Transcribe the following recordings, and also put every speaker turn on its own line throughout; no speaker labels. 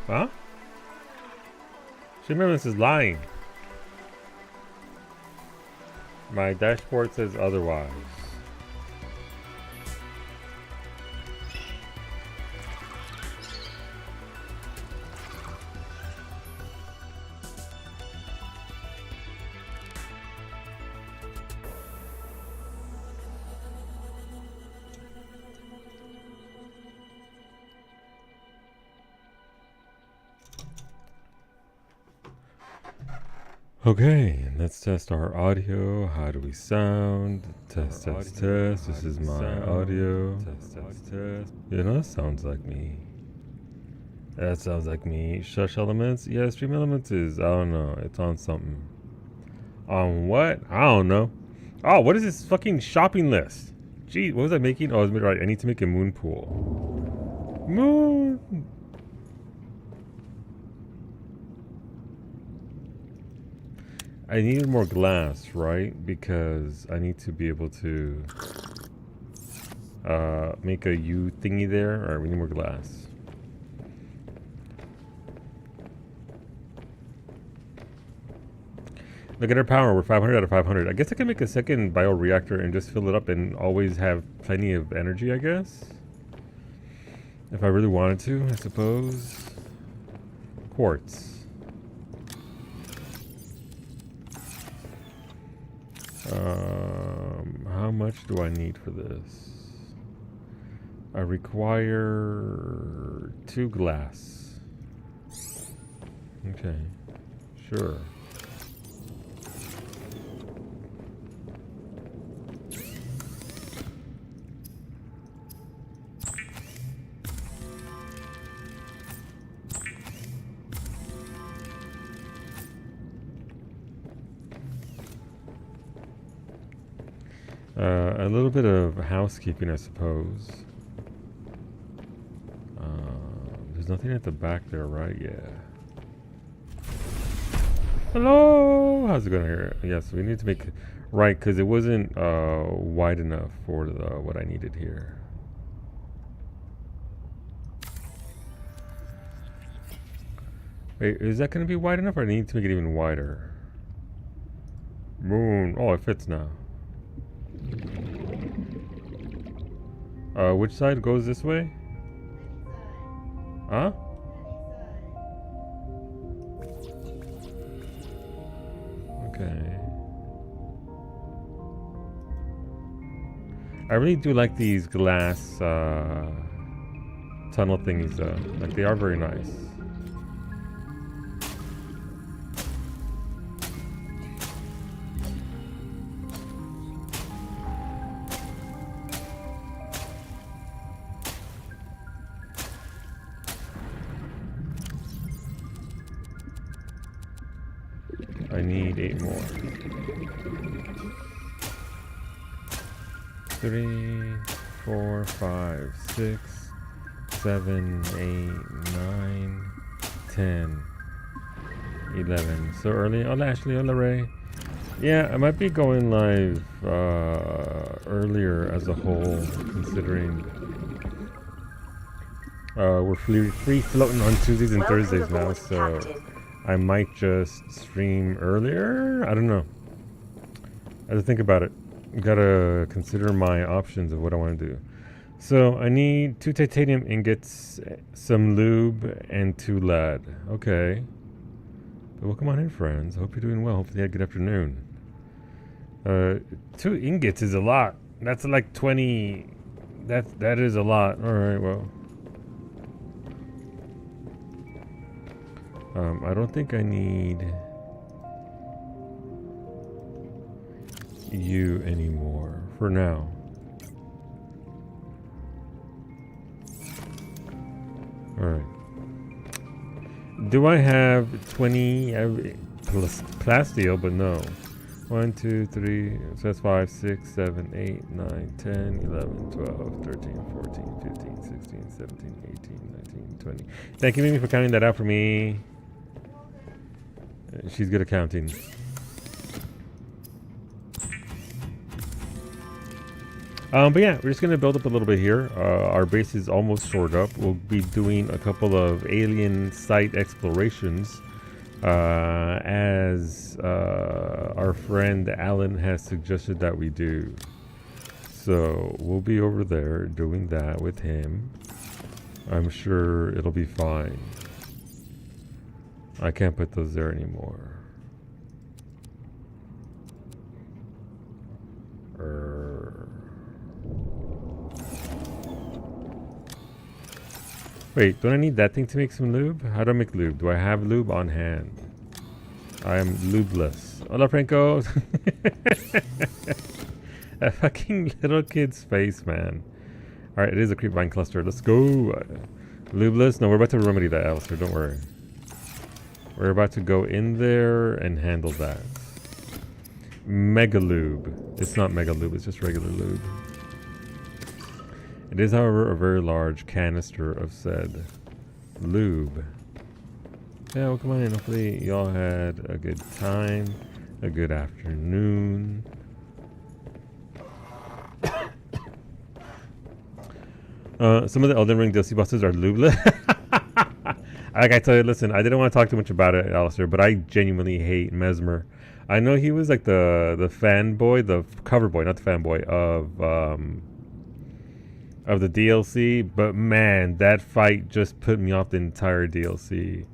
Huh? Stream elements is lying. My dashboard says otherwise. Okay, let's test our audio. How do we sound? Test, test, test. This is my audio. Test, test, test. You know, that sounds like me. That sounds like me. Shush Elements? Yeah, Stream Elements is, I don't know. It's on something. On what? I don't know. Oh, what is this fucking shopping list? Gee, what was I making? Oh, I was right. I need to make a moon pool. Moon. I needed more glass, right? Because I need to be able to make a U thingy there. Alright, we need more glass. Look at our power, we're 500 out of 500. I guess I can make a second bioreactor and just fill it up and always have plenty of energy, I guess. If I really wanted to, I suppose. Quartz. How much do I need for this? I require 2 glass. Okay, sure. A little bit of housekeeping, I suppose. There's nothing at the back there, right? Yeah. Hello! How's it going here? Yes, we need to make... Right, because it wasn't wide enough for what I needed here. Wait, is that going to be wide enough, or I need to make it even wider? Moon. Oh, it fits now. Which side goes this way? Huh? Okay. I really do like these glass tunnel thingies though. Like, they are very nice. I need 8 more. 3, 4, 5, 6, 7, 8, 9, 10, 11. So early. Oh, Ashley, oh, Ray. Yeah, I might be going live earlier as a whole, considering we're free floating on Tuesdays and Thursdays now, so I might just stream earlier. I don't know. I have to think about it. Gotta consider my options of what I want to do. So I need 2 titanium ingots, some lube, and 2 lead. Okay. But welcome on in, friends. Hope you're doing well. Hopefully you had a good afternoon. 2 ingots is a lot. That's like 20. That is a lot. All right. Well. I don't think I need you anymore for now. Alright. Do I have 20 plasteel? But no. 1, 2, 3, so that's 5, 6, 7, 8, 9, 10, 11, 12, 13, 14, 15, 16, 17, 18, 19, 20. Thank you, Mimi, for counting that out for me. She's good at counting. But yeah, we're just gonna build up a little bit here. Our base is almost shored up. We'll be doing a couple of alien site explorations, as our friend Alan has suggested that we do. So we'll be over there doing that with him. I'm sure it'll be fine. I can't put those there anymore. Wait, don't I need that thing to make some lube? How do I make lube? Do I have lube on hand? I am lubeless. Hola, Franco. That fucking little kid's face, man. Alright, it is a creepvine cluster. Let's go. Lubeless? No, we're about to remedy that, Alistair. Don't worry. We're about to go in there and handle that. Mega lube. It's not mega lube, it's just regular lube. It is, however, a very large canister of said lube. Yeah, well, come on in. Hopefully y'all had a good time, a good afternoon. Some of the Elden Ring DLC bosses are lubeless. Like I tell you, listen, I didn't want to talk too much about it, Alistair, but I genuinely hate Mesmer. I know he was like the fanboy, the cover boy, not the fanboy of the DLC, but man, that fight just put me off the entire DLC.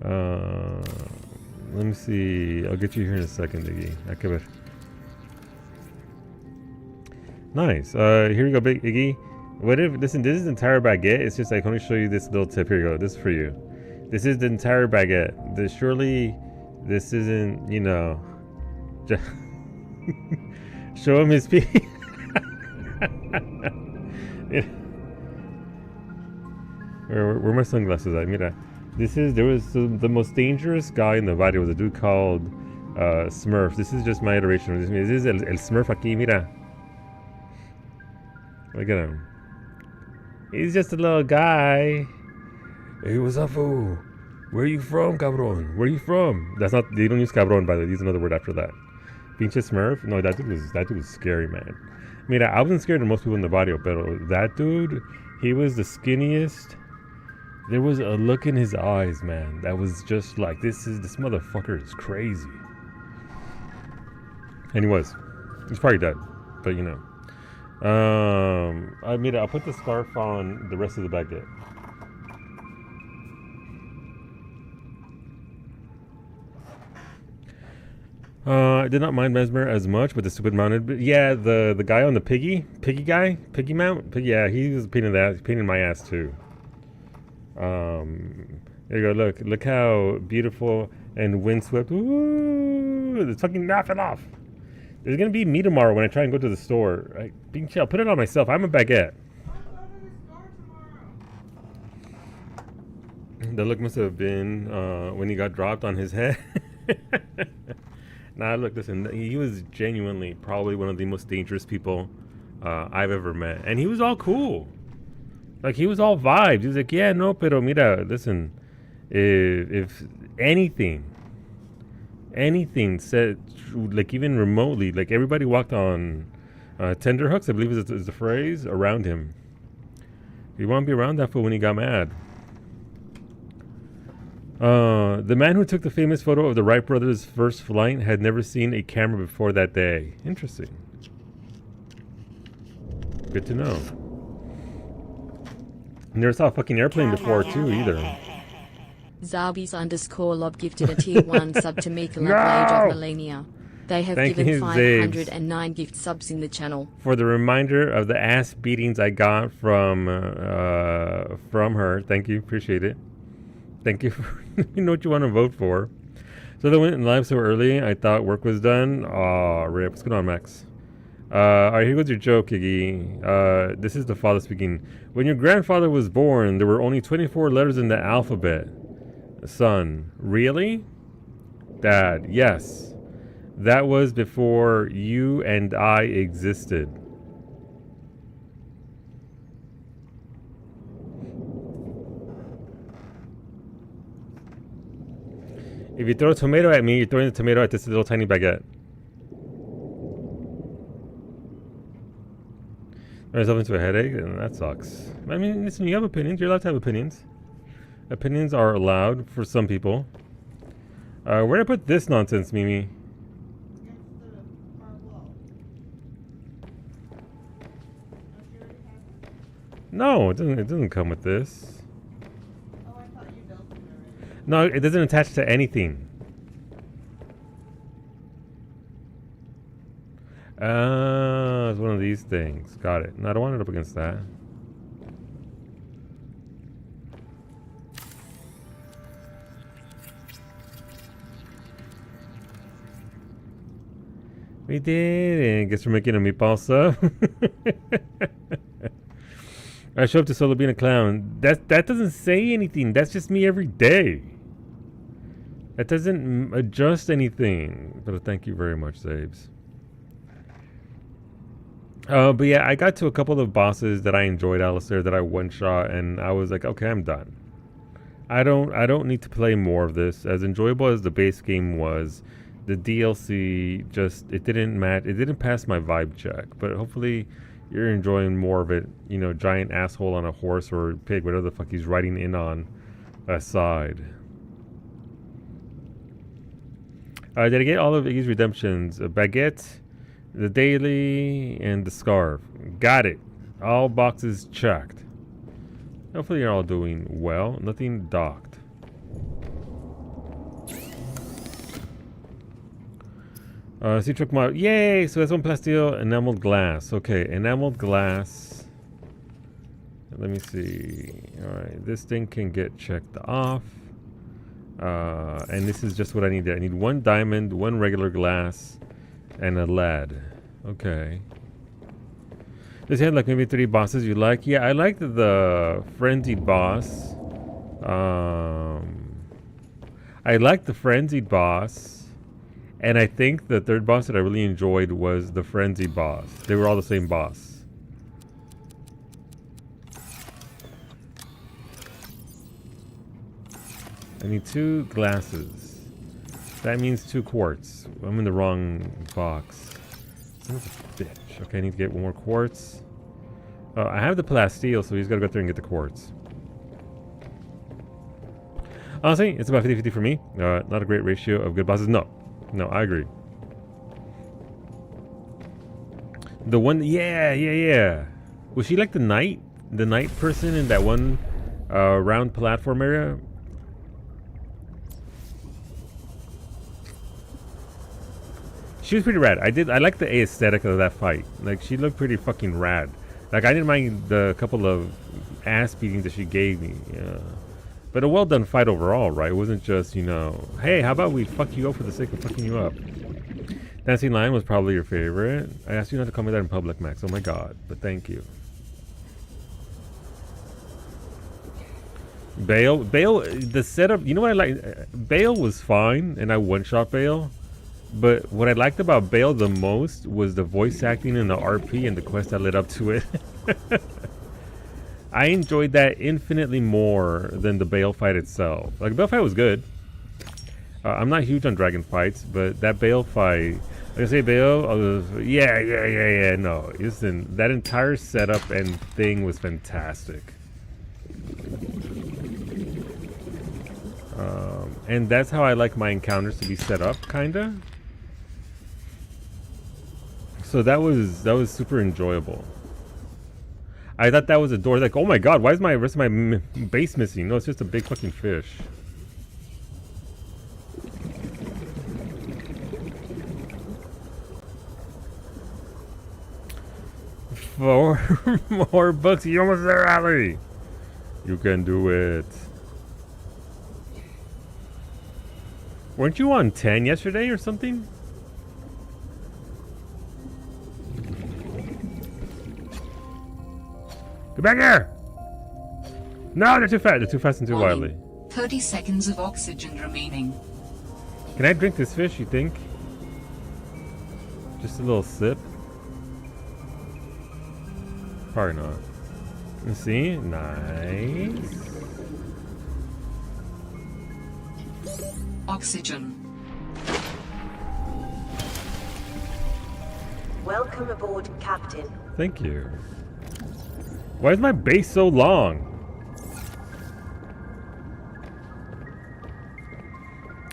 Let me see. I'll get you here in a second, Iggy. Akabar. Nice. Here we go, Big Iggy. What if, listen, this is the entire baguette. It's just like, let me show you this little tip. Here you go. This is for you. This is the entire baguette. Surely this isn't, you know, just show him his piece. Where my sunglasses at? Mira. There was the most dangerous guy in the body was a dude called Smurf. This is just my iteration of this. This is el Smurf aquí, mira. Look at him. He's just a little guy. Hey, what's up, fool? Where you from, cabron? Where you from? That's not, they don't use cabron, by the way. They use another word after that. Pinche Smurf? No, that dude was scary, man. Mira, I wasn't scared of most people in the barrio, but that dude, he was the skinniest. There was a look in his eyes, man, that was just like, this motherfucker is crazy. And he's probably dead, but you know. I'll put the scarf on the rest of the baguette. I did not mind Mesmer as much with the stupid mounted, but yeah, the guy on the piggy mount, yeah, he was a pain in my ass too. There you go. Look how beautiful and windswept. Ooh, it's fucking knocking off. There's gonna be me tomorrow when I try and go to the store. Being chill, put it on myself. I'm a baguette. The look must have been when he got dropped on his head. Nah, look, listen. He was genuinely probably one of the most dangerous people I've ever met, and he was all cool. Like, he was all vibes. He was like, yeah, no, pero mira, listen, if anything said, like, even remotely, like, everybody walked on tender hooks, I believe is the phrase, around him. You want to be around that fool when he got mad. The man who took the famous photo of the Wright brothers' first flight had never seen a camera before that day. Interesting. Good to know. Never saw a fucking airplane before too either.
Zarbies_lob gifted a tier 1 sub to Mika Love Age of Millennia. They have given 509 gift subs in the channel.
For the reminder of the ass beatings I got from her. Thank you, appreciate it. Thank you for you know what you want to vote for. So they went live so early, I thought work was done. Aw, rip. What's going on, Max? Alright, here goes your joke, Iggy. This is the father speaking. When your grandfather was born, there were only 24 letters in the alphabet. Son, really? Dad, yes. That was before you and I existed. If you throw a tomato at me, you're throwing a tomato at this little tiny baguette. myself into a headache, and that sucks. I mean, listen, you have opinions. You're allowed to have opinions. Opinions are allowed for some people. Where did I put this nonsense, Mimi? No, it doesn't. It doesn't come with this.
Oh, I thought you built it already.
No, it doesn't attach to anything. It's one of these things. Got it. No, I don't want it up against that. We did it. Guess we're making a meatball sub. I show up to solo being a clown. That doesn't say anything. That's just me every day. That doesn't adjust anything. But thank you very much, Zabes. But yeah, I got to a couple of bosses that I enjoyed, Alistair, that I one-shot, and I was like, okay, I'm done. I don't need to play more of this. As enjoyable as the base game was, the DLC it didn't match. It didn't pass my vibe check. But hopefully, you're enjoying more of it. You know, giant asshole on a horse or pig, whatever the fuck he's riding in on, aside. Did I get all of Iggy's redemptions? A baguette, the daily, and the scarf. Got it. All boxes checked. Hopefully you're all doing well. Nothing docked. Sea truck model. Yay! So that's one plasteel enameled glass. Okay, enameled glass. Let me see. Alright, this thing can get checked off. And this is just what I need there. I need one diamond, one regular glass, and a lead. Okay. This had like maybe 3 bosses you like. Yeah, I liked the frenzied boss. I liked the frenzied boss. And I think the third boss that I really enjoyed was the frenzied boss. They were all the same boss. I need 2 glasses. That means 2 quartz. I'm in the wrong box. Son of a bitch. Okay, I need to get 1 more quartz. I have the plasteel, so he's got to go up there and get the quartz. Honestly, it's about 50-50 for me. Not a great ratio of good bosses. No, I agree. The one, yeah. Was she like the knight person in that one round platform area? She was pretty rad. I like the aesthetic of that fight. Like, she looked pretty fucking rad. Like, I didn't mind the couple of ass beatings that she gave me. But a well done fight overall, right? It wasn't just, you know, hey, how about we fuck you up for the sake of fucking you up? Dancing Lion was probably your favorite. I asked you not to call me that in public, Max. Oh my god. But thank you. Bale, the setup, you know what I like? Bale was fine, and I one-shot Bale. But what I liked about Bale the most was the voice acting and the RP and the quest that led up to it. I enjoyed that infinitely more than the Bale fight itself. Like, Bale fight was good. I'm not huge on dragon fights, but that Bale fight, like I say, Bale, yeah, no. Listen, that entire setup and thing was fantastic. And that's how I like my encounters to be set up, kinda. So that was super enjoyable. I thought that was a door. Like, oh my god, why is my rest of my base missing? No, it's just a big fucking fish. $4 more bucks. You almost there, Ali. You can do it. Weren't you on 10 yesterday or something? Get back here! No, they're too fast. They're too fast and too wily.
30 seconds of oxygen remaining.
Can I drink this fish, you think? Just a little sip? Probably not. Let's see. Nice.
Oxygen.
Welcome aboard, Captain.
Thank you. Why is my base so long?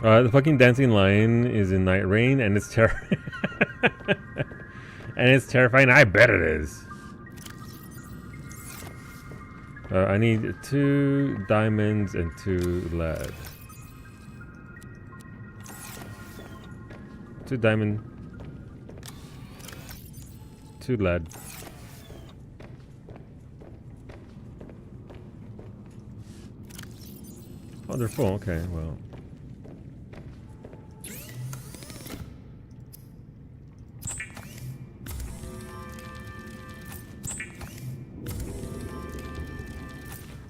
The fucking dancing lion is in Night Rain, and it's terrifying. And it's terrifying. I bet it is. I need 2 diamonds and 2 lead. 2 diamond. 2 lead. Oh, they're full. Okay, well.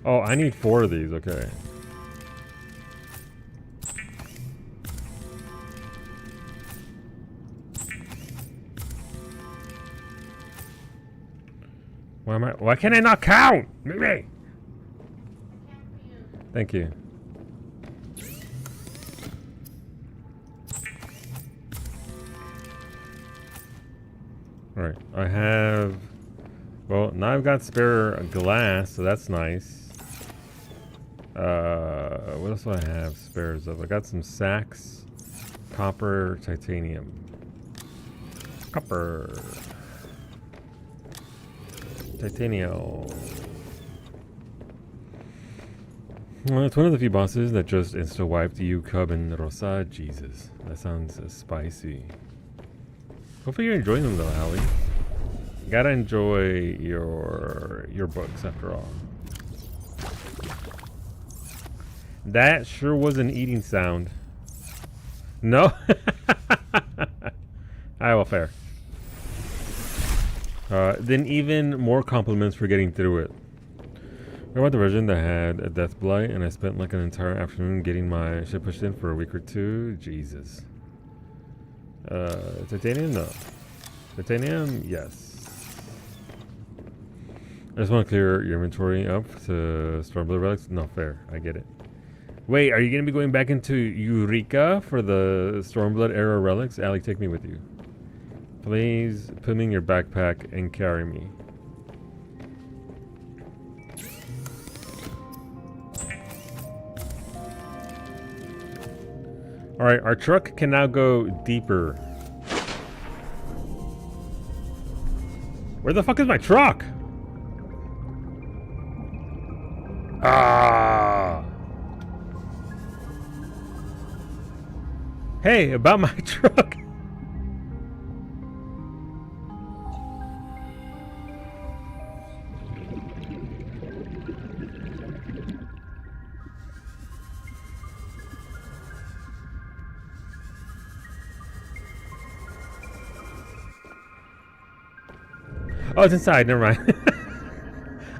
Oh, I need 4 of these. Okay. Why can't I not count? Me. Thank you. Alright, I have... Well, now I've got spare glass, so that's nice. What else do I have spares of? I got some sacks, copper, titanium. Copper. Titanium. Well, it's one of the few bosses that just insta-wiped you, Cub, and Rosa. Jesus, that sounds spicy. Hopefully you're enjoying them though, Allie. Gotta enjoy your books after all. That sure was an eating sound. No? Alright, well, fair. Then even more compliments for getting through it. I about the version that had a death blight, and I spent like an entire afternoon getting my shit pushed in for a week or 2. Jesus. Titanium? No. Titanium? Yes. I just want to clear your inventory up to Stormblood relics. No, fair. I get it. Wait, are you going to be going back into Eureka for the Stormblood era relics? Allie, take me with you. Please put me in your backpack and carry me. Alright, our truck can now go deeper. Where the fuck is my truck? Ah! Hey, about my truck. Oh, it's inside. Never mind.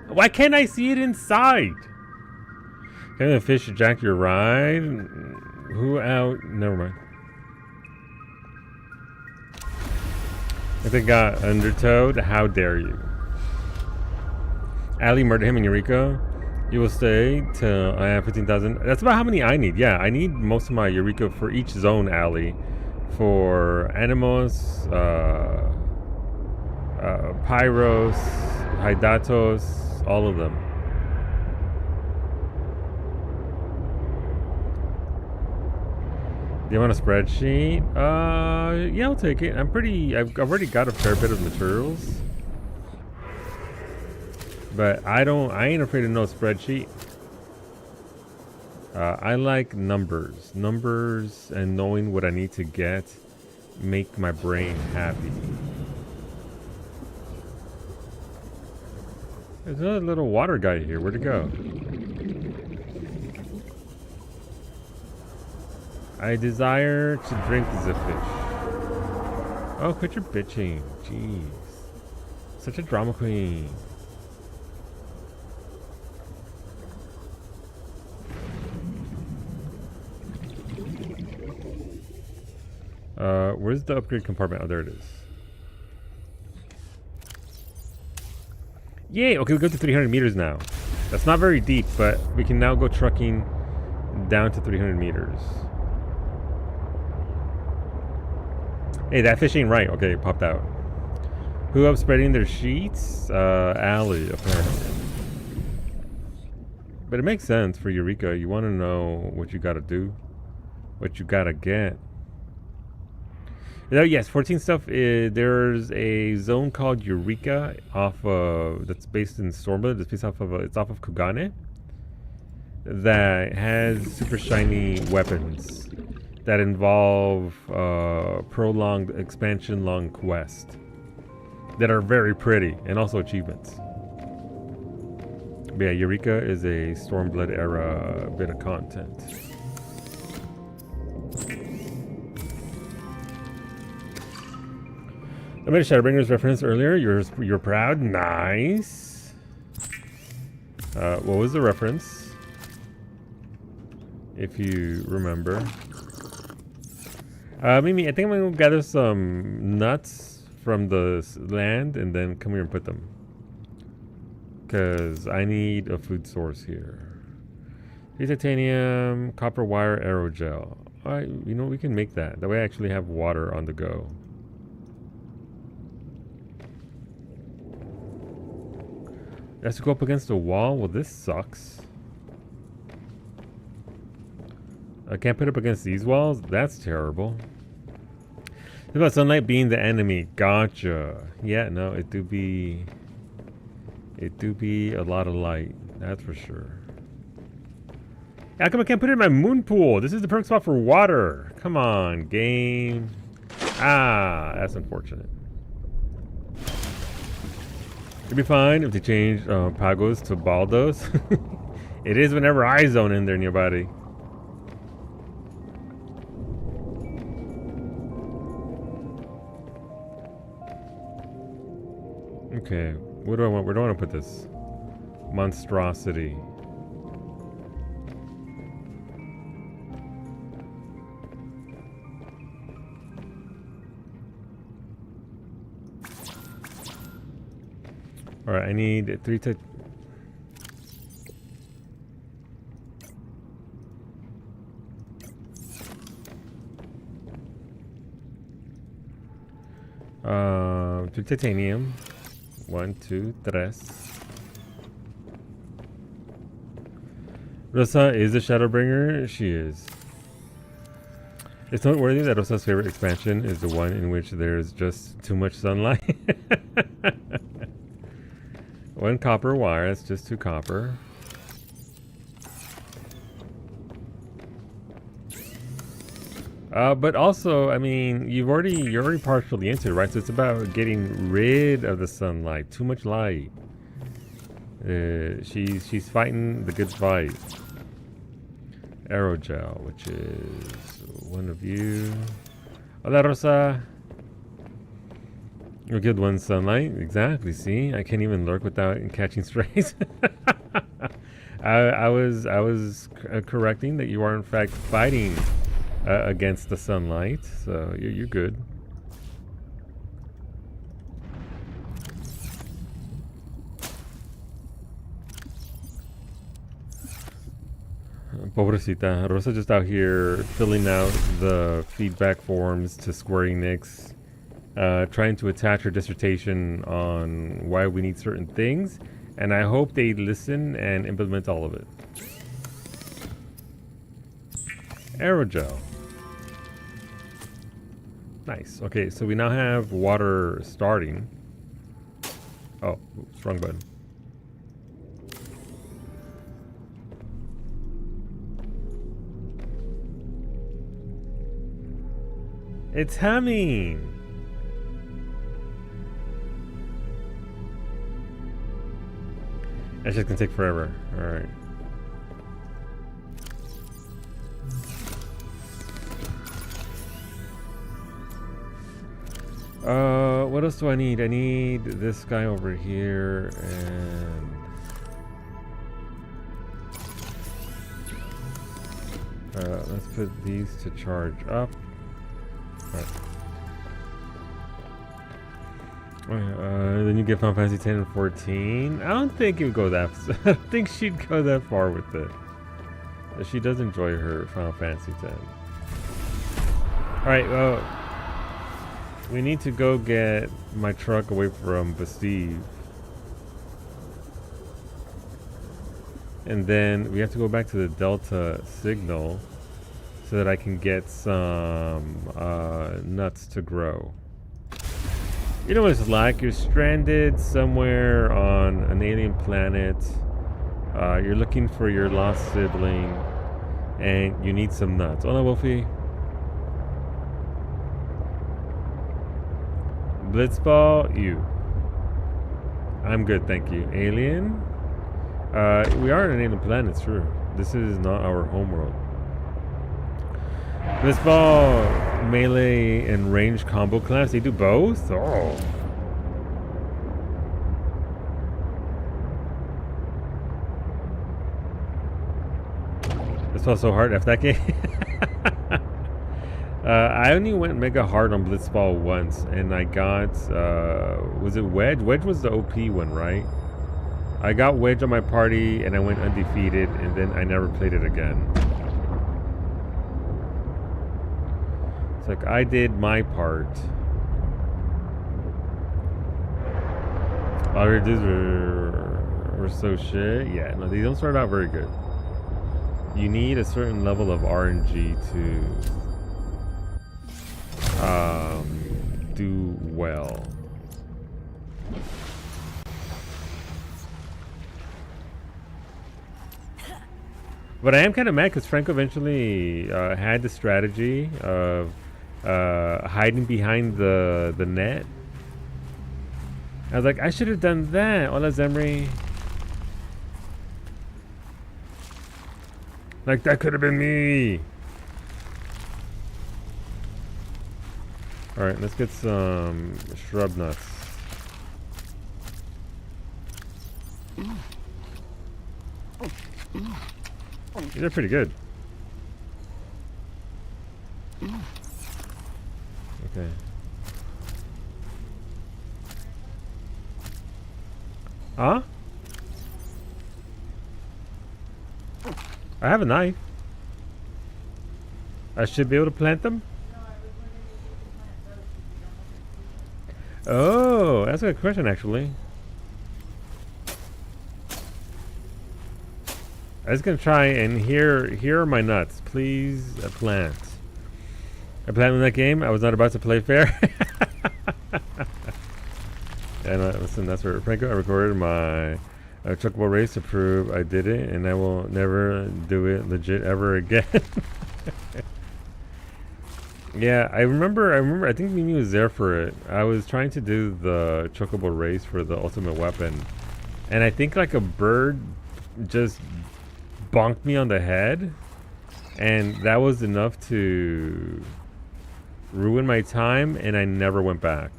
Why can't I see it inside? Can the fish jack your ride? Who out? Never mind. If it got undertowed, how dare you? Allie murdered him in Eureka. You will stay till I have 15,000. That's about how many I need. Yeah, I need most of my Eureka for each zone, Allie. For Animos, Pyros, Hydatos, all of them. Do you want a spreadsheet? Yeah, I'll take it. I've already got a fair bit of materials. But I ain't afraid of no spreadsheet. I like numbers. Numbers and knowing what I need to get make my brain happy. There's another little water guy here. Where'd it go? I desire to drink the fish. Oh, quit your bitching. Jeez. Such a drama queen. Where's the upgrade compartment? Oh, there it is. Yay! Okay, we go to 300 meters now. That's not very deep, but we can now go trucking down to 300 meters. Hey, that fish ain't right. Okay, it popped out. Who up spreading their sheets? Allie, apparently. But it makes sense for Eureka. You want to know what you got to do, what you got to get. Yes, 14 stuff. There's a zone called Eureka off that's based in Stormblood. It's based off of it's off of Kugane. That has super shiny weapons that involve prolonged expansion long quest that are very pretty and also achievements. But yeah, Eureka is a Stormblood era bit of content. I made a Shadowbringers reference earlier. You're proud. Nice. What was the reference? If you remember. Mimi, I think I'm gonna gather some nuts from the land and then come here and put them. Cause I need a food source here. Titanium, copper wire, aerogel. Alright, you know we can make that. That way I actually have water on the go. It has to go up against a wall? Well, this sucks. I can't put up against these walls? That's terrible. It's about sunlight being the enemy. Gotcha. Yeah, no, it do be a lot of light. That's for sure. How come I can't put it in my moon pool? This is the perfect spot for water. Come on, game. Ah, that's unfortunate. It'd be fine if they change Pagos to Baldos. It is whenever I zone in there in your body. Okay, what do I want? Where do I want to put this? Monstrosity. Alright, I need 3 to... to titanium. 1, 2, 3. Rosa is a Shadowbringer. She is. It's noteworthy that Rosa's favorite expansion is the one in which there's just too much sunlight. 1 copper wire, that's just 2 copper. But also, I mean, you're already partially into it, right? So it's about getting rid of the sunlight. Too much light. She's fighting the good fight. Aerogel, which is one of you. Hola, Rosa. A good one, sunlight. Exactly. See, I can't even lurk without catching strays. I was correcting that you are in fact fighting against the sunlight, so you're good. Pobrecita. Rosa just out here filling out the feedback forms to Square Enix. Trying to attach her dissertation on why we need certain things, and I hope they listen and implement all of it. Aerogel. Nice. Okay, so we now have water starting. Oh, oops, wrong button. It's humming! That shit can take forever. Alright. What else do I need? I need this guy over here and... let's put these to charge up. Then you get Final Fantasy 10 and 14. I don't think it would go that. I don't think she'd go that far with it. She does enjoy her Final Fantasy 10. All right. We need to go get my truck away from Bastille. And then we have to go back to the Delta signal so that I can get some nuts to grow. You know what it's like? You're stranded somewhere on an alien planet. You're looking for your lost sibling, and you need some nuts. Hola, Wolfie. Blitzball, you. I'm good, thank you. Alien? We are on an alien planet, sure. This is not our homeworld. Blitzball, melee, and range combo class. They do both? Oh. This felt so hard after that game. I only went mega hard on Blitzball once, and I got, was it Wedge? Wedge was the OP one, right? I got Wedge on my party, and I went undefeated, and then I never played it again. It's like, I did my part. All our dudes were so shit. Yeah, no, they don't start out very good. You need a certain level of RNG to do well. But I am kind of mad because Franco eventually had the strategy of hiding behind the net. I was like, I should have done that. Hola, Zemri. Like, that could have been me. Alright, let's get some shrub nuts. These are pretty good. Okay. Huh? I have a knife. I should be able to plant them? Oh, that's a good question, actually. I was gonna try and here are my nuts. Please plant. I planted in that game. I was not about to play fair. And listen, that's where Franco. I recorded my truckable race to prove I did it, and I will never do it legit ever again. Yeah, I remember. I think Mimi was there for it. I was trying to do the chocobo race for the ultimate weapon, and I think like a bird just bonked me on the head, and that was enough to ruin my time, and I never went back.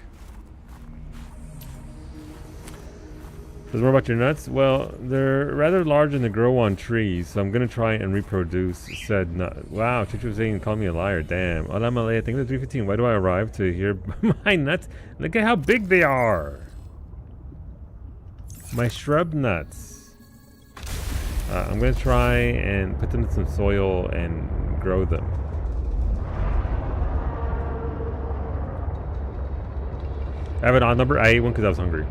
There's more about your nuts? Well, they're rather large and they grow on trees, so I'm gonna try and reproduce said nut. Wow, Chichu was saying call me a liar. Damn. Hola Malaya, thank you for 315. Why do I arrive to hear my nuts? Look at how big they are. My shrub nuts. I'm gonna try and put them in some soil and grow them. I have an odd number. I ate one because I was hungry.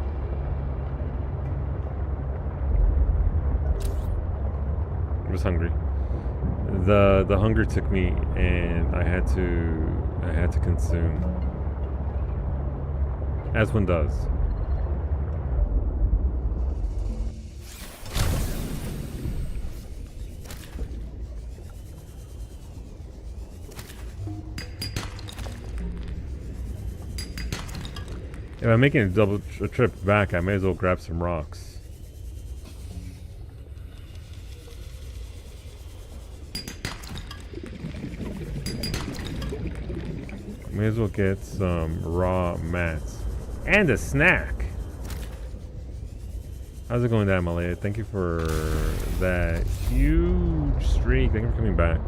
I was hungry. The hunger took me, and I had to consume, as one does. If I'm making a trip back, I may as well grab some rocks. May as well get some raw mats. And a snack! How's it going down, Malaya? Thank you for that huge streak. Thank you for coming back.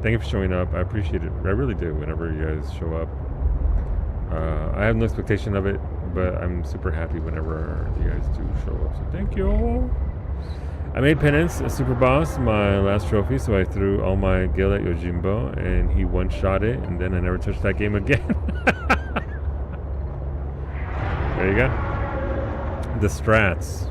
Thank you for showing up. I appreciate it. I really do whenever you guys show up. I have no expectation of it, but I'm super happy whenever you guys do show up. So thank you. I made penance, a super boss, my last trophy, so I threw all my gil at Yojimbo, and he one-shot it, and then I never touched that game again. There you go. The strats.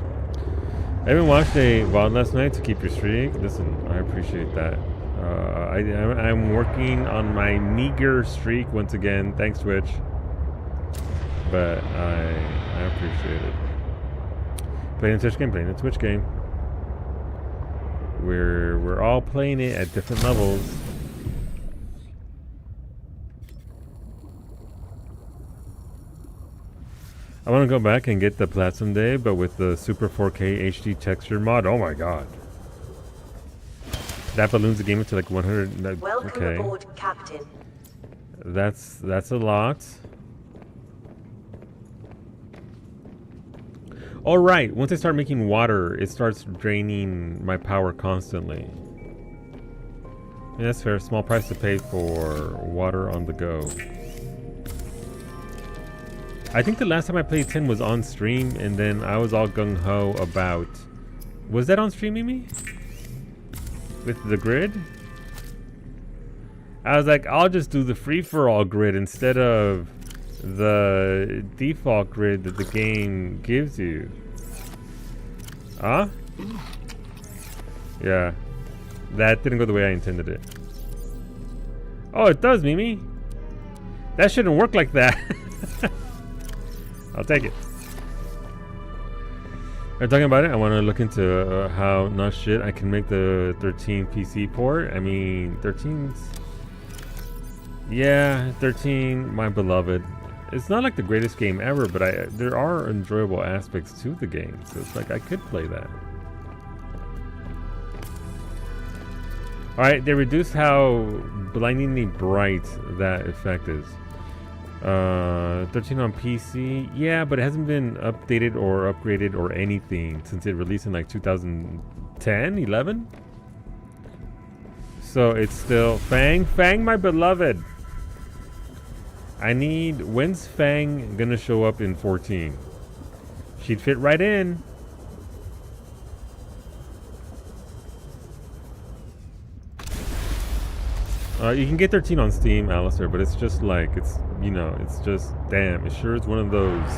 I even watched a VOD last night to keep your streak. Listen, I appreciate that. I'm working on my meager streak once again. Thanks, Twitch. But I appreciate it. Playing a Twitch game, playing a Twitch game. We're all playing it at different levels. I want to go back and get the Platinum Day, but with the Super 4K HD texture mod. Oh my god. That balloons the game into like 100.
Welcome
okay.
aboard, Captain.
That's a lot. All right. Once I start making water, it starts draining my power constantly. Yeah, that's fair. Small price to pay for water on the go. I think the last time I played 10 was on stream, and then I was all gung-ho about... Was that on stream, Mimi? With the grid? I was like, I'll just do the free-for-all grid instead of the default grid that the game gives you. Huh? Yeah. That didn't go the way I intended it. Oh, it does, Mimi. That shouldn't work like that. I'll take it. I'm talking about it. I want to look into how not shit I can make the 13 PC port. I mean, 13's... Yeah, 13, my beloved. It's not like the greatest game ever, but there are enjoyable aspects to the game. So it's like I could play that. Alright, they reduced how blindingly bright that effect is. 13 on PC, yeah, but it hasn't been updated or upgraded or anything since it released in like 2010, 11. So it's still Fang, my beloved. When's Fang gonna show up in 14? She'd fit right in. You can get 13 on Steam, Alistair, but it's just like, it's just, damn, it sure is one of those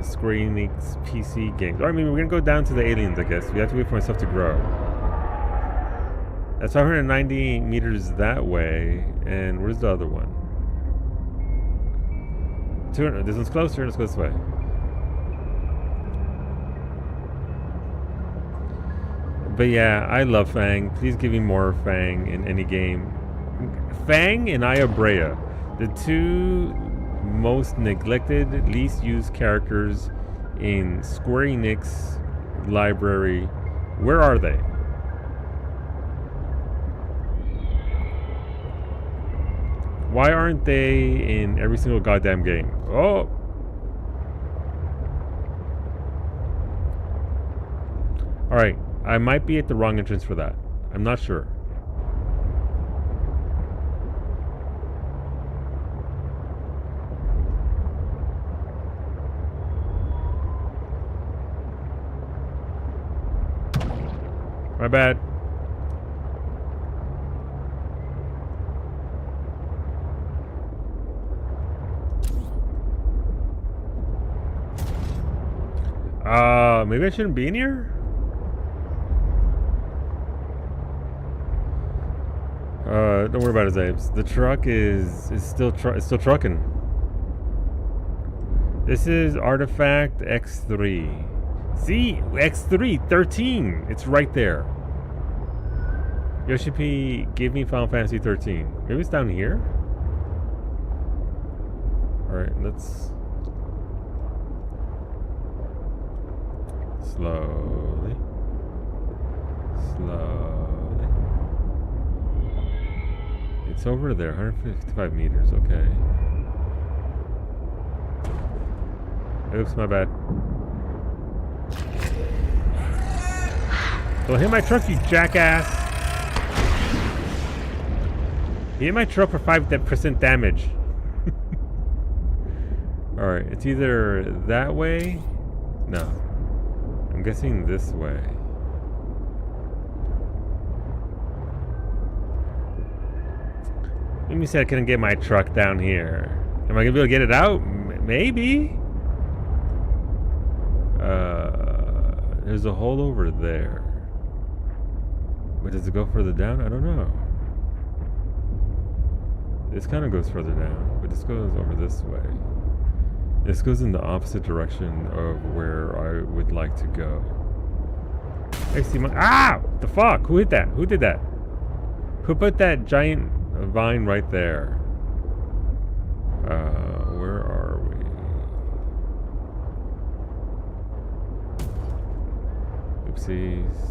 Square Enix PC games. Alright, I mean, we're gonna go down to the aliens, I guess. We have to wait for myself to grow. That's 590 meters that way, and where's the other one? 200, this one's closer, let's go this way. But yeah, I love Fang. Please give me more Fang in any game. Fang and Aya Brea, the two most neglected, least used characters in Square Enix library. Where are they? Why aren't they in every single goddamn game? Oh! Alright. I might be at the wrong entrance for that. I'm not sure. My bad. Maybe I shouldn't be in here? Don't worry about it, Zabes. The truck is still trucking. This is Artifact X3. See? X3, 13. It's right there. Yoshi P, give me Final Fantasy 13. Maybe it's down here? Alright, let's... Slowly. It's over there, 155 meters, okay. Oops, my bad. Don't hit my truck, you jackass! He hit my truck for 5% damage. Alright, it's either that way... No. I'm guessing this way. Mimi said I couldn't get my truck down here. Am I gonna be able to get it out? Maybe. There's a hole over there. But does it go further down? I don't know. This kind of goes further down, but this goes over this way. This goes in the opposite direction of where I would like to go. I see my— ah! What the fuck? Who hit that? Who did that? Who put that giant vine right there? Where are we? Oopsies.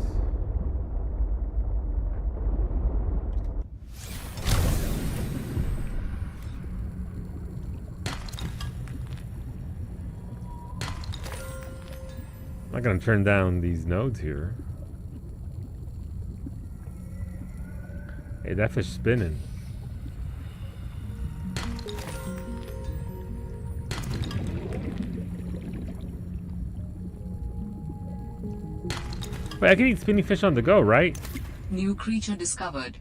I'm not gonna turn down these nodes here. Hey, that fish spinning. Wait, I can eat spinning fish on the go, right?
New creature discovered.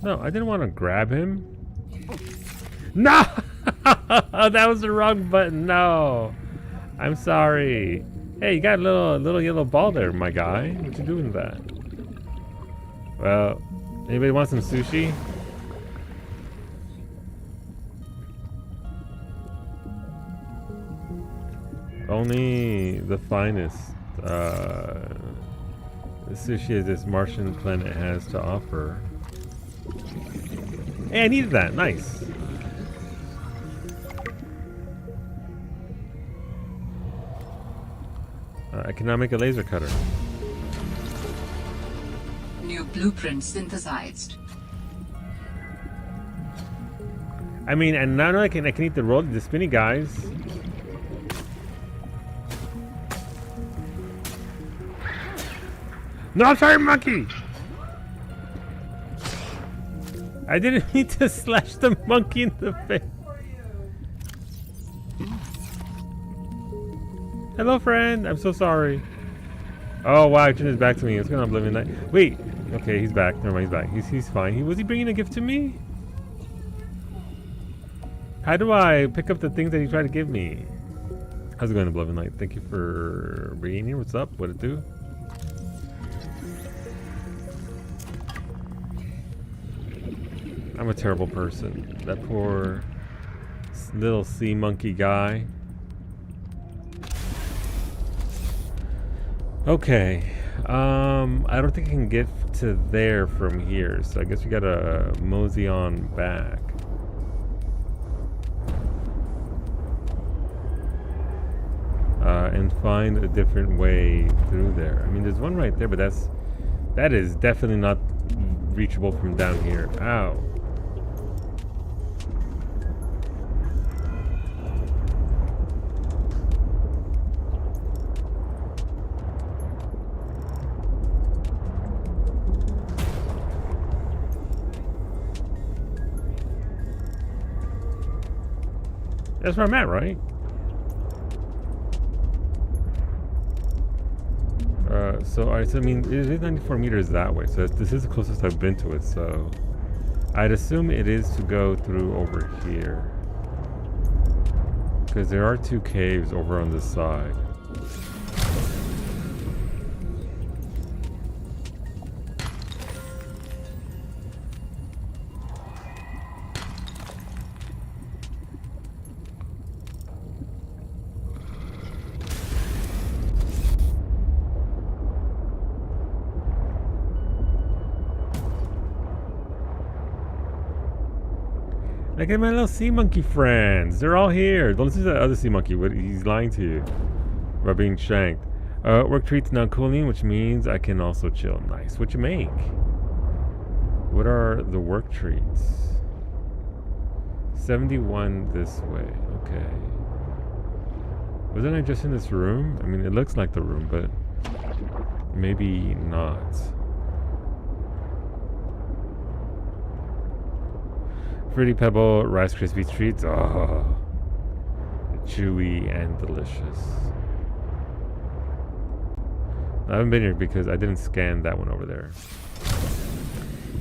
No, I didn't want to grab him. No! That was the wrong button. No. I'm sorry. Hey, you got a little yellow ball there, my guy. What you doing with that? Well, anybody want some sushi? Only the finest sushi as this Martian planet has to offer. Hey, I needed that. Nice. I cannot make a laser cutter.
New blueprint synthesized.
I mean, and now I can eat the spinny guys. No, I'm sorry, monkey. I didn't mean to slash the monkey in the face. Hello, friend. I'm so sorry. Oh wow, he turned his back to me. It's gonna Oblivion Night. Wait. Okay, he's back. Never mind, he's back. He's fine. Was he bringing a gift to me? How do I pick up the things that he tried to give me? How's it going, Oblivion Night? Thank you for being here. What's up? What it do? I'm a terrible person. That poor little sea monkey guy. Okay. I don't think I can get to there from here, so I guess we gotta mosey on back. And find a different way through there. I mean, there's one right there, but that is definitely not reachable from down here. Ow. That's where I'm at, right? So I mean, it is 94 meters that way, so this is the closest I've been to it, so I'd assume it is to go through over here. Because there are two caves over on this side. Look at my little sea monkey friends. They're all here. Don't listen to that other sea monkey. He's lying to you about being shanked. Work treats now cooling, which means I can also chill. Nice. What you make? What are the work treats? 71 this way. Okay. Wasn't I just in this room? I mean, it looks like the room, but maybe not. Fruity Pebble, Rice Krispie treats. Oh, chewy and delicious. I haven't been here because I didn't scan that one over there.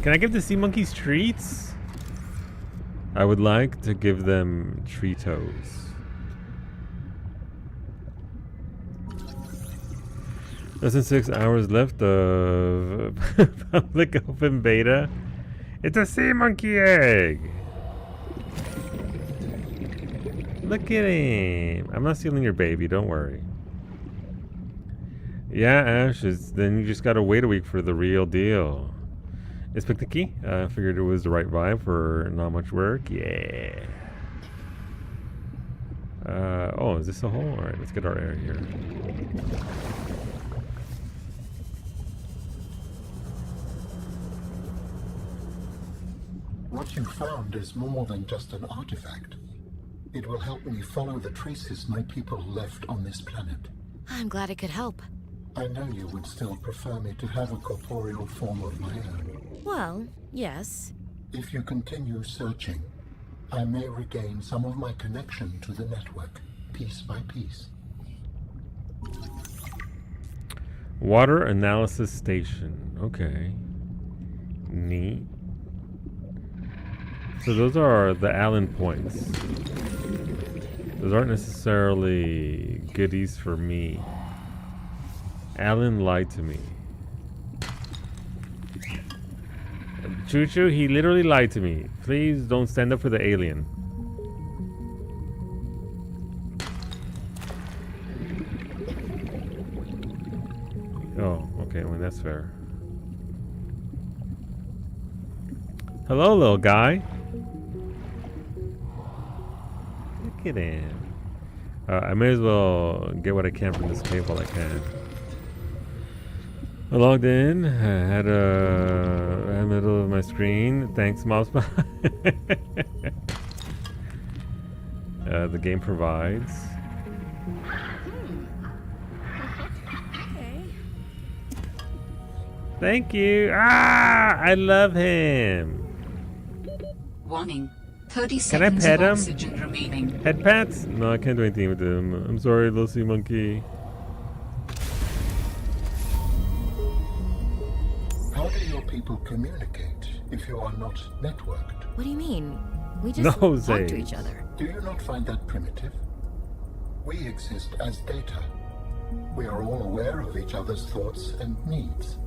Can I give the sea monkeys treats? I would like to give them Treatos. Less than 6 hours left of public open beta. It's a sea monkey egg. Look at him. I'm not stealing your baby, don't worry. Yeah, Ash, then you just gotta wait a week for the real deal. Let's pick the key. I figured it was the right vibe for not much work. Yeah. Oh, is this a hole? Alright, let's get our air here.
What you found is more than just an artifact. It will help me follow the traces my people left on this planet.
I'm glad it could help.
I know you would still prefer me to have a corporeal form of my own.
Well, yes.
If you continue searching, I may regain some of my connection to the network, piece by piece.
Water analysis station. Okay. Neat. So those are the Allen points. Those aren't necessarily goodies for me. Alan lied to me. Choo Choo, he literally lied to me. Please don't stand up for the alien. Oh, okay, well that's fair. Hello, little guy. Look at him. I may as well get what I can from this cave while I can. I logged in, I had a middle of my screen. Thanks, Mousepot. The game provides.
Okay.
Thank you. Ah, I love him.
Warning. 30
Can I
seconds
pet
of
him?
oxygen remaining.
Head pats? No, I can't do anything with him. I'm sorry, little sea monkey.
How do your people communicate if you are not networked?
What do you mean? We just
No,
talk to
Zay.
each other.
Do you not find that primitive? We exist as data. We are all aware of each other's thoughts and needs.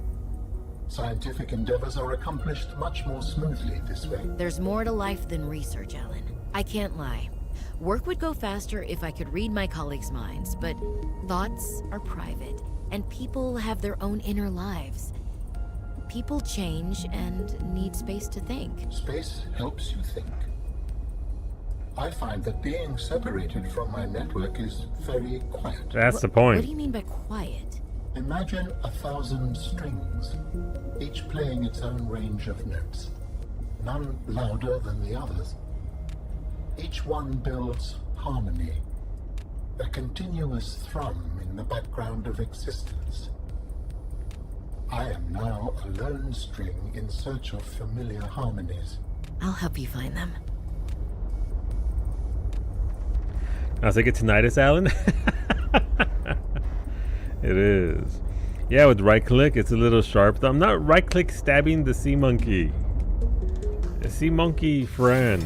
Scientific endeavors are accomplished much more smoothly this way.
There's more to life than research, Alan. I can't lie. Work would go faster if I could read my colleagues' minds, but thoughts are private, and people have their own inner lives. People change and need space to think.
Space helps you think. I find that being separated from my network is very quiet.
That's the
What
point.
do you mean by quiet?
Imagine 1,000 strings, each playing its own range of notes, none louder than the others. Each one builds harmony, a continuous thrum in the background of existence. I am now a lone string in search of familiar harmonies.
I'll help you find them.
I was like, it's tinnitus, Alan? It is. Yeah, with right click, it's a little sharp. I'm not right click stabbing the sea monkey. A sea monkey friend.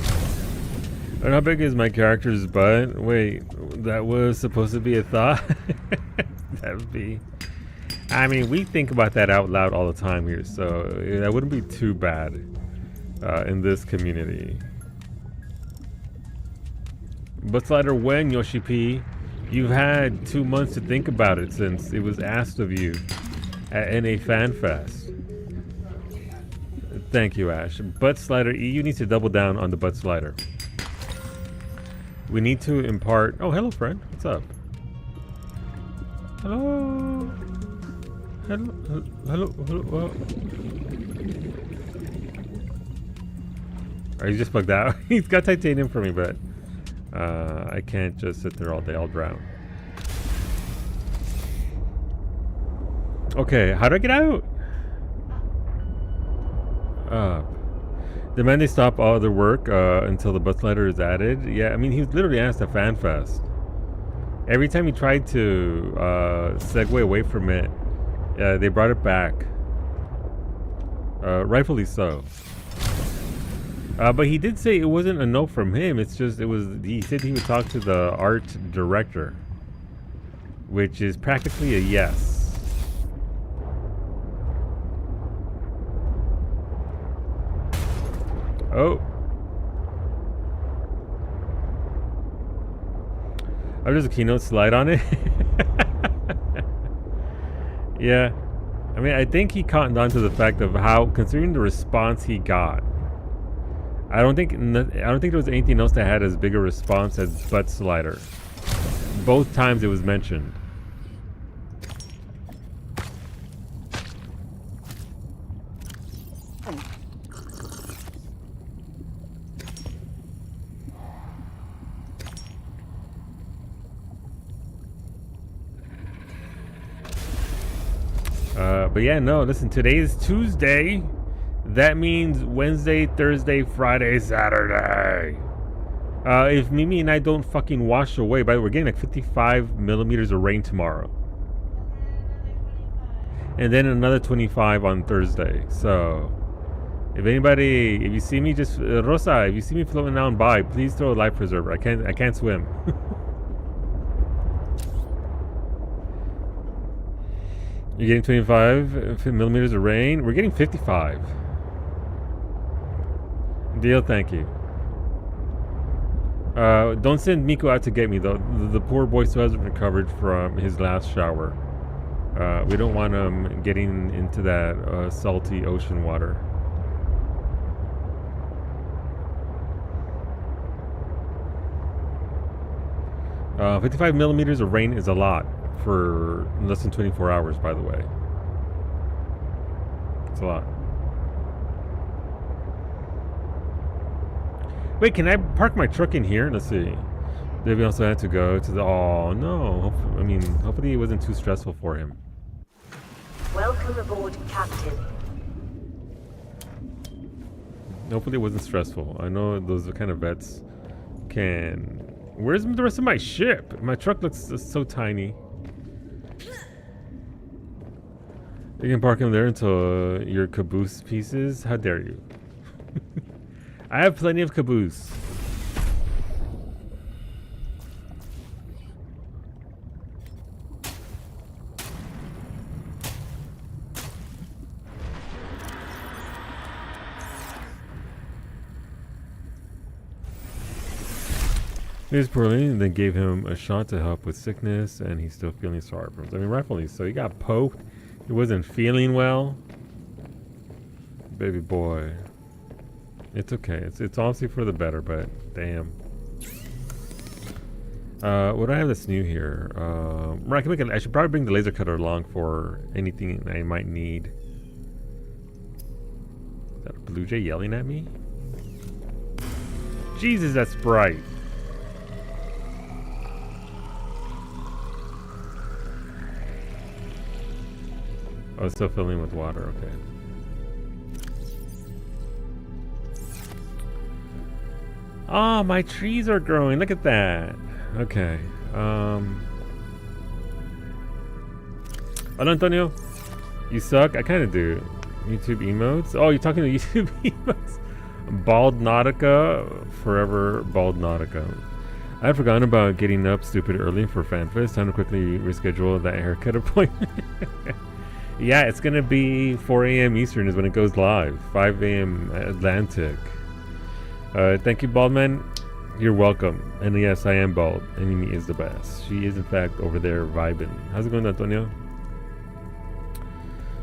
And how big is my character's butt? Wait, that was supposed to be a thought? That would be... I mean, we think about that out loud all the time here, so that wouldn't be too bad in this community. Butt slider when, Yoshi P? You've had 2 months to think about it since it was asked of you at NA Fan Fest. Thank you, Ash. Butt slider E, you need to double down on the butt slider. We need to impart... Oh, hello, friend. What's up? Hello? Hello? Are you just bugged out? He's got titanium for me, but... I can't just sit there all day. I'll drown. Okay, how do I get out? Demand they stop all other work until the bus letter is added. Yeah, I mean, he was literally asked at FanFest. Every time he tried to segue away from it, they brought it back. Rightfully so. But he did say it wasn't a no from him. It's just, he said he would talk to the art director, which is practically a yes. Oh. I'm just a keynote slide on it. Yeah. I mean, I think he cottoned on to the fact of how, considering the response he got, I don't think there was anything else that had as big a response as Butt Slider. Both times it was mentioned. But yeah, no, listen, today is Tuesday. That means Wednesday, Thursday, Friday, Saturday. If Mimi and I don't fucking wash away, by the way, we're getting like 55 millimeters of rain tomorrow. And then another 25 on Thursday. So, if you see me, just Rosa, if you see me floating down by, please throw a life preserver. I can't swim. You're getting 25 millimeters of rain. We're getting 55. Deal, thank you. Don't send Miko out to get me though. The poor boy still hasn't recovered from his last shower. We don't want him getting into that salty ocean water. Uh, 55 millimeters of rain is a lot for less than 24 hours, by the way. It's a lot. Wait, can I park my truck in here? Let's see. Maybe also had to go to the... Oh, no. Hopefully it wasn't too stressful for him.
Welcome aboard, Captain.
Hopefully it wasn't stressful. I know those kind of vets can... Where's the rest of my ship? My truck looks so tiny. You can park him there until your caboose pieces? How dare you? I have plenty of caboose. He was poorly and then gave him a shot to help with sickness, and he's still feeling sorry for him. I mean, rightfully so. He got poked. He wasn't feeling well. Baby boy. It's okay. It's obviously for the better, but damn. What do I have that's new here? I should probably bring the laser cutter along for anything I might need. Is that a blue jay yelling at me? Jesus, that's bright. Oh, it's still filling with water, okay. Oh, my trees are growing. Look at that. Okay. Hola, Antonio. You suck? I kind of do. YouTube emotes? Oh, you're talking to YouTube emotes? Baldnautica. Forever Baldnautica. I had forgotten about getting up stupid early for FanFest. Time to quickly reschedule that haircut appointment. Yeah, it's going to be 4 a.m. Eastern is when it goes live. 5 a.m. Atlantic. Thank you, Baldman. You're welcome. And yes, I am bald. And Mimi is the best. She is, in fact, over there vibing. How's it going, Antonio?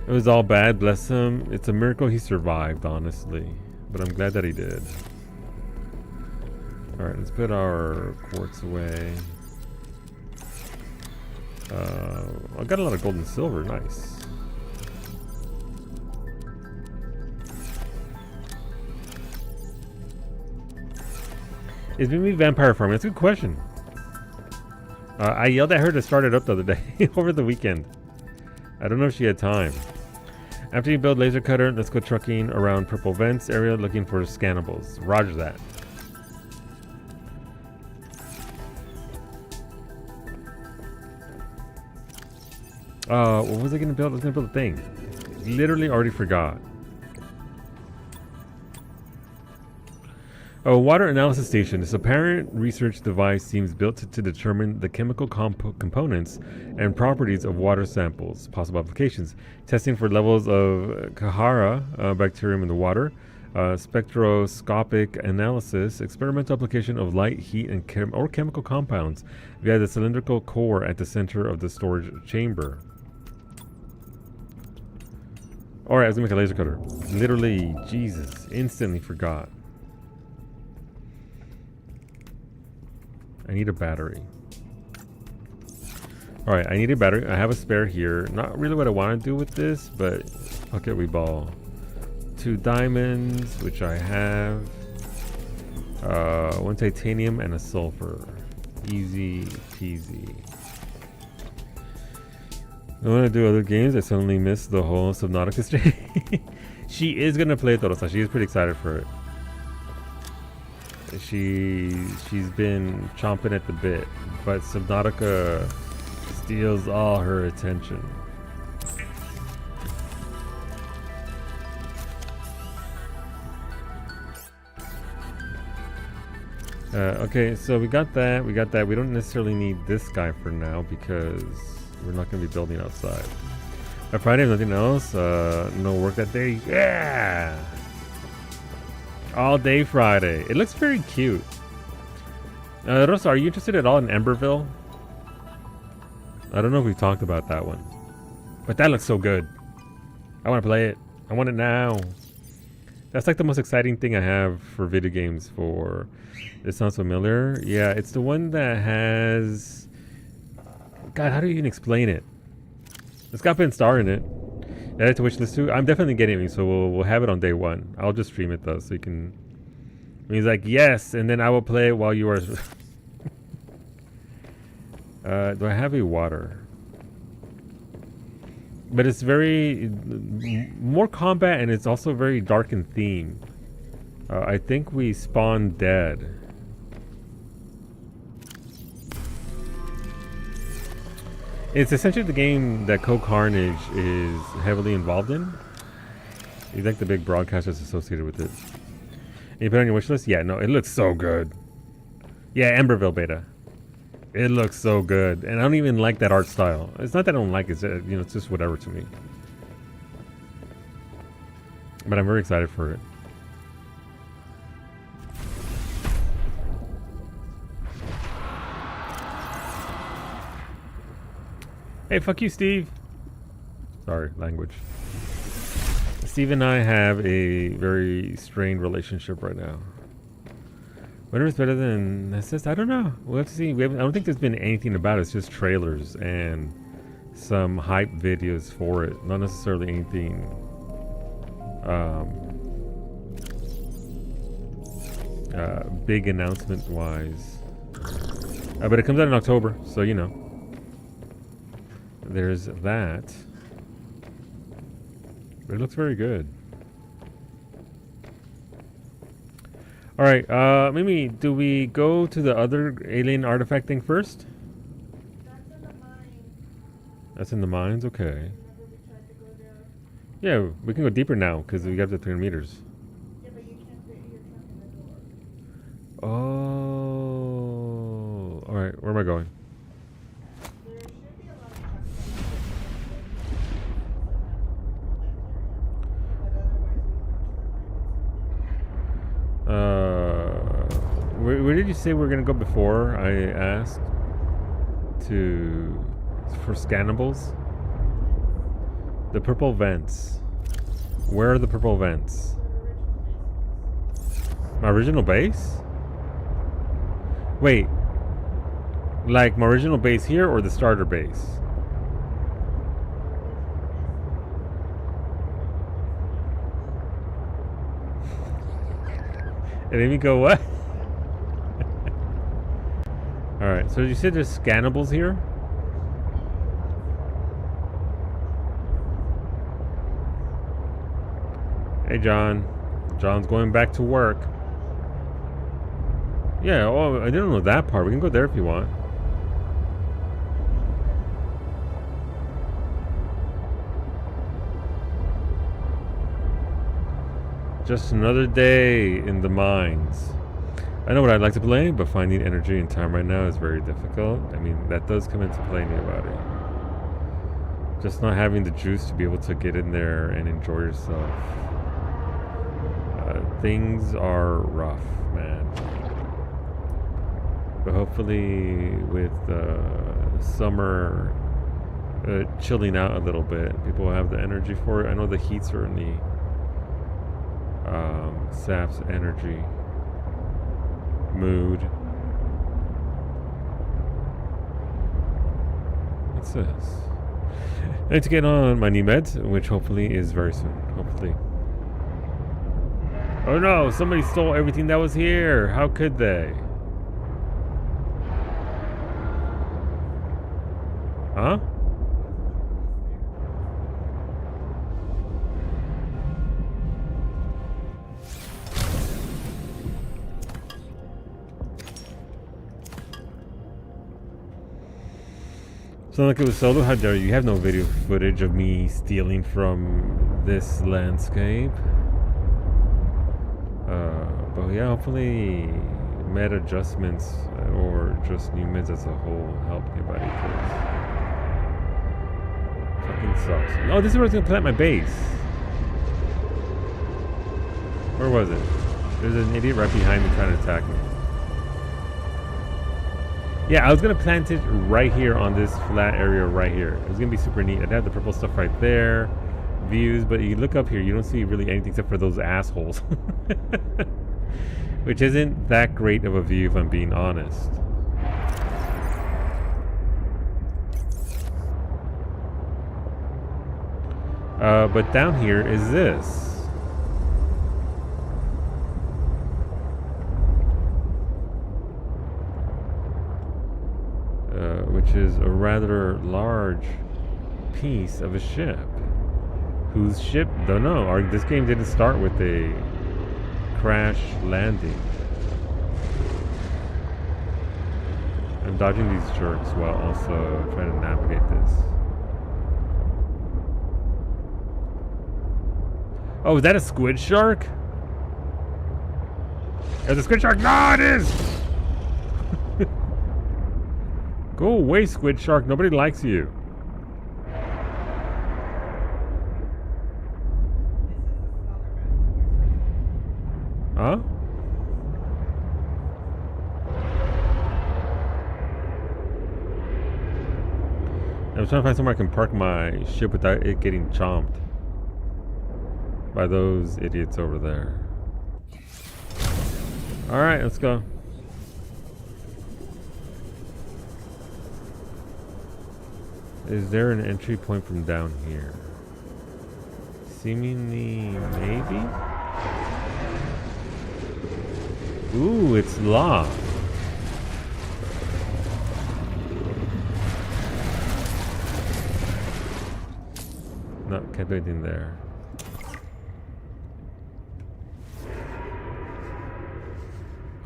It was all bad, bless him. It's a miracle he survived, honestly. But I'm glad that he did. Alright, let's put our quartz away. I got a lot of gold and silver. Nice. Is Mimi vampire farming? That's a good question. I yelled at her to start it up the other day over the weekend. I don't know if she had time. After you build laser cutter, let's go trucking around Purple Vents area looking for scannables. Roger that. What was I gonna build? I was gonna build a thing. Literally already forgot. A water analysis station. This apparent research device seems built to determine the chemical components and properties of water samples. Possible applications. Testing for levels of Kahara bacterium in the water. spectroscopic analysis, experimental application of light, heat, and chemical compounds via the cylindrical core at the center of the storage chamber. Alright, I was gonna make a laser cutter. Literally, Jesus, instantly forgot. I need a battery. Alright, I need a battery. I have a spare here. Not really what I want to do with this, but fuck it, we ball. 2 diamonds, which I have. 1 titanium and a sulfur. Easy peasy. I want to do other games. I suddenly missed the whole Subnautica stream. She is gonna play Torosa. She is pretty excited for it. She's been chomping at the bit, but Subnautica steals all her attention. Okay, so we got that. We don't necessarily need this guy for now because we're not going to be building outside. Friday, nothing else. No work that day. Yeah! All day Friday. It looks very cute. Rosa, are you interested at all in Emberville? I don't know if we've talked about that one. But that looks so good. I want to play it. I want it now. That's like the most exciting thing I have for video games for... It sounds familiar. Yeah, it's the one that has... God, how do you even explain it? It's got Ben Starr in it. Add it to wish list too. I'm definitely getting it, so we'll have it on day 1. I'll just stream it though, so you can... And he's like, yes, and then I will play it while you are... Do I have a water? But it's very... more combat, and it's also very dark in theme. I think we spawn dead. It's essentially the game that Code Carnage is heavily involved in. He's like the big broadcasters associated with it. And you put it on your wish list? Yeah, no, it looks so good. Yeah, Emberville beta. It looks so good. And I don't even like that art style. It's not that I don't like it, it's just whatever to me. But I'm very excited for it. Hey, fuck you, Steve. Sorry, language. Steve and I have a very strained relationship right now. Whatever is better than Assist, I don't know. We'll have to see. I don't think there's been anything about it. It's just trailers and some hype videos for it. Not necessarily anything big announcement wise. But it comes out in October, so you know. There's that. But it looks very good. Alright, Mimi, do we go to the other alien artifact thing first?
That's in the mine.
That's in the mines? Okay.
Remember we tried to go there?
Yeah, we can go deeper now because we got to 300 meters.
Yeah, but you can't fit your truck in the door.
Oh. Alright, where am I going?
There should be a lot of trucks but otherwise we can go to the mine.
Where did you say we were gonna go before? I asked for scannables. The purple vents. Where are the purple vents? My original base? Wait. Like my original base here or the starter base? It made me go, what? Alright, so you said there's scannables here? Hey, John. John's going back to work. Yeah, oh, I didn't know that part. We can go there if you want. Just another day in the mines. I know what I'd like to play, but finding energy and time right now is very difficult. I mean, that does come into play, nobody. Just not having the juice to be able to get in there and enjoy yourself. things are rough, man. But hopefully with summer chilling out a little bit, people have the energy for it. I know the heat certainly saps energy, mood. What's this? I need to get on my new meds, which hopefully is very soon. Hopefully. Oh no, somebody stole everything that was here. How could they? Huh? Sound like it was solo? How dare you? You have no video footage of me stealing from this landscape. But yeah, hopefully med adjustments or just new mids as a whole help anybody. Fucking sucks. Oh, this is where I was gonna plant my base. Where was it? There's an idiot right behind me trying to attack me. Yeah, I was gonna plant it right here on this flat area right here. It was gonna be super neat. I'd have the purple stuff right there, views, but you look up here, you don't see really anything except for those assholes. Which isn't that great of a view if I'm being honest. But down here is this. Which is a rather large piece of a ship. Whose ship? Don't know. This game didn't start with a crash landing. I'm dodging these jerks while also trying to navigate this. Oh, is that a squid shark? Is a squid shark? No, it is! Go away, squid shark. Nobody likes you. Huh? I'm trying to find somewhere I can park my ship without it getting chomped by those idiots over there. Alright, let's go. Is there an entry point from down here? Seemingly, maybe? Ooh, it's locked. No, can't do anything there.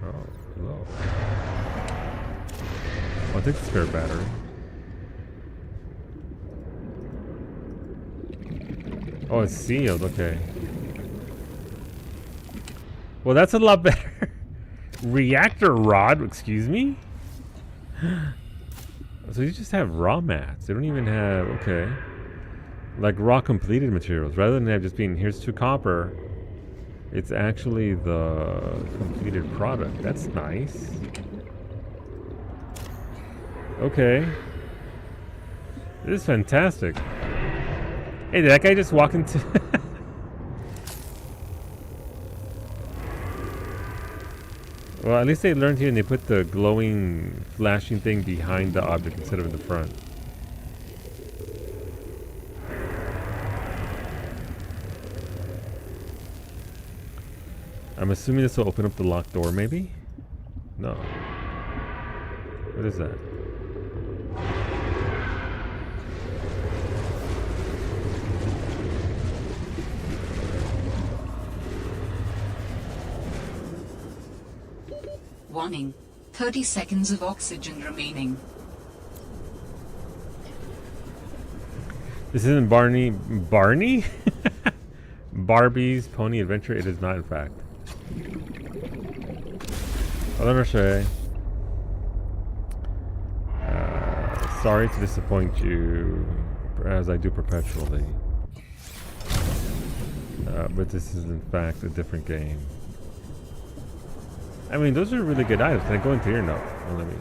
Oh, hello. I'll take the spare battery. Oh, it's sealed, okay. Well, that's a lot better. Reactor rod, excuse me? So you just have raw mats. They don't even have, okay. Like raw completed materials. Rather than have just being, here's 2 copper. It's actually the completed product. That's nice. Okay. This is fantastic. Hey, did that guy just walk into... Well, at least they learned here and they put the glowing, flashing thing behind the object instead of in the front. I'm assuming this will open up the locked door, maybe? No. What is that?
Warning. 30 seconds of oxygen remaining.
This isn't Barney. Barney? Barbie's Pony Adventure. It is not, in fact. Sorry to disappoint you, as I do perpetually. But this is, in fact, a different game. I mean, those are really good items. Can I go into here? No. Oh, let me.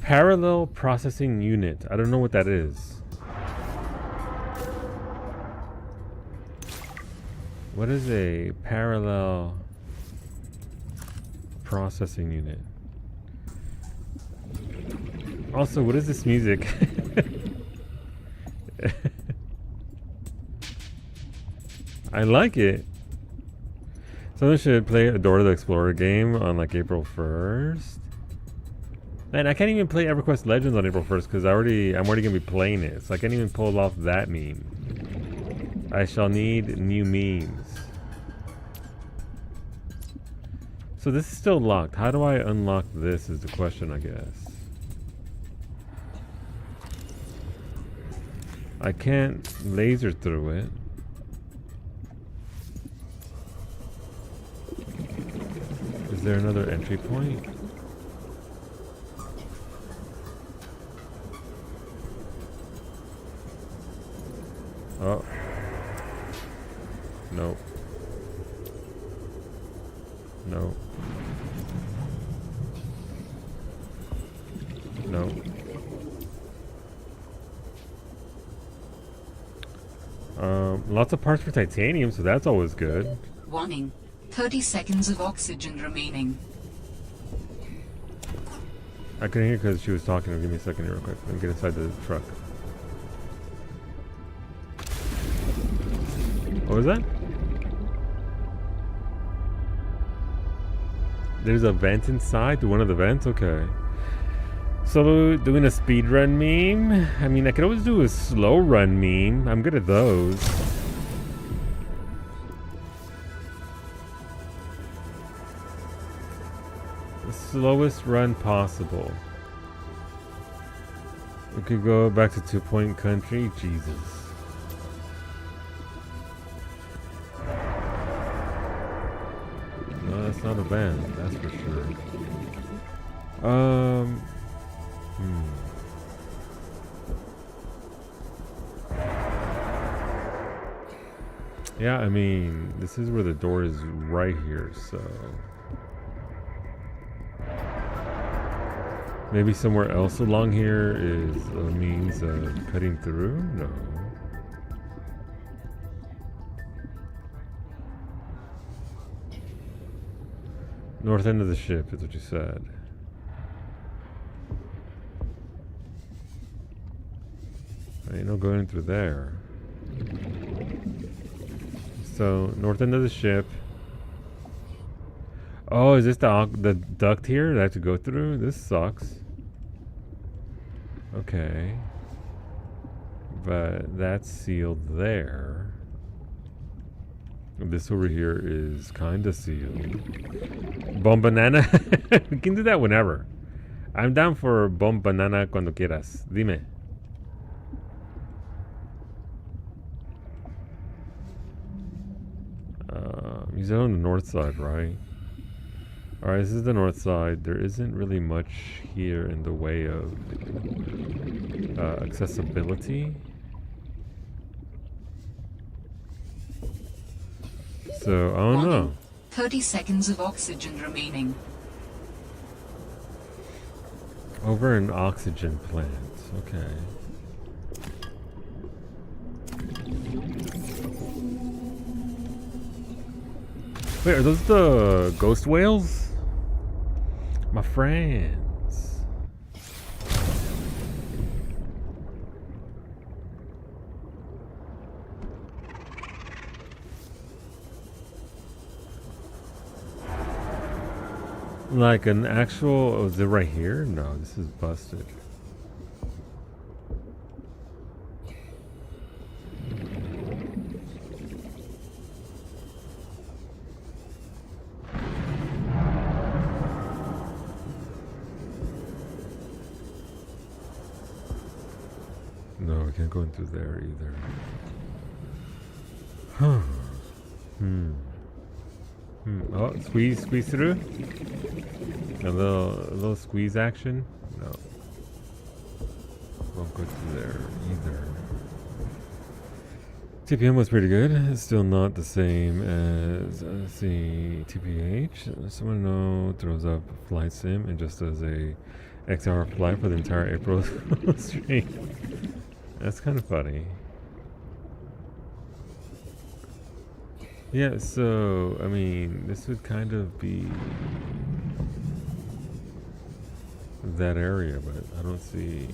Parallel processing unit. I don't know what that is. What is a parallel processing unit? Also, what is this music? I like it. Someone should play a Dora the Explorer game on like April 1st. Man, I can't even play EverQuest Legends on April 1st because I'm already gonna be playing it, so I can't even pull off that meme. I shall need new memes. So this is still locked. How do I unlock this is the question, I guess. I can't laser through it. Is there another entry point? Oh. No. No. No. Lots of parts for titanium, so that's always good.
Warning. 30 seconds of oxygen remaining.
I couldn't hear because she was talking. Give me a second here real quick. Let me get inside the truck. What was that? There's a vent inside? One of the vents? Okay. So, doing a speed run meme? I mean, I could always do a slow run meme. I'm good at those. The slowest run possible. We could go back to 2 Point Country. Jesus. No, that's not a band, that's for sure. Yeah, I mean, this is where the door is right here, so... Maybe somewhere else along here is a means of cutting through? No. North end of the ship is what you said. Ain't no going through there. So, north end of the ship. Oh, is this the duct here that I have to go through? This sucks. Okay. But that's sealed there. This over here is kinda sealed. Bomb banana? We can do that whenever. I'm down for bomb banana cuando quieras. Dime. He's on the north side, right? Alright, this is the north side. There isn't really much here in the way of accessibility. So, I don't know.
30 seconds of oxygen remaining.
Over an oxygen plant. Okay. Wait, are those the ghost whales? My friends. Like an actual... Oh, is it right here? No, this is busted. No, we can't go into there either. Huh. Oh, squeeze through. A little squeeze action. No, won't go through there either. TPM was pretty good. It's still not the same as the TPH. Someone know throws up flight sim and just does a XR flight for the entire April stream. That's kind of funny. Yeah, so I mean, this would kind of be that area, but I don't see.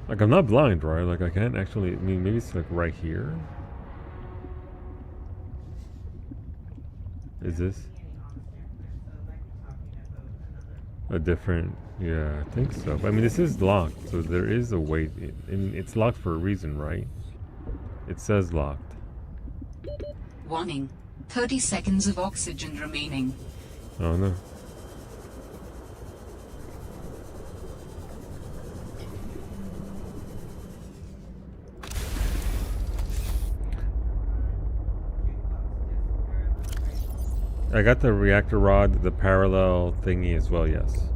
Like, I'm not blind, right? Like, I can't actually, I mean, maybe it's like right here. Is this a different, yeah, I think so. But, I mean, this is locked, so there is a way, and it's locked for a reason, right? It says locked.
Warning. 30 seconds of oxygen remaining.
Oh no. I got the reactor rod, the parallel thingy as well, yes.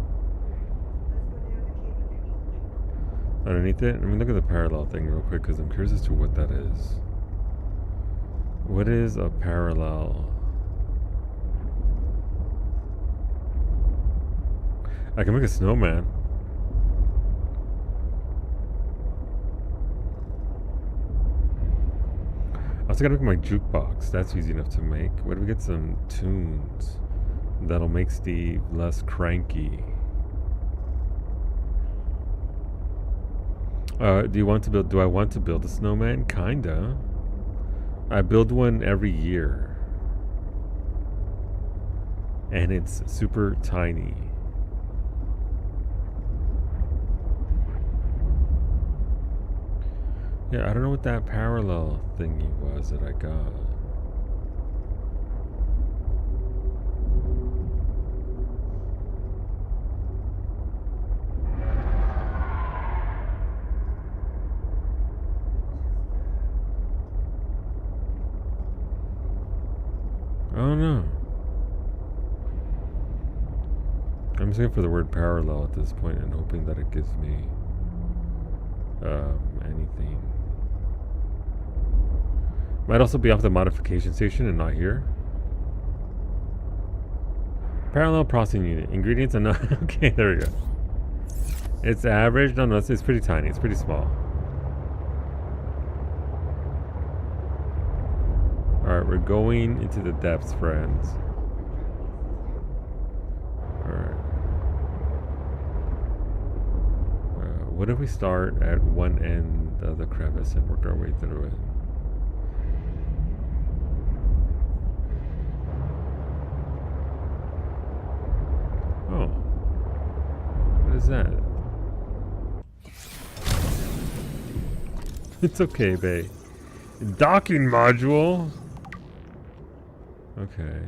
Underneath it? Let me look at the parallel thing real quick because I'm curious as to what that is. What is a parallel? I can make a snowman. I also gotta make my jukebox. That's easy enough to make. Where do we get some tunes that'll make Steve less cranky? Do you want to build? Do I want to build a snowman? Kinda. I build one every year, and it's super tiny. Yeah, I don't know what that parallel thingy was that I got. Oh no. I'm just looking for the word parallel at this point and hoping that it gives me anything. Might also be off the modification station and not here. Parallel processing unit. Ingredients are not... Okay, there we go. It's average. No, it's pretty tiny. It's pretty small. Alright, we're going into the depths, friends. Alright. What if we start at one end of the crevice and work our way through it? Oh. What is that? It's okay, babe. Docking module? Okay.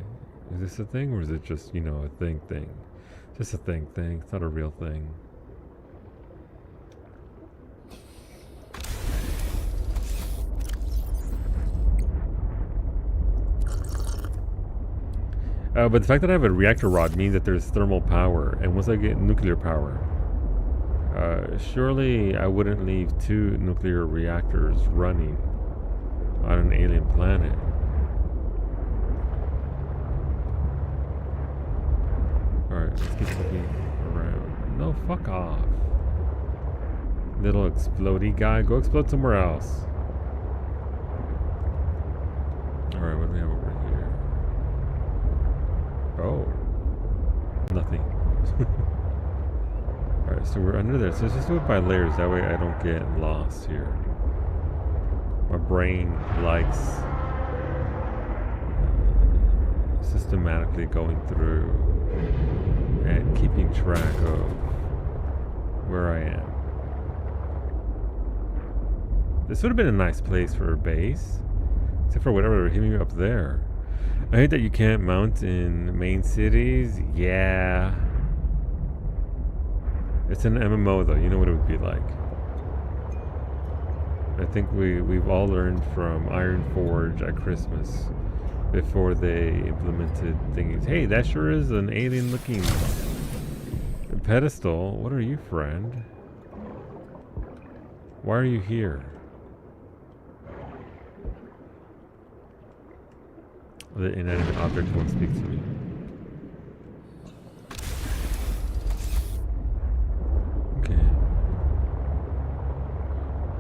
Is this a thing or is it just, you know, a thing? Just a thing. It's not a real thing. But the fact that I have a reactor rod means that there's thermal power, and once I get nuclear power, surely I wouldn't leave 2 nuclear reactors running on an alien planet. Alright, let's keep looking around. No, fuck off. Little explodey guy, go explode somewhere else. Alright, what do we have over here? Oh. Nothing. Alright, so we're under there. So let's just do it by layers. That way I don't get lost here. My brain likes systematically going through and keeping track of where I am. This would have been a nice place for a base. Except for whatever hitting me up there. I hate that you can't mount in main cities. Yeah. It's an MMO though, you know what it would be like. I think we've all learned from Iron Forge at Christmas before they implemented thingies. Hey, that sure is an alien looking pedestal. What are you, friend? Why are you here? The inanimate object won't speak to me. Okay.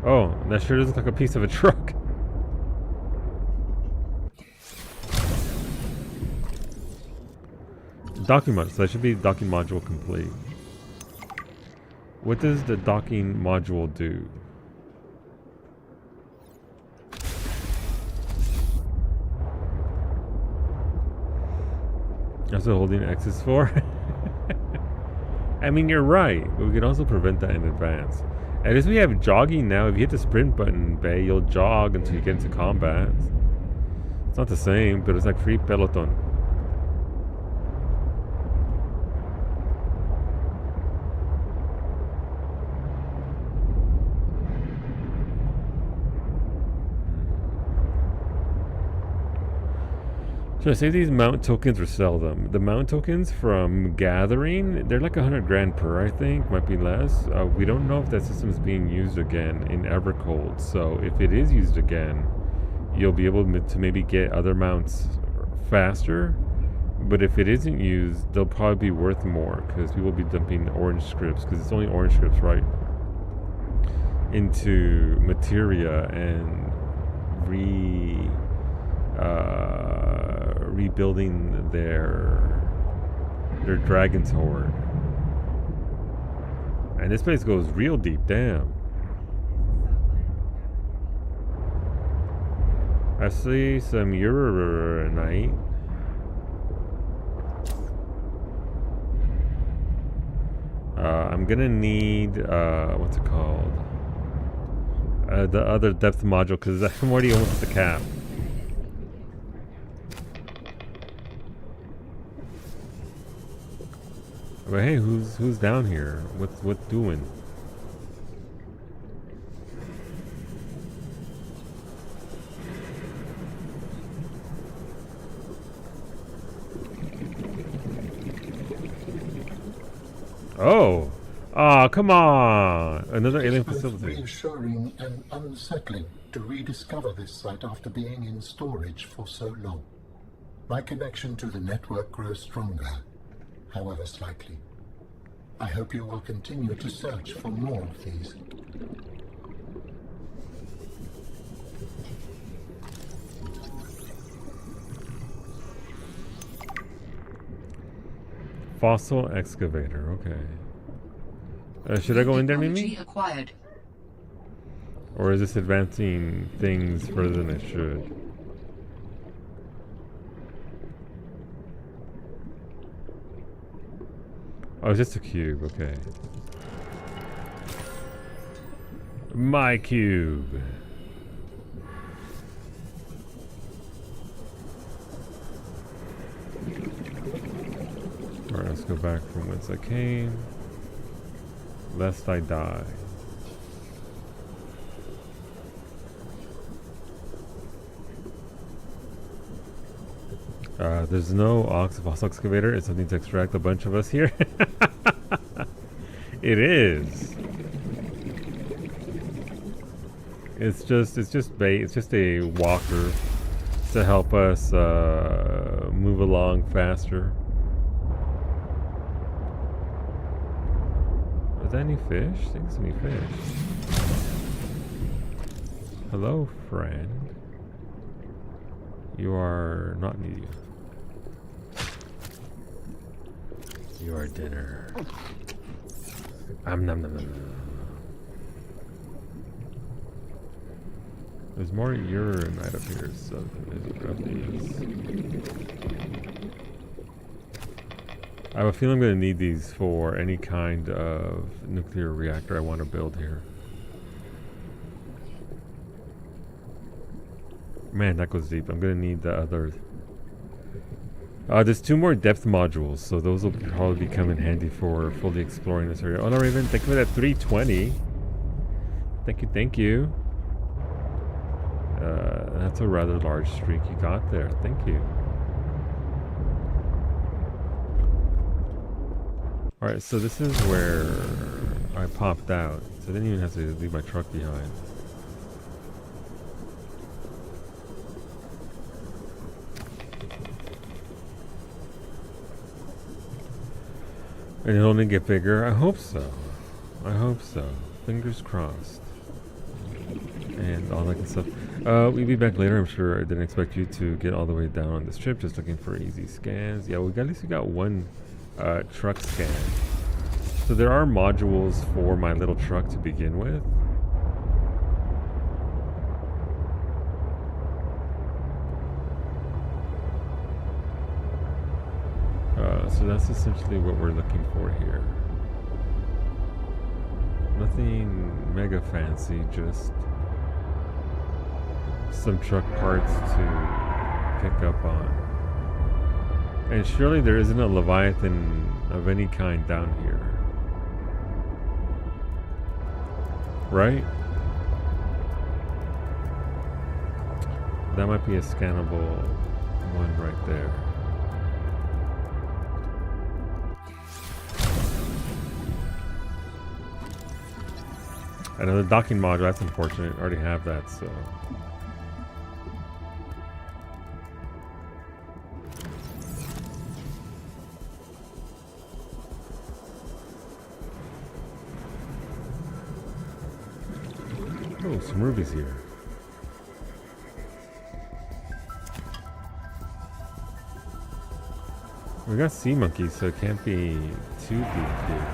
Oh, that sure does look like a piece of a truck. Docking module. So that should be docking module complete. What does the docking module do? That's what holding X is for? I mean, you're right, but we can also prevent that in advance. At least we have jogging now. If you hit the sprint button, Bay, you'll jog until you get into combat. It's not the same, but it's like free peloton. Should I save these mount tokens or sell them? The mount tokens from gathering, they're like 100 grand per, I think, might be less. We don't know if that system is being used again in Evercold. So if it is used again, you'll be able to maybe get other mounts faster. But if it isn't used, they'll probably be worth more because people will be dumping orange scripts, because it's only orange scripts, right? Into materia and rebuilding their dragon's horde. And this place goes real deep, damn. I see some uranite. I'm gonna need what's it called? The other depth module, because I'm already almost at the cap. But hey, who's down here? What's doing? Oh, come on! Another alien facility.
Reassuring and unsettling to rediscover this site after being in storage for so long. My connection to the network grows stronger, however slightly. I hope you will continue to search for more of these.
Fossil excavator, okay. Should I go in there, Mimi?
Acquired.
Or is this advancing things further than it should? Oh, it's just a cube, okay. My cube. Alright, let's go back from whence I came. Lest I die. There's no fossil excavator. It's something to extract a bunch of us here. It is. It's just bait. It's just a walker to help us move along faster. Is that any fish? I think it's any fish. Hello, friend. You are not needy. You are dinner. Nom nom nom nom. There's more uranite up here, so let's grab these. I have a feeling I'm going to need these for any kind of nuclear reactor I want to build here. Man, that goes deep. I'm going to need the others. There's 2 more depth modules, so those will probably come in handy for fully exploring this area. Oh, no, Raven, thank you for that 320. Thank you, thank you. That's a rather large streak you got there. Thank you. Alright, so this is where I popped out. So I didn't even have to leave my truck behind. And it'll only get bigger? I hope so. I hope so. Fingers crossed. And all that good stuff. We'll be back later, I'm sure. I didn't expect you to get all the way down on this trip, just looking for easy scans. Yeah, at least we got one truck scan. So there are modules for my little truck to begin with. So that's essentially what we're looking for here. Nothing mega fancy, just some truck parts to pick up on. And surely there isn't a Leviathan of any kind down here. Right? That might be a scannable one right there. Another docking module, that's unfortunate. I already have that, so. Oh, some rubies here. We got sea monkeys, so it can't be too deep here.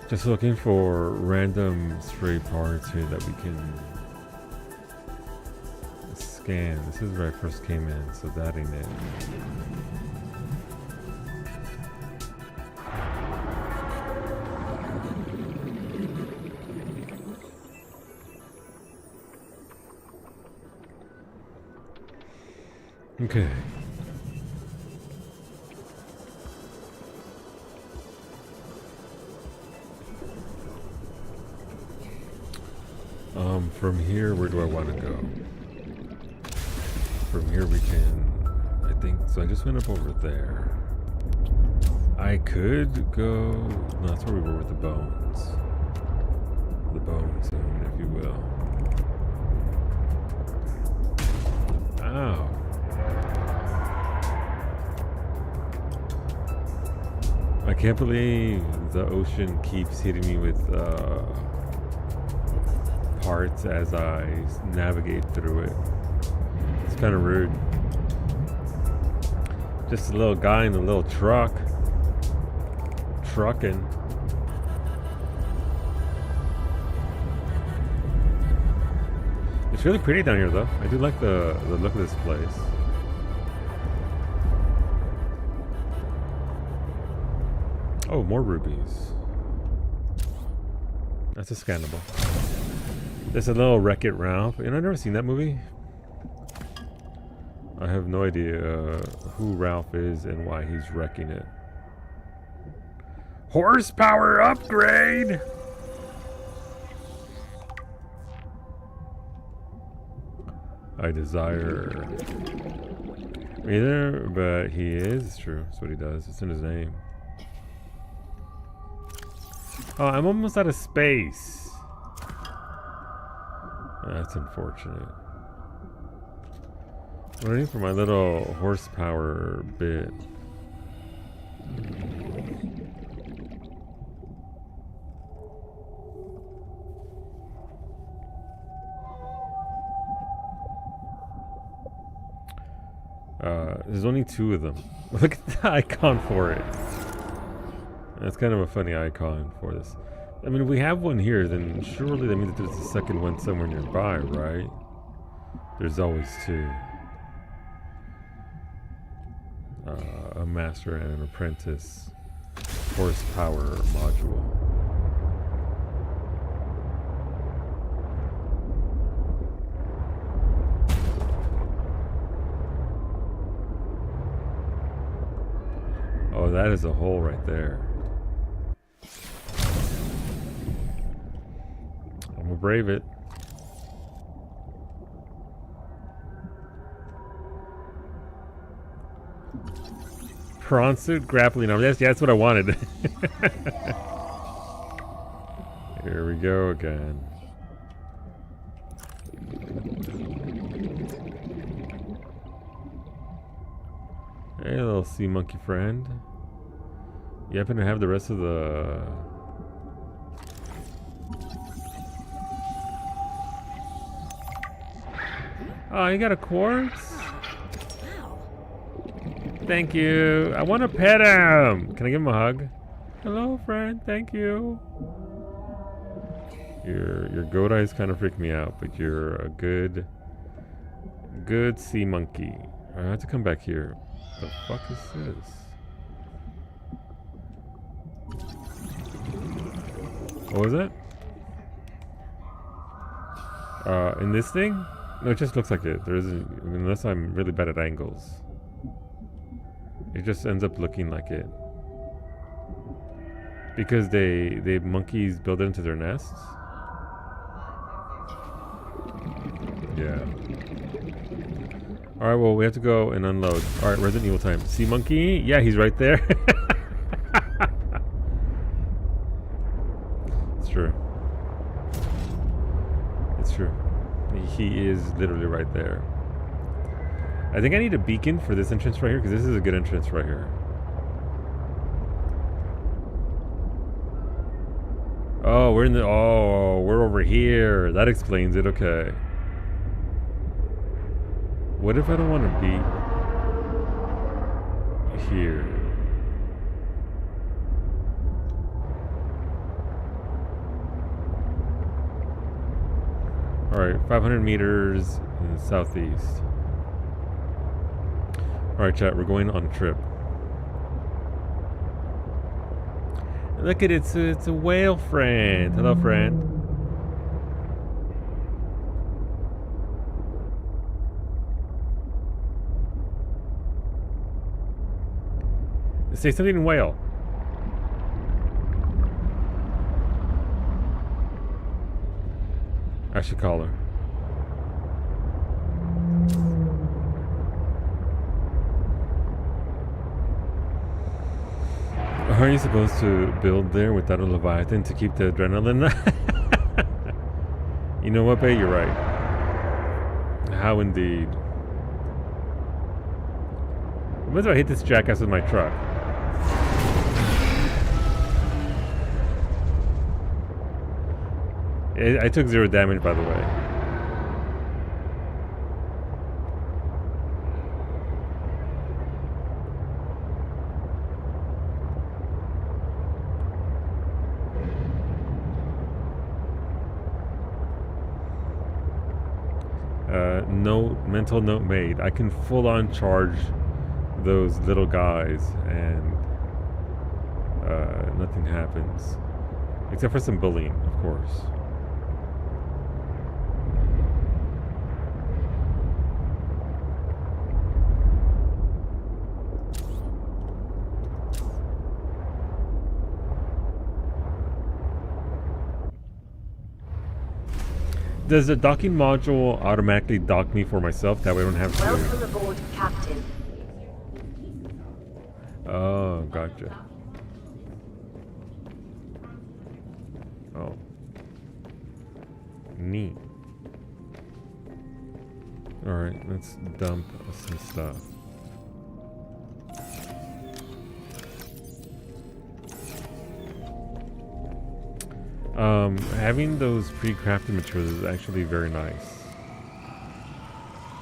Just looking for random stray parts here that we can scan. This is where I first came in, so that ain't it. Okay. From here, where do I want to go? From here we can, I think, so I just went up over there. I could go, no, that's where we were with the bones. The bone zone, if you will. Ow. I can't believe the ocean keeps hitting me with parts as I navigate through it. It's kind of rude. Just a little guy in a little truck. Trucking. It's really pretty down here though. I do like the look of this place. Oh, more rubies. That's a scannable. There's a little Wreck-It Ralph. And I've never seen that movie. I have no idea who Ralph is and why he's wrecking it. Horsepower upgrade! I desire either, but he is. It's true. That's what he does. It's in his name. Oh, I'm almost out of space. That's unfortunate. I'm waiting for my little horsepower bit. There's only 2 of them. Look at the icon for it. That's kind of a funny icon for this. I mean, if we have one here, then surely that means that there's a second one somewhere nearby, right? There's always 2. a master and an apprentice horsepower module. Oh, that is a hole right there. I'm gonna brave it. Prawn suit grappling arm. That's what I wanted. Here we go again. Hey, little sea monkey friend. You happen to have the rest of the... Oh, you got a quartz?
Wow.
Thank you. I want to pet him. Can I give him a hug? Hello, friend. Thank you. Your goat eyes kind of freak me out, but you're a good sea monkey. I have to come back here. The fuck is this? What was that? In this thing? No, it just looks like it. There isn't, unless I'm really bad at angles. It just ends up looking like it. Because they monkeys build it into their nests. Yeah. Alright, well, we have to go and unload. Alright, Resident Evil time. Sea monkey? Yeah, he's right there. It's true. It's true. He is literally right there. I think I need a beacon for this entrance right here, because this is a good entrance right here. Oh, we're in the... Oh, we're over here. That explains it. Okay. What if I don't want to be here? Alright, 500 meters in the southeast. Alright, chat, we're going on a trip. Look at it, it's a whale friend. Hello, friend. Say something in whale. I should call her. How are you supposed to build there without a Leviathan to keep the adrenaline? You know what, babe? You're right. How indeed. What if I hit this jackass with my truck? I took 0 damage, by the way. Mental note made. I can full on charge those little guys and nothing happens. Except for some bullying, of course. Does the docking module automatically dock me for myself? That way I don't have to...
Welcome aboard, Captain.
Oh, gotcha. Oh. Neat. Alright, let's dump some stuff. Having those pre-crafted materials is actually very nice.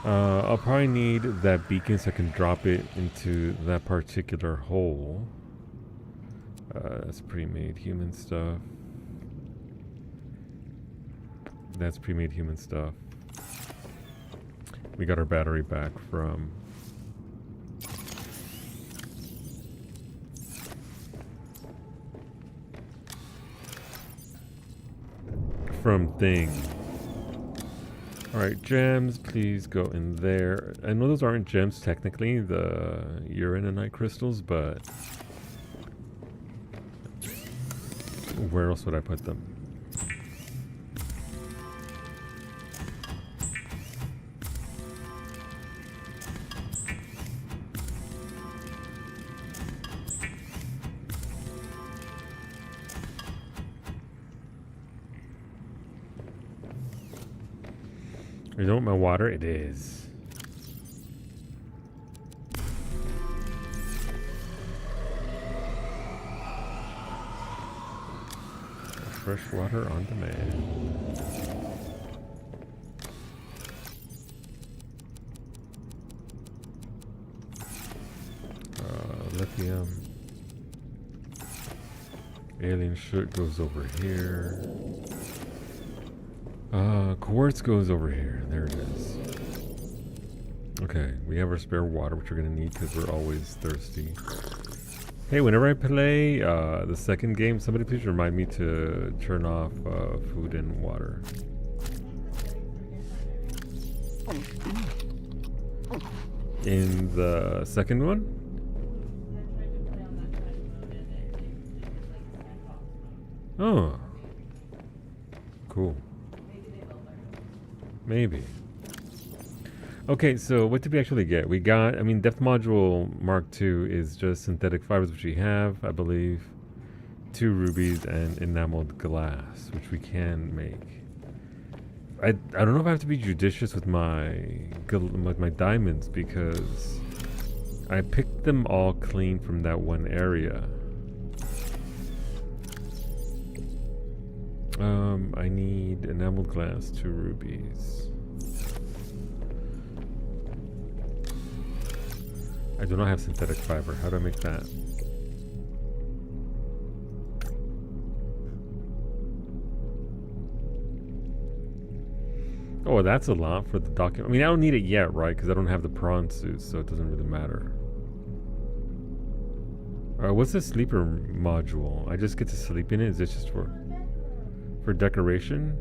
I'll probably need that beacon so I can drop it into that particular hole. That's pre-made human stuff. That's pre-made human stuff. We got our battery back from from thing. Alright, gems, please go in there. I know those aren't gems technically, the uranite crystals, but where else would I put them? You know what my water? It is. Fresh water on demand. Lithium. Alien shit goes over here. Quartz goes over here. There it is. Okay, we have our spare water, which we're gonna need because we're always thirsty. Hey, whenever I play the second game, somebody please remind me to turn off food and water. In the second one? Oh. Cool. Maybe. Okay, so what did we actually get? We got, I mean, Depth Module Mark II is just synthetic fibers, which we have, I believe. 2 rubies and enameled glass, which we can make. I don't know if I have to be judicious with my diamonds because I picked them all clean from that one area. I need enameled glass, 2 rubies. I do not have synthetic fiber. How do I make that? Oh, that's a lot for the document. I mean, I don't need it yet, right? Because I don't have the prawn suit, so it doesn't really matter. What's the sleeper module? I just get to sleep in it? Is it just for decoration?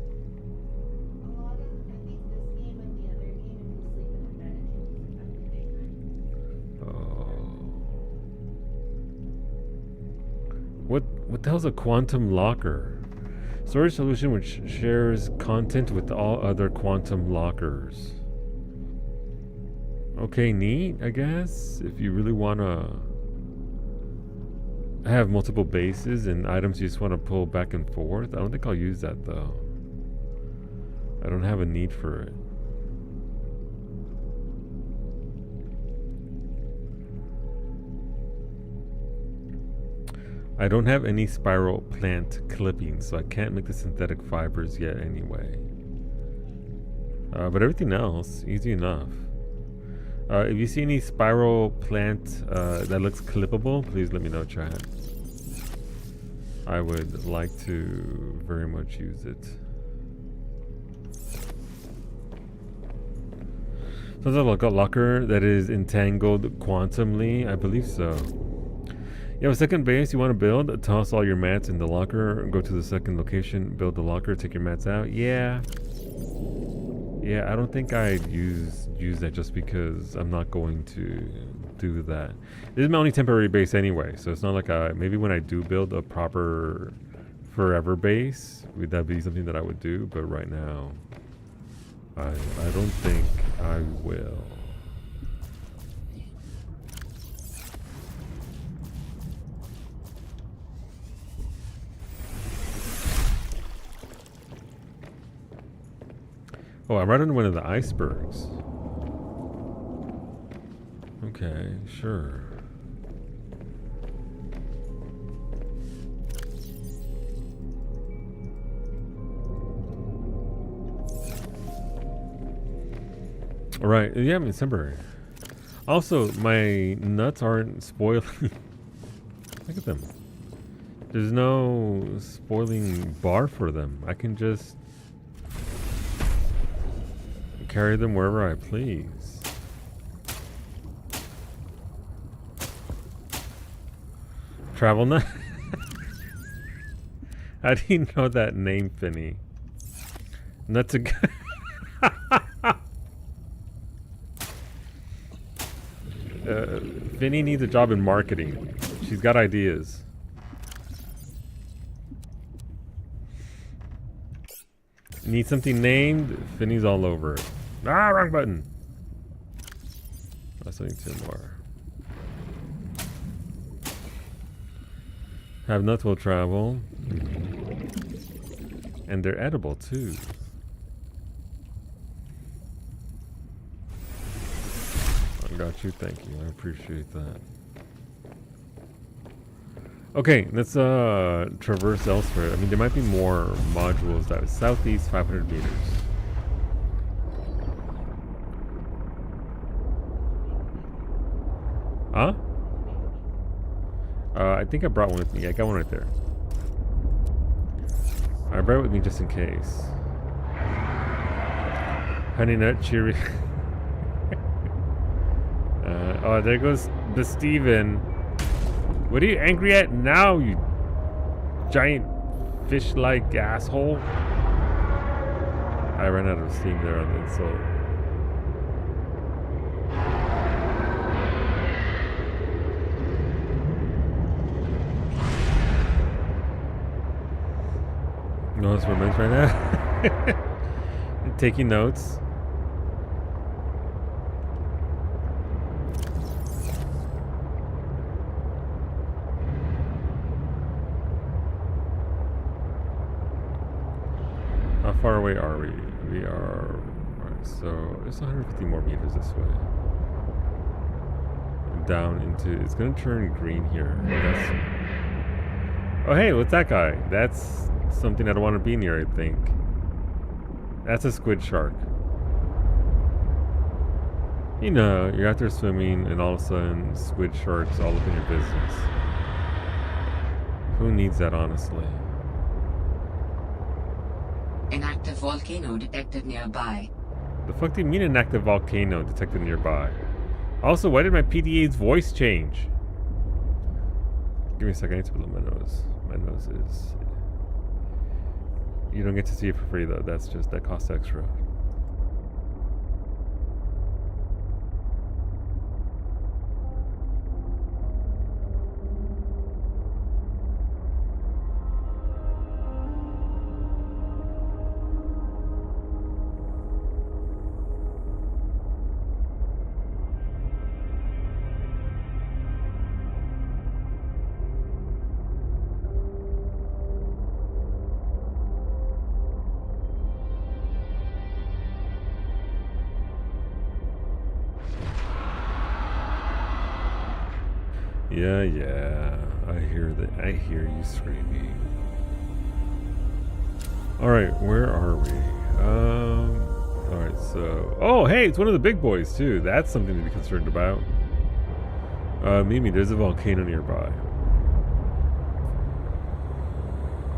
What the hell's a quantum locker? Storage solution which shares content with all other quantum lockers. Okay, neat, I guess. If you really want to have multiple bases and items you just want to pull back and forth. I don't think I'll use that though. I don't have a need for it. I don't have any spiral plant clippings, so I can't make the synthetic fibers yet anyway. But everything else, easy enough. If you see any spiral plant that looks clippable, please let me know, chat. I would like to very much use it. Sounds like a locker that is entangled quantumly. I believe so. You have a second base you want to build? Toss all your mats in the locker, go to the second location, build the locker, take your mats out. Yeah. Yeah, I don't think I'd use that just because I'm not going to do that. This is my only temporary base anyway, so it's not like maybe when I do build a proper forever base, would that be something that I would do? But right now, I don't think I will. Oh, I'm right on one of the icebergs. Okay, sure. All right, yeah, I'm in December. Also, my nuts aren't spoiling. Look at them. There's no spoiling bar for them. I can just carry them wherever I please. Travel nut? How do you know that name, Finny? That's a good. Vinny needs a job in marketing. She's got ideas. Need something named? Vinny's all over it. Ah, wrong button. I still need 2 more. Have nuts will travel. And they're edible too. I got you, thank you. I appreciate that. Okay, let's traverse elsewhere. I mean, there might be more modules that are southeast 500 meters. Huh? I think I brought one with me. I got one right there. I brought it with me just in case. Honey Nut Cheery. Oh, there goes the Steven. What are you angry at now, you giant fish-like asshole? I ran out of steam there on the insult. No, it's romance right now. Taking notes. How far away are we? We are... Right, so it's 150 more meters this way. Down into... It's going to turn green here. Oh, hey, what's that guy? That's something I don't want to be near, I think. That's a squid shark. You know, you're out there swimming and all of a sudden squid sharks all up in your business. Who needs that, honestly?
An active volcano detected nearby.
The fuck do you mean an active volcano detected nearby? Also, why did my PDA's voice change? Give me a second, I need to blow my nose. My nose is... You don't get to see it for free though, that's just, that costs extra. Yeah, I hear you screaming. Alright, where are we? Alright, so... Oh, hey, it's one of the big boys, too. That's something to be concerned about. Mimi, there's a volcano nearby.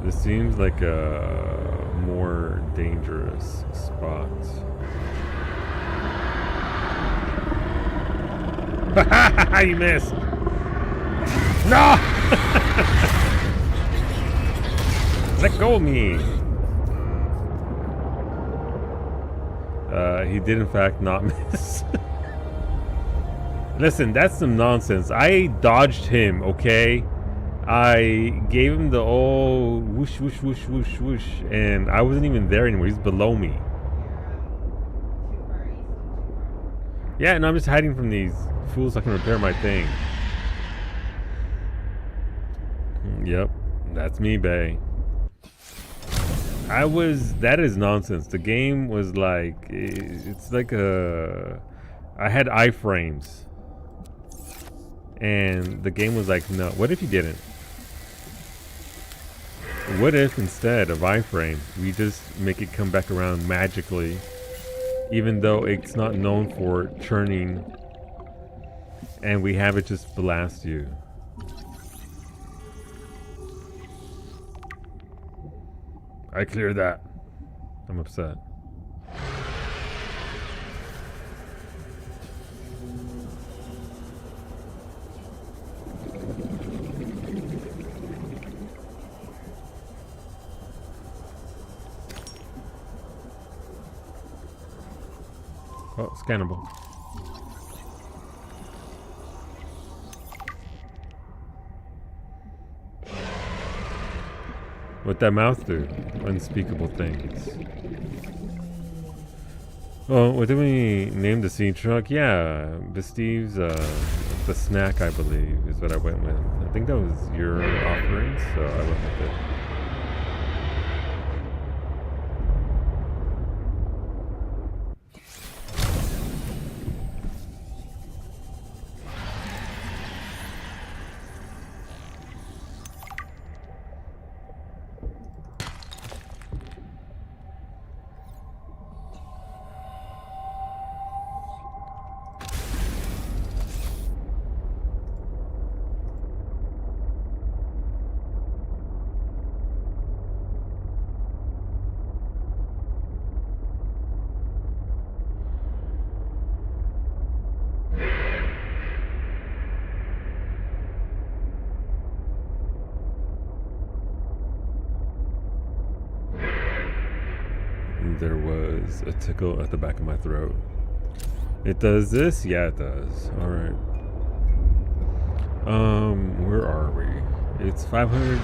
This seems like a more dangerous spot. You missed! No! Let go of me! He did in fact not miss. Listen, that's some nonsense. I dodged him, okay? I gave him the old whoosh, whoosh, whoosh, whoosh, whoosh, and I wasn't even there anymore. He's below me. Yeah, no, I'm just hiding from these fools so I can repair my thing. Yep, that's me, bae. That is nonsense. The game was like, it's like I had iframes. And the game was like, no, what if you didn't? What if instead of iframe, we just make it come back around magically, even though it's not known for churning, and we have it just blast you? I cleared that. I'm upset. Oh, scannable. What that mouth do? Unspeakable things. Oh, what did we name the sea truck? Yeah, the Steve's, the snack, I believe, is what I went with. I think that was your offering, so I went with it. There was a tickle at the back of my throat. It does this? Yeah, it does. Alright. Where are we? It's 500.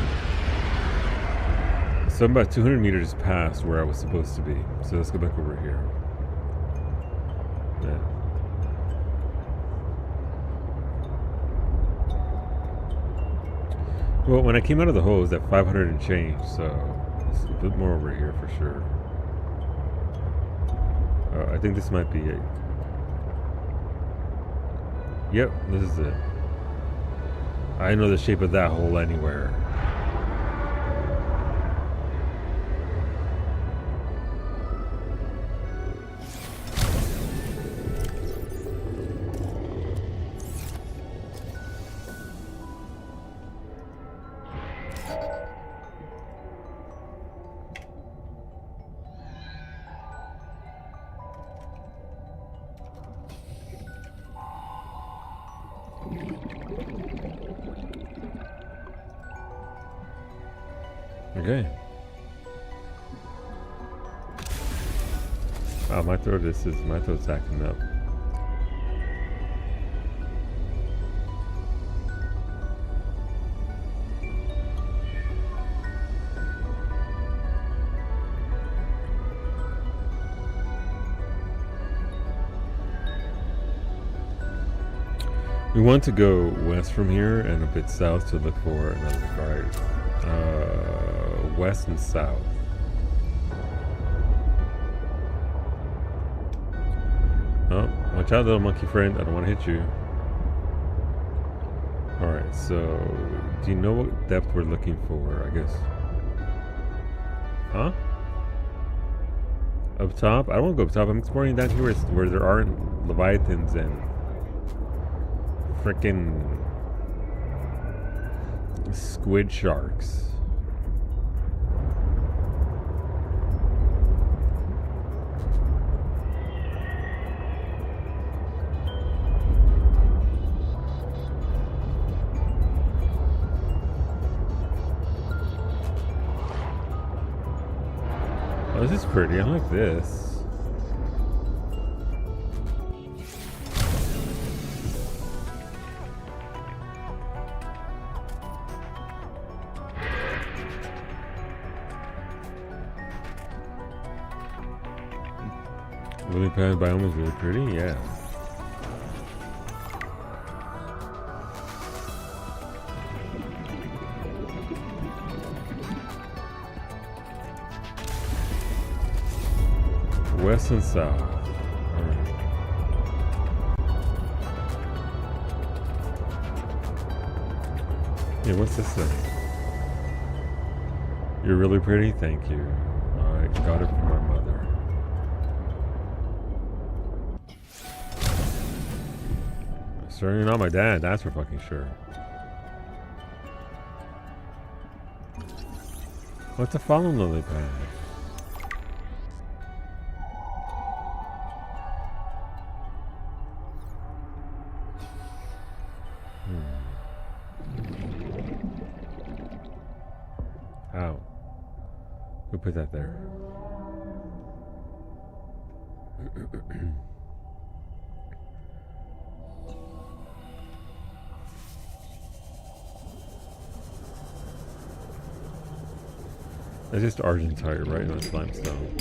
So I'm about 200 meters past where I was supposed to be. So let's go back over here. Yeah. Well, when I came out of the hole, it was at 500 and change, so it's a bit more over here for sure. I think this might be it. Yep, this is it. I know the shape of that hole anywhere. Okay. Wow, my throat's acting up. We want to go west from here and a bit south to look for another guard. West and south. Oh, watch out, little monkey friend. I don't want to hit you. Alright, so do you know what depth we're looking for, I guess? Huh? Up top? I don't want to go up top. I'm exploring down here where there aren't leviathans and frickin' squid sharks. Oh, this is pretty. I like this. Lily pad biome is really pretty, yeah. West and south. Alright. Yeah, what's this thing? You're really pretty, thank you. I got it from my mother. Certainly not my dad, that's for fucking sure. What's a fallen lily pad? How? Who put that there? It's just argentite, right? No, it's limestone.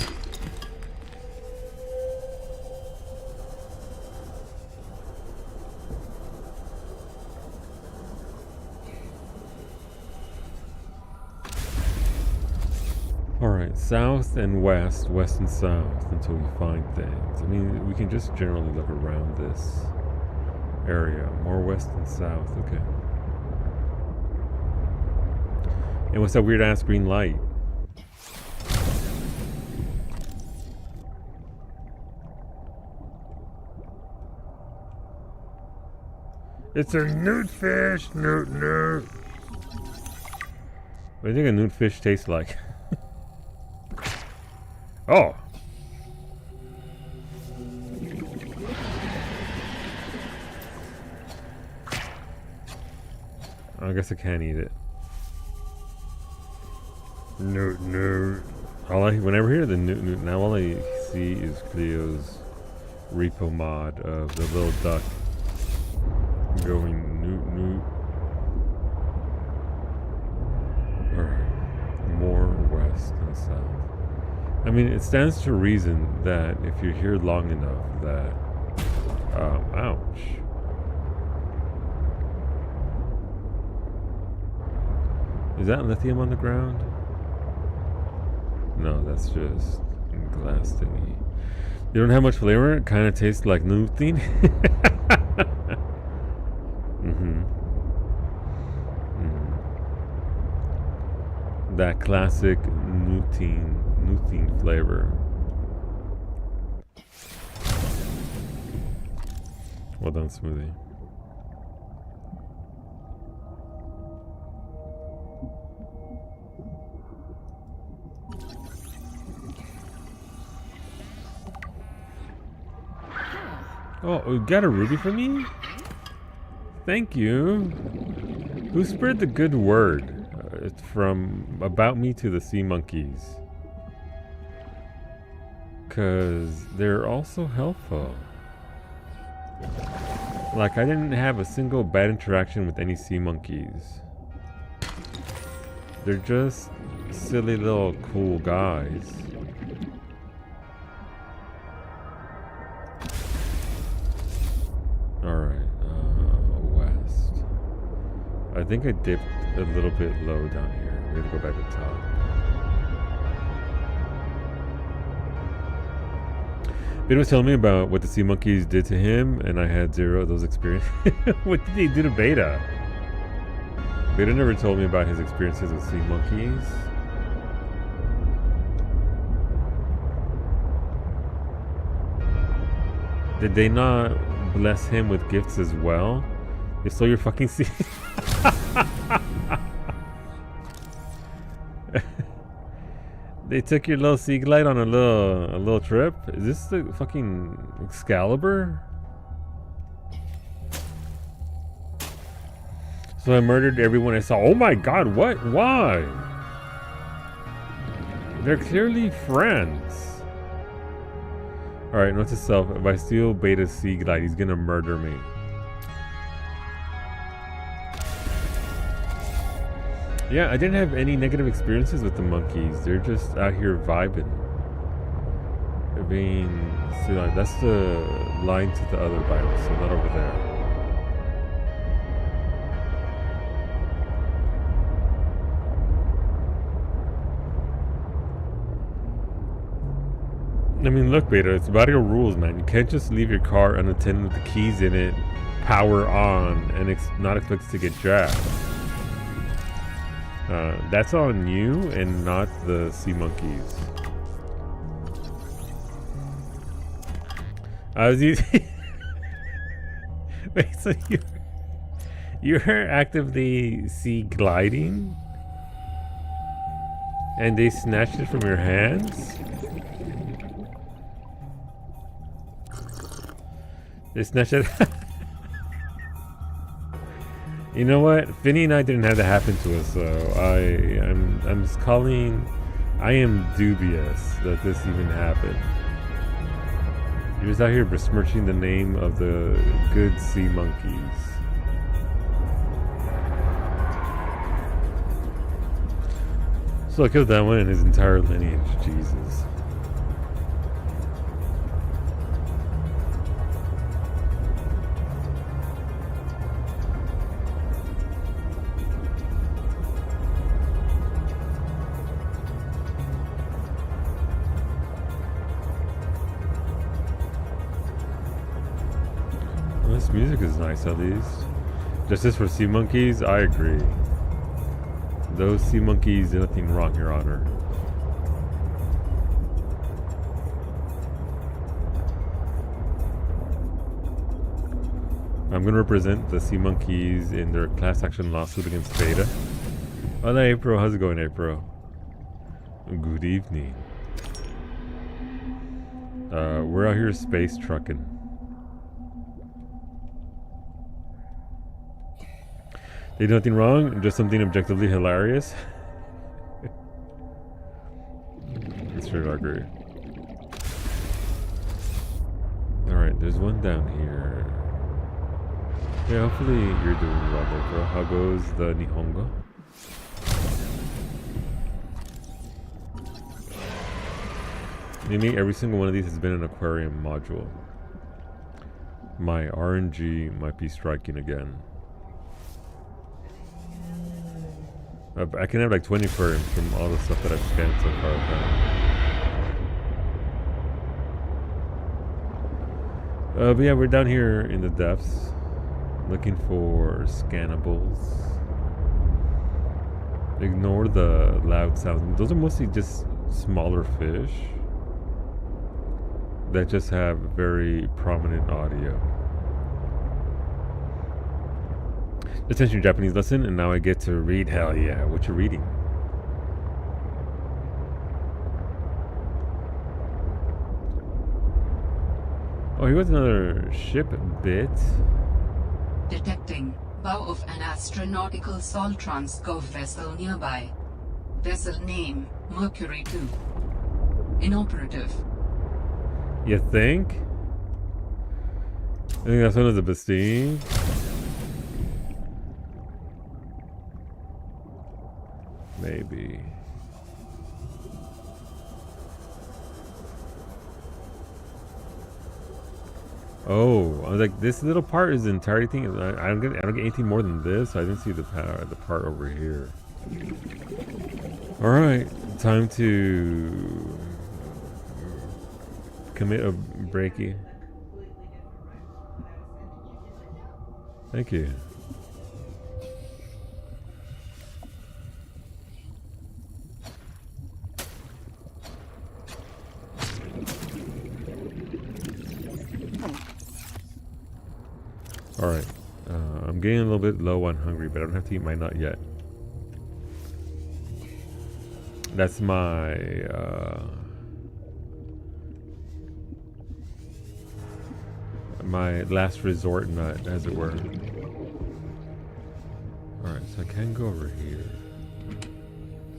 Alright, south and west, west and south until we find things. I mean, we can just generally look around this area. More west and south, okay. And what's that weird ass green light? It's a newt fish! Newt. What do you think a newt fish tastes like? Oh! I guess I can't eat it. Newt. Whenever I hear the newt, now all I see is Cleo's repo mod of the little duck going newt. Alright. More west and south. I mean, it stands to reason that if you're here long enough that... ouch. Is that lithium on the ground? No, that's just glass thingy. You don't have much flavor? It kind of tastes like lutein. That classic lutein flavor. Well done, Smoothie. Oh, you got a ruby for me? Thank you. Who spread the good word from about me to the sea monkeys? Cause they're also helpful. Like, I didn't have a single bad interaction with any sea monkeys. They're just silly little cool guys. Alright, west. I think I dipped a little bit low down here. We have to go back to the top. Beta was telling me about what the sea monkeys did to him, and I had zero of those experiences. What did they do to Beta? Beta never told me about his experiences with sea monkeys. Did they not bless him with gifts as well? If so, you're fucking sea. They took your little sea glide on a little trip. Is this the fucking Excalibur? So I murdered everyone I saw. Oh my god, what? Why? They're clearly friends. Alright, note to self, if I steal Beta's sea glide, he's gonna murder me. Yeah, I didn't have any negative experiences with the monkeys. They're just out here vibing. I mean, see, like, that's the line to the other biome, so not over there. I mean, look, Beta, it's about your rules, man. You can't just leave your car unattended with the keys in it, power on, and not expect to get jacked. That's on you and not the sea monkeys. I was using... Wait, so you're actively sea gliding? And they snatched it from your hands? They snatched it... You know what? Finny and I didn't have that happen to us, so I'm just calling... I am dubious that this even happened. You're just out here besmirching the name of the good sea monkeys. So I killed that one and his entire lineage. Jesus. Well, this music is nice at least. Justice for sea monkeys? I agree. Those sea monkeys did nothing wrong, Your Honor. I'm going to represent the sea monkeys in their class action lawsuit against Beta. Hola, April. How's it going, April? Good evening. We're out here space trucking. They did nothing wrong, just something objectively hilarious. It's true, I agree. Alright, there's one down here. Yeah, hopefully you're doing well, bro. How goes the Nihongo? Maybe every single one of these has been an aquarium module. My RNG might be striking again. I can have like 20 aquariums from all the stuff that I've scanned so far. But yeah, we're down here in the depths looking for scannables. Ignore the loud sounds. Those are mostly just smaller fish that just have very prominent audio. Attention, Japanese lesson, and now I get to read. Hell yeah, what you reading? Oh, here was another ship bit.
Detecting bow of an astronautical Sol Transgov vessel nearby. Vessel name Mercury 2. Inoperative.
You think? I think that's one of the Bastille. Maybe. Oh, I was like, this little part is the entirety thing. I don't get anything more than this. I didn't see the part over here. All right, time to commit a breaky. Thank you. Alright, I'm getting a little bit low on hungry, but I don't have to eat my nut yet. That's my my last resort nut, as it were. Alright, so I can go over here.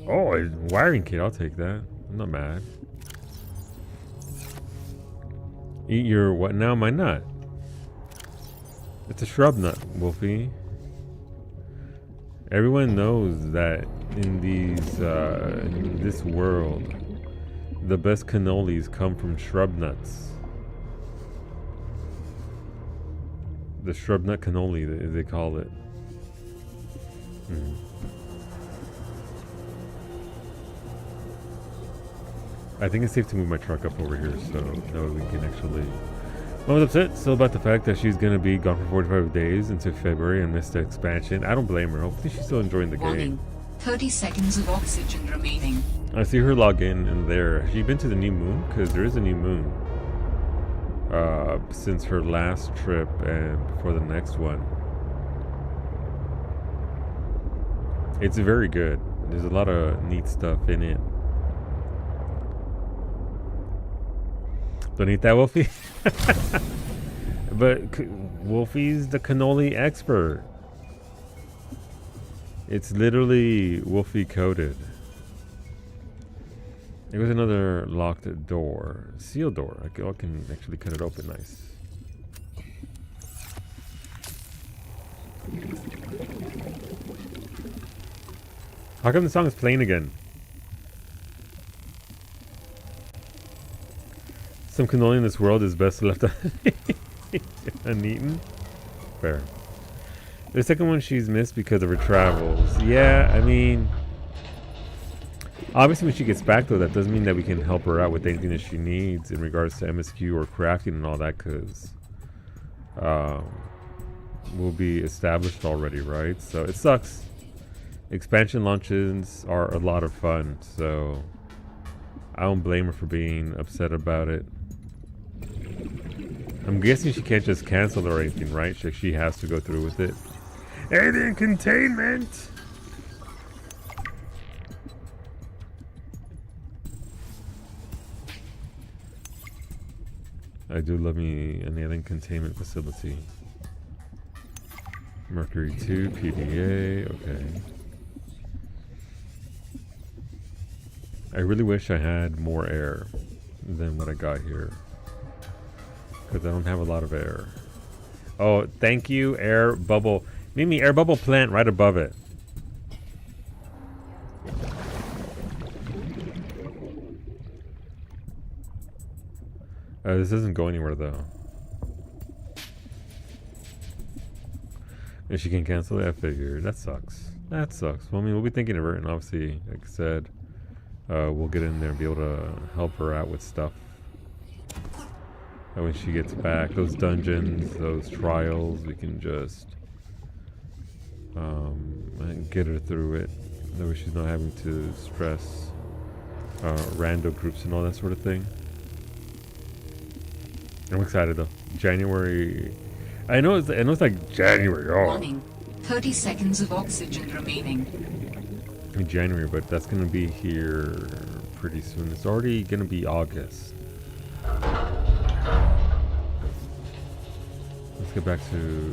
Oh, a wiring kit, I'll take that. I'm not mad. Eat your what now? My nut. It's a shrub nut, Wolfie. Everyone knows that in these, in this world, the best cannolis come from shrub nuts. The shrub nut cannoli, they call it. I think it's safe to move my truck up over here so that way we can actually... I was upset still about the fact that she's going to be gone for 45 days into February and missed the expansion. I don't blame her. Hopefully she's still enjoying the game.
30 seconds of oxygen remaining.
I see her log in there. Has she been to the new moon? Because there is a new moon. Since her last trip and before the next one. It's very good. There's a lot of neat stuff in it. Don't eat that, Wolfie. But Wolfie's the cannoli expert. It's literally Wolfie coded. There was another locked door. Sealed door. I can actually cut it open nice. How come the song is playing again? Some cannoli in this world is best left uneaten. Fair. The second one she's missed because of her travels. Yeah, I mean, obviously when she gets back though, that doesn't mean that we can help her out with anything that she needs in regards to MSQ or crafting and all that, because will be established already, right? So it sucks. Expansion launches are a lot of fun, so I don't blame her for being upset about it. I'm guessing she can't just cancel or anything, right? She has to go through with it. Alien containment! I do love me an alien containment facility. Mercury 2, PDA, okay. I really wish I had more air than what I got here, because I don't have a lot of air. Oh, thank you, air bubble. Mimi, air bubble plant right above it. This doesn't go anywhere though. If she can cancel it, I figured. That sucks. That sucks. Well, I mean, we'll be thinking of her, and obviously, like I said, we'll get in there and be able to help her out with stuff. And when she gets back, those dungeons, those trials, we can just get her through it. That way she's not having to stress rando groups and all that sort of thing. I'm excited though. January. I know it's like January. Oh.
Warning. 30 seconds of oxygen remaining.
In January, but that's gonna be here pretty soon. It's already gonna be August. Let's get back to.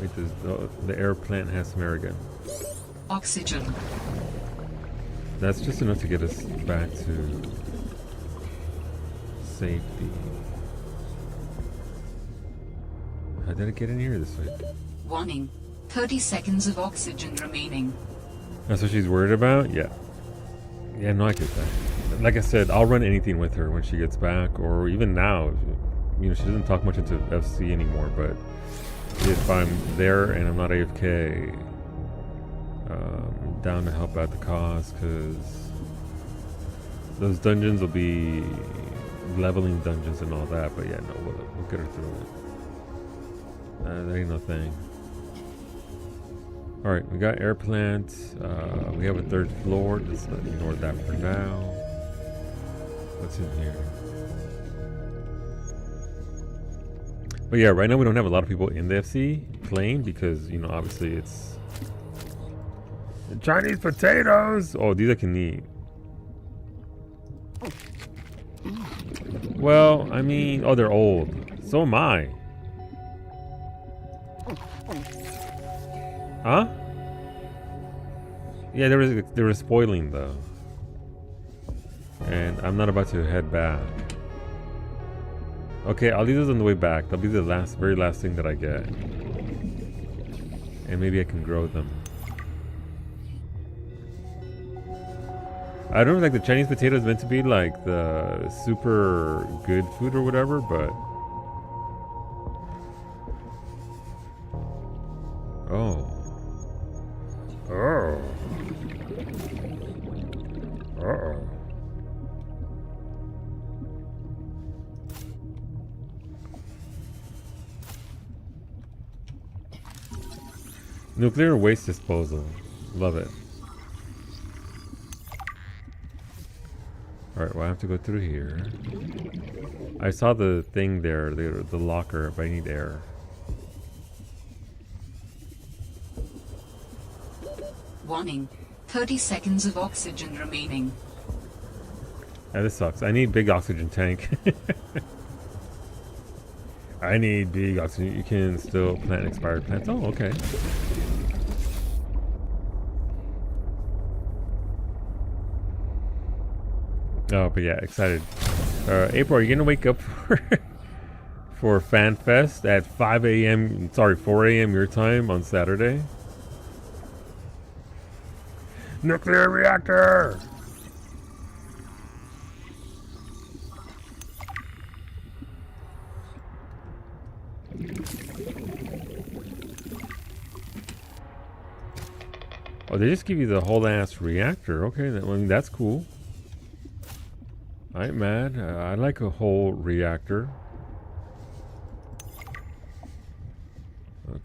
Wait, the air plant has some air again.
Oxygen.
That's just enough to get us back to safety. How did it get in here this way?
Warning. 30 seconds of oxygen remaining.
That's what she's worried about? Yeah. Yeah, no, I get that. Like I said, I'll run anything with her when she gets back, or even now. You know, she doesn't talk much into FC anymore, but if I'm there and I'm not AFK, I'm down to help out the cause, because those dungeons will be leveling dungeons and all that. But yeah, no, we'll get her through it. That ain't no thing. Alright, we got air plant. We have a third floor. Just ignore that for now. What's in here? But yeah, right now we don't have a lot of people in the FC playing because, you know, obviously it's Chinese potatoes. Oh, these I can eat. Well, I mean, oh, they're old. So am I. Huh? Yeah, they were spoiling though, and I'm not about to head back. Okay, I'll leave those on the way back. That'll be the very last thing that I get, and maybe I can grow them. I don't know, like the Chinese potato is meant to be like the super good food or whatever, but oh. Oh. Uh-oh. Nuclear waste disposal. Love it. Alright, well I have to go through here. I saw the thing there, the locker, but I need air.
Warning. 30 seconds of oxygen remaining.
Yeah, this sucks. I need big oxygen tank. I need big oxygen. You can still plant expired plants. Oh, okay. Oh, but yeah, excited. April, are you gonna wake up for Fan Fest at 5 a.m. Sorry, 4 a.m. your time on Saturday? Nuclear reactor! Oh, they just give you the whole ass reactor. Okay, I mean, that's cool. I ain't mad. I like a whole reactor.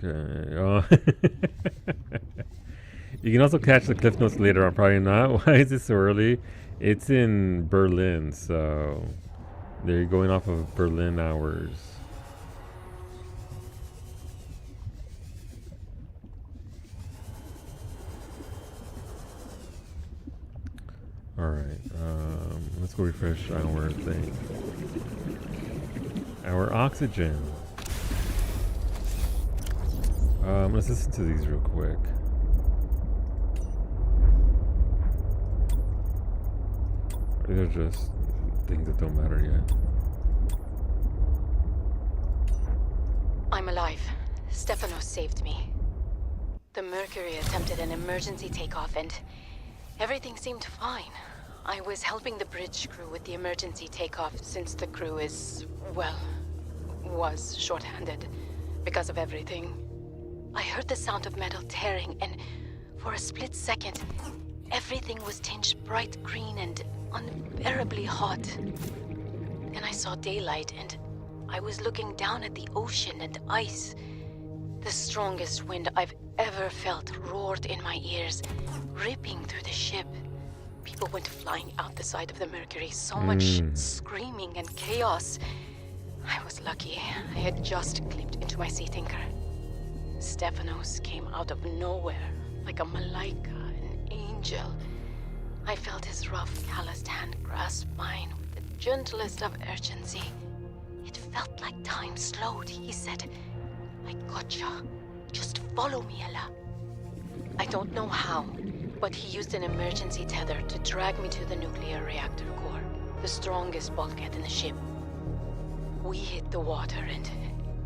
Okay. You can also catch the Cliff Notes later on. Probably not. Why is it so early? It's in Berlin, so they're going off of Berlin hours. Alright, let's go refresh our thing. Our oxygen. Let's listen to these real quick. They're just things that don't matter yet.
I'm alive. Stefanos saved me. The Mercury attempted an emergency takeoff and everything seemed fine. I was helping the bridge crew with the emergency takeoff since the crew is, well, was short-handed because of everything. I heard the sound of metal tearing and for a split second, everything was tinged bright green and unbearably hot. Then I saw daylight and I was looking down at the ocean and ice. The strongest wind I've ever felt roared in my ears, ripping through the ship. People went flying out the side of the Mercury, so much screaming and chaos. I was lucky. I had just clipped into my seat anchor. Stefanos came out of nowhere, like a malaika, an angel. I felt his rough, calloused hand grasp mine with the gentlest of urgency. It felt like time slowed. He said, "I gotcha. Just follow me, Ella." I don't know how, but he used an emergency tether to drag me to the nuclear reactor core, the strongest bulkhead in the ship. We hit the water and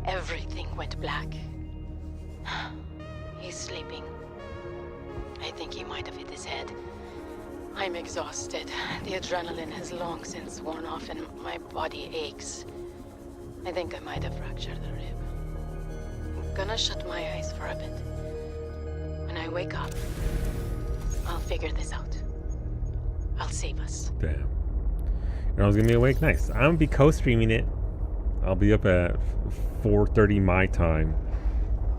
everything went black. He's sleeping. I think he might have hit his head. I'm exhausted. The adrenaline has long since worn off and my body aches. I think I might have fractured the rib. I'm gonna shut my eyes for a bit. When I wake up, I'll figure this out. I'll save us.
Damn. You're always gonna be awake? Nice. I'm gonna be co-streaming it. I'll be up at 4:30 my time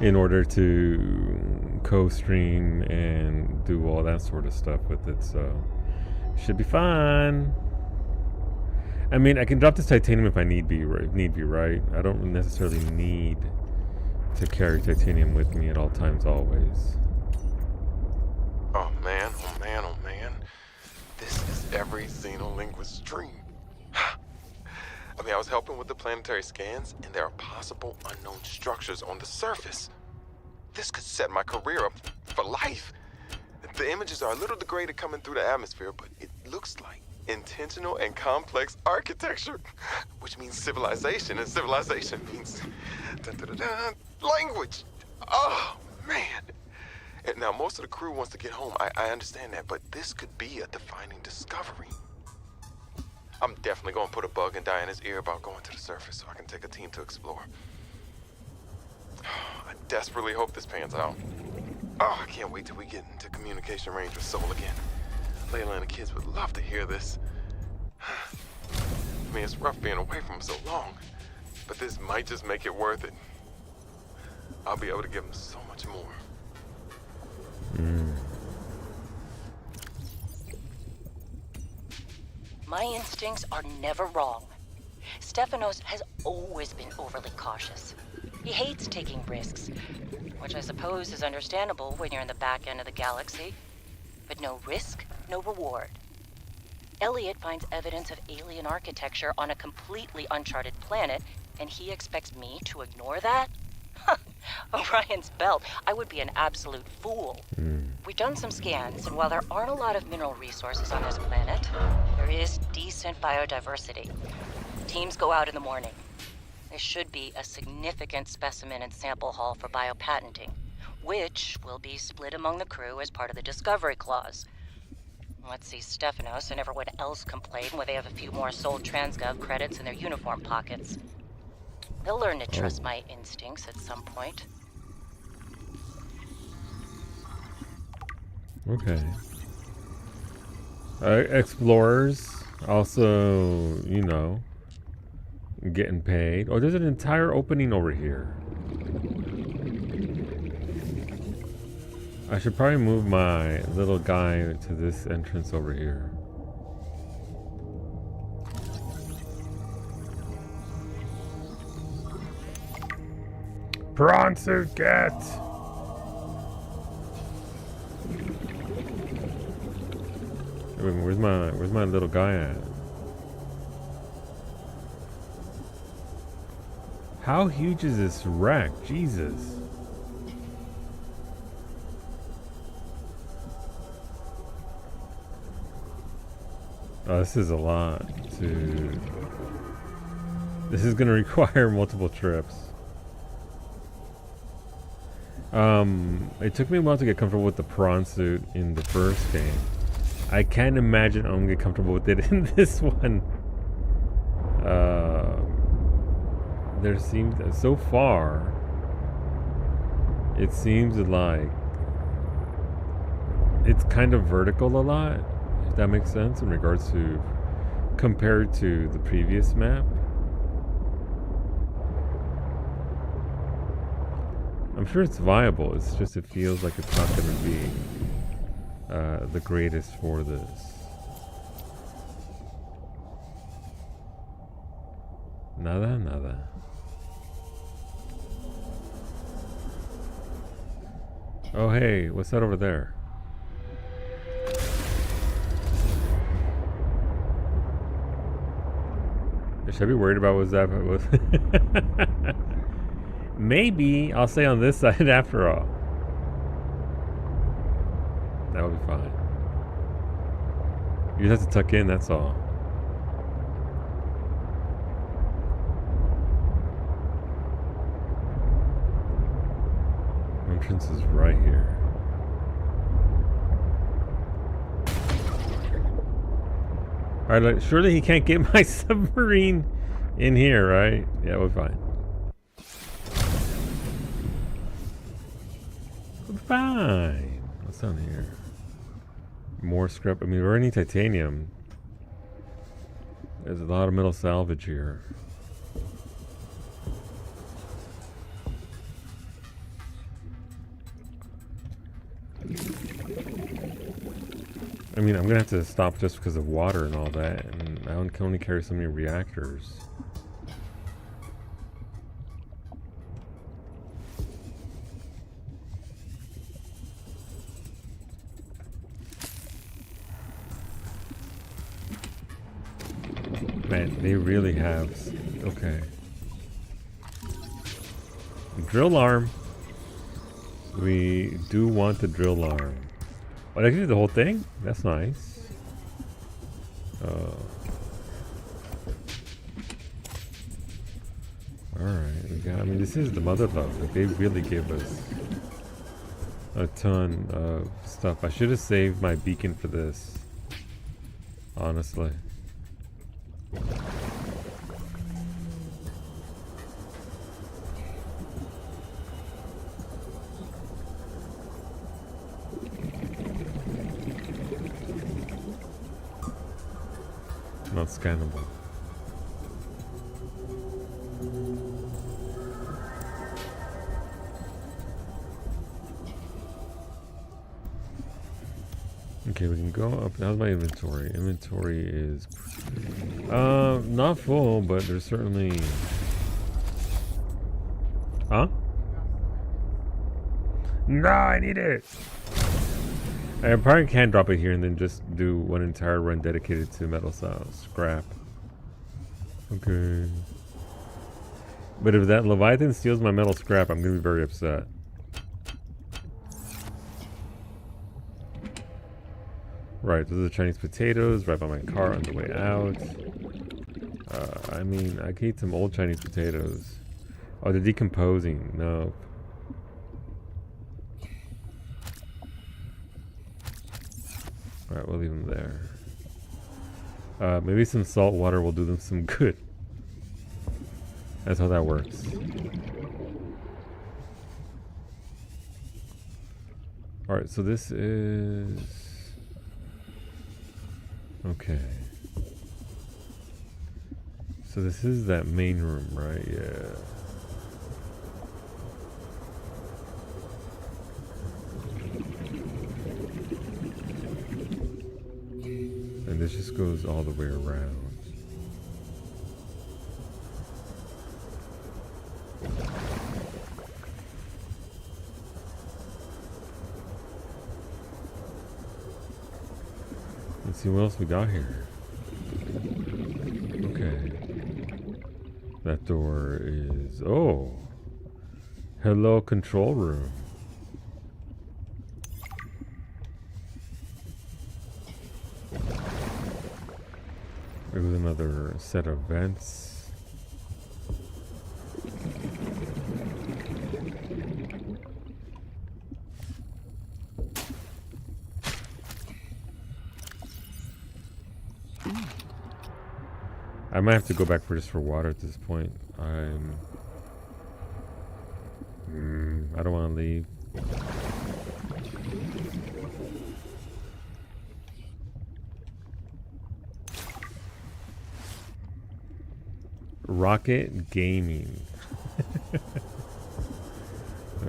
in order to co-stream and do all that sort of stuff with it, so should be fun. I mean, I can drop this titanium if I need be, right? I don't necessarily need to carry titanium with me at all times, always.
Oh man, oh man, oh man. This is every xenolinguist's dream. I mean, I was helping with the planetary scans, and there are possible unknown structures on the surface. This could set my career up for life. The images are a little degraded coming through the atmosphere, but it looks like intentional and complex architecture, which means civilization, and civilization means language. Oh, man. And now, most of the crew wants to get home. I understand that, but this could be a defining discovery. I'm definitely going to put a bug in Diana's ear about going to the surface so I can take a team to explore. I desperately hope this pans out. Oh, I can't wait till we get into communication range with Sol again. Layla and the kids would love to hear this. I mean, it's rough being away from them so long, but this might just make it worth it. I'll be able to give them so much more.
My instincts are never wrong. Stefanos has always been overly cautious. He hates taking risks, which I suppose is understandable when you're in the back end of the galaxy. But no risk, no reward. Elliot finds evidence of alien architecture on a completely uncharted planet, and he expects me to ignore that? Orion's belt, I would be an absolute fool. We've done some scans, and while there aren't a lot of mineral resources on this planet, there is decent biodiversity. Teams go out in the morning. There should be a significant specimen and sample haul for biopatenting, which will be split among the crew as part of the Discovery Clause. Let's see Stefanos and everyone else complain when they have a few more Sol Transgov credits in their uniform pockets. They'll learn to trust my instincts at some point.
Okay. Explorers also, you know, getting paid. Oh, there's an entire opening over here. I should probably move my little guy to this entrance over here. Prawn suit, get! Where's my little guy at? How huge is this wreck? Jesus. Oh, this is a lot to... This is gonna require multiple trips. It took me a while to get comfortable with the prawn suit in the first game. I can't imagine I'm gonna get comfortable with it in this one. There seems, so far, it seems like it's kind of vertical a lot, if that makes sense, in regards to, compared to the previous map. I'm sure it's viable, it's just it feels like it's not going to be the greatest for this. Nada. Oh hey, what's that over there? Should I be worried about what's that? Maybe I'll stay on this side after all. That would be fine. You just have to tuck in, that's all. Entrance is right here. Alright, like, surely he can't get my submarine in here, right? Yeah, we're fine. We're fine. What's down here? More scrap. I mean, we already need titanium. There's a lot of metal salvage here. I mean, I'm gonna have to stop just because of water and all that, and I can only carry so many reactors. Man, they really have... Okay. Drill arm. We do want the drill arm. Oh, I can do the whole thing? That's nice. Alright, we got... I mean, this is the mother lode. Like, they really give us a ton of stuff. I should have saved my beacon for this. Honestly. Not scannable. Okay, we can go up. How's my inventory? Inventory is not full, but there's certainly... Huh? No, I need it! I probably can drop it here and then just do one entire run dedicated to metal scrap. Okay. But if that Leviathan steals my metal scrap, I'm gonna be very upset. Right, those are the Chinese potatoes right by my car on the way out. I mean, I can eat some old Chinese potatoes. Oh, they're decomposing. No. Alright, we'll leave them there. Maybe some salt water will do them some good. That's how that works. Alright, so this is... Okay. So this is that main room, right? Yeah. And this just goes all the way around. Let's see what else we got here. Okay. That door is... Oh! Hello, control room. There was another set of vents. I might have to go back for just for water at this point. I don't want to leave. Rocket Gaming.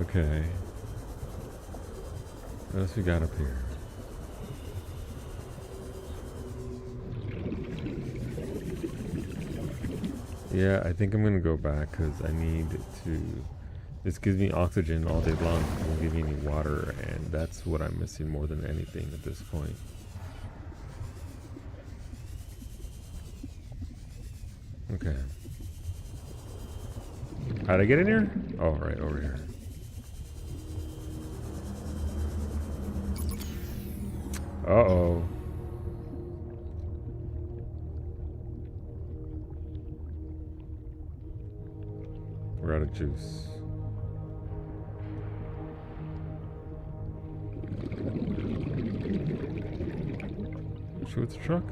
Okay. What else we got up here? Yeah, I think I'm gonna go back because I need to. This gives me oxygen all day long. It doesn't give me any water, and that's what I'm missing more than anything at this point. Okay. How'd I get in here? Oh, right over here. Uh-oh. We're out of juice. Shoot the truck?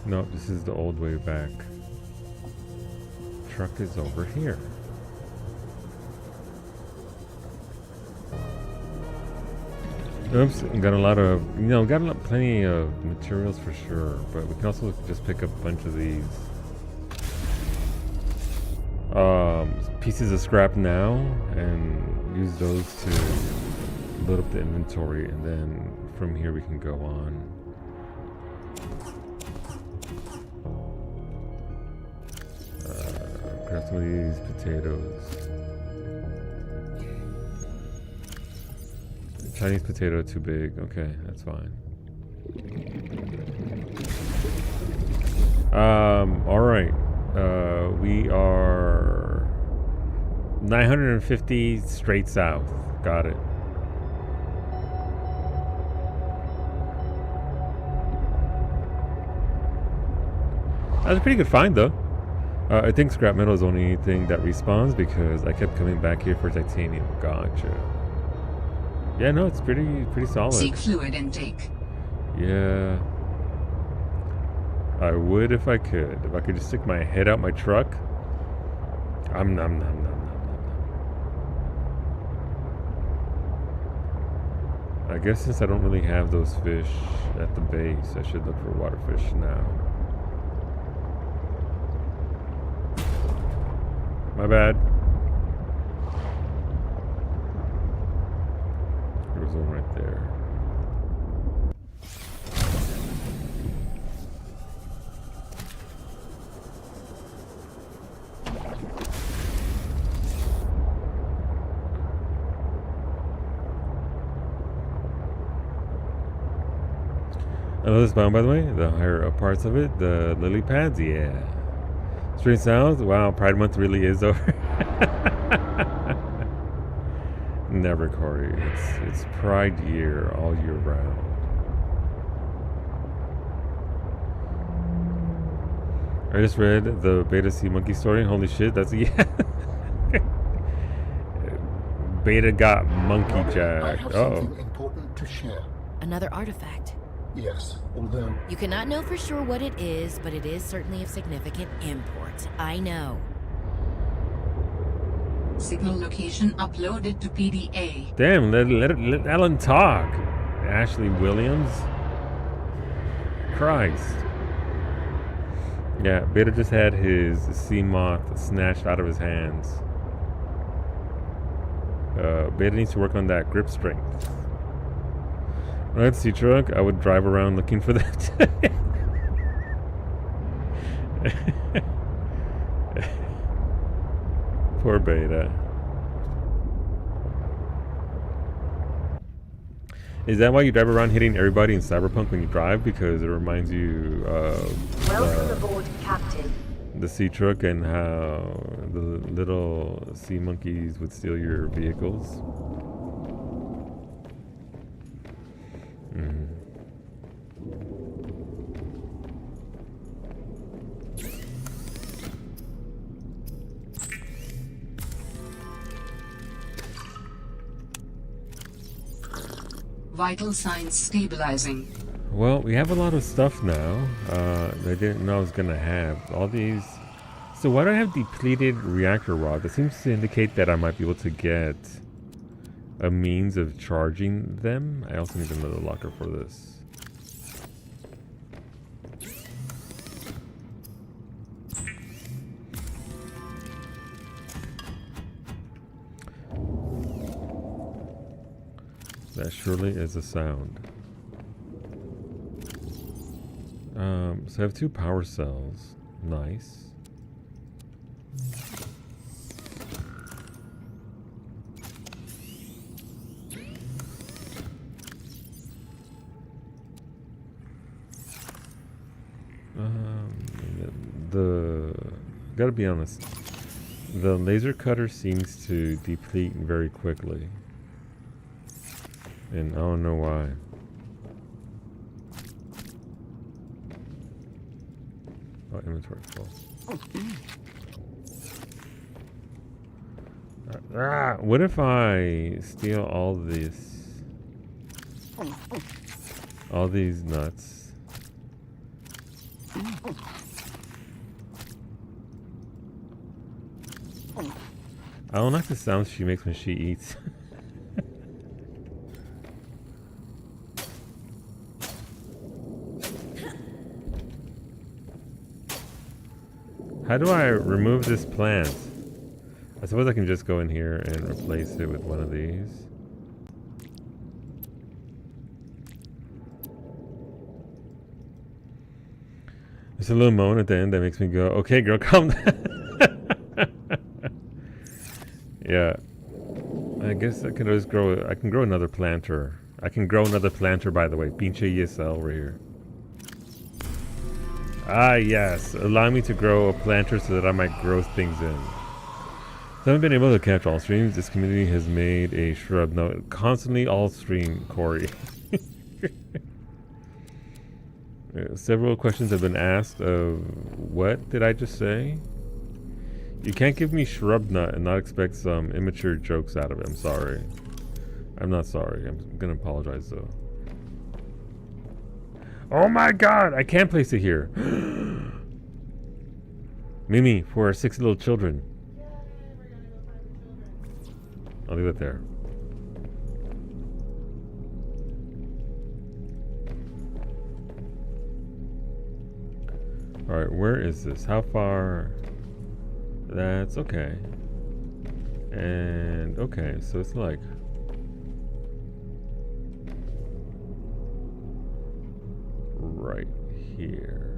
No, this is the old way back. Truck is over here. Oops, got a lot of, plenty of materials for sure, but we can also just pick up a bunch of these pieces of scrap now and use those to load up the inventory, and then from here we can go on. Grab some of these potatoes. Chinese potato too big. Okay, that's fine. All right. We are 950 straight south. Got it. That was a pretty good find, though. I think scrap metal is the only thing that respawns because I kept coming back here for titanium. Gotcha. Yeah, no, it's pretty solid.
Seek fluid intake.
Yeah. I would if I could. If I could just stick my head out my truck. Nom. I guess since I don't really have those fish at the base, I should look for water fish now. My bad. There's one right there. I love this biome, by the way. The higher up parts of it, the lily pads, yeah. Straight south? Wow, Pride Month really is over. Never, Corey. It's Pride year all year round. I just read the Beta Sea Monkey story. Holy shit, that's yeah. Beta got monkey
I
jacked.
have
Uh-oh.
something important to share.
Another artifact.
Yes, although
You cannot know for sure what it is, but it is certainly of significant import. I know.
Signal location uploaded to PDA.
Damn, let Ellen talk. Ashley Williams. Christ. Yeah, Beta just had his sea moth snatched out of his hands. Beta needs to work on that grip strength. When I had the sea truck, I would drive around looking for that. Poor Beta. Is that why you drive around hitting everybody in Cyberpunk when you drive? Because it reminds you of
Welcome aboard, Captain.
the sea truck and how the little sea monkeys would steal your vehicles. Mm.
Vital signs stabilizing.
Well, we have a lot of stuff now. I didn't know I was gonna have all these. So why do I have depleted reactor rod? That seems to indicate that I might be able to get a means of charging them. I also need another locker for this. That surely is a sound. So I have 2 power cells. Nice. Gotta be honest. The laser cutter seems to deplete very quickly. And I don't know why. Oh, inventory full. What if I steal all this? All these nuts. I don't like the sounds she makes when she eats. How do I remove this plant? I suppose I can just go in here and replace it with one of these. There's a little moan at the end that makes me go, okay girl, calm down. Yeah. I guess I can always grow, I can grow another planter. I can grow another planter, by the way. Pinche ESL over here. Ah, yes. Allow me to grow a planter so that I might grow things in. So I haven't been able to catch all streams. This community has made a shrub. No, constantly all stream, Corey. Several questions have been asked of what did I just say? You can't give me shrub nut and not expect some immature jokes out of it. I'm sorry. I'm not sorry. I'm gonna apologize though. Oh my god! I can't place it here. Mimi, for our 6 little children. I'll leave it there. Alright, where is this? How far? That's okay. And okay, so it's like right here.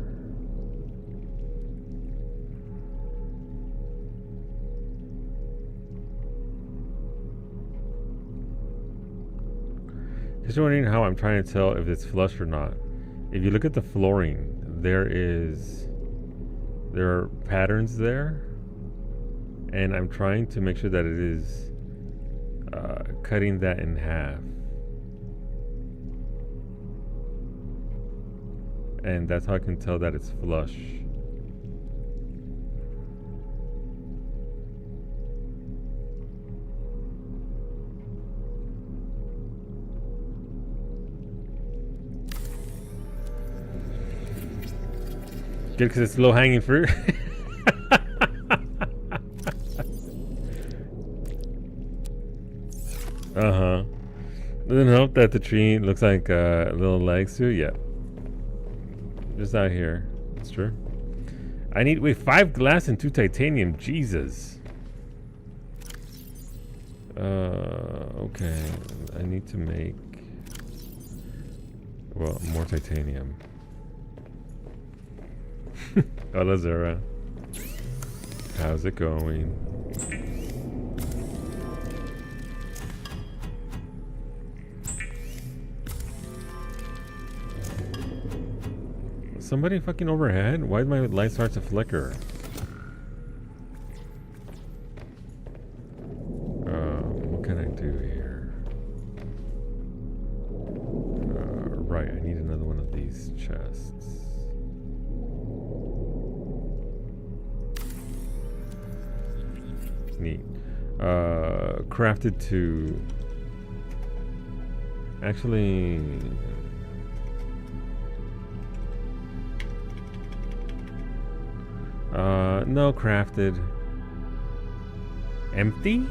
Just wondering how I'm trying to tell if it's flush or not. If you look at the flooring, there are patterns there, and I'm trying to make sure that it is cutting that in half. And that's how I can tell that it's flush. Good, because it's low-hanging fruit. Uh-huh. Doesn't help that the tree looks like little legs too. Yeah. Just out here. That's true. I need, wait, 5 glass and 2 titanium. Jesus. Okay. I need to make, well, more titanium. Hola, Zara. How's it going? Somebody fucking overhead? Why did my light start to flicker? What can I do here? Right, I need another one of these chests. Neat. Crafted to... Actually... no, crafted. Empty?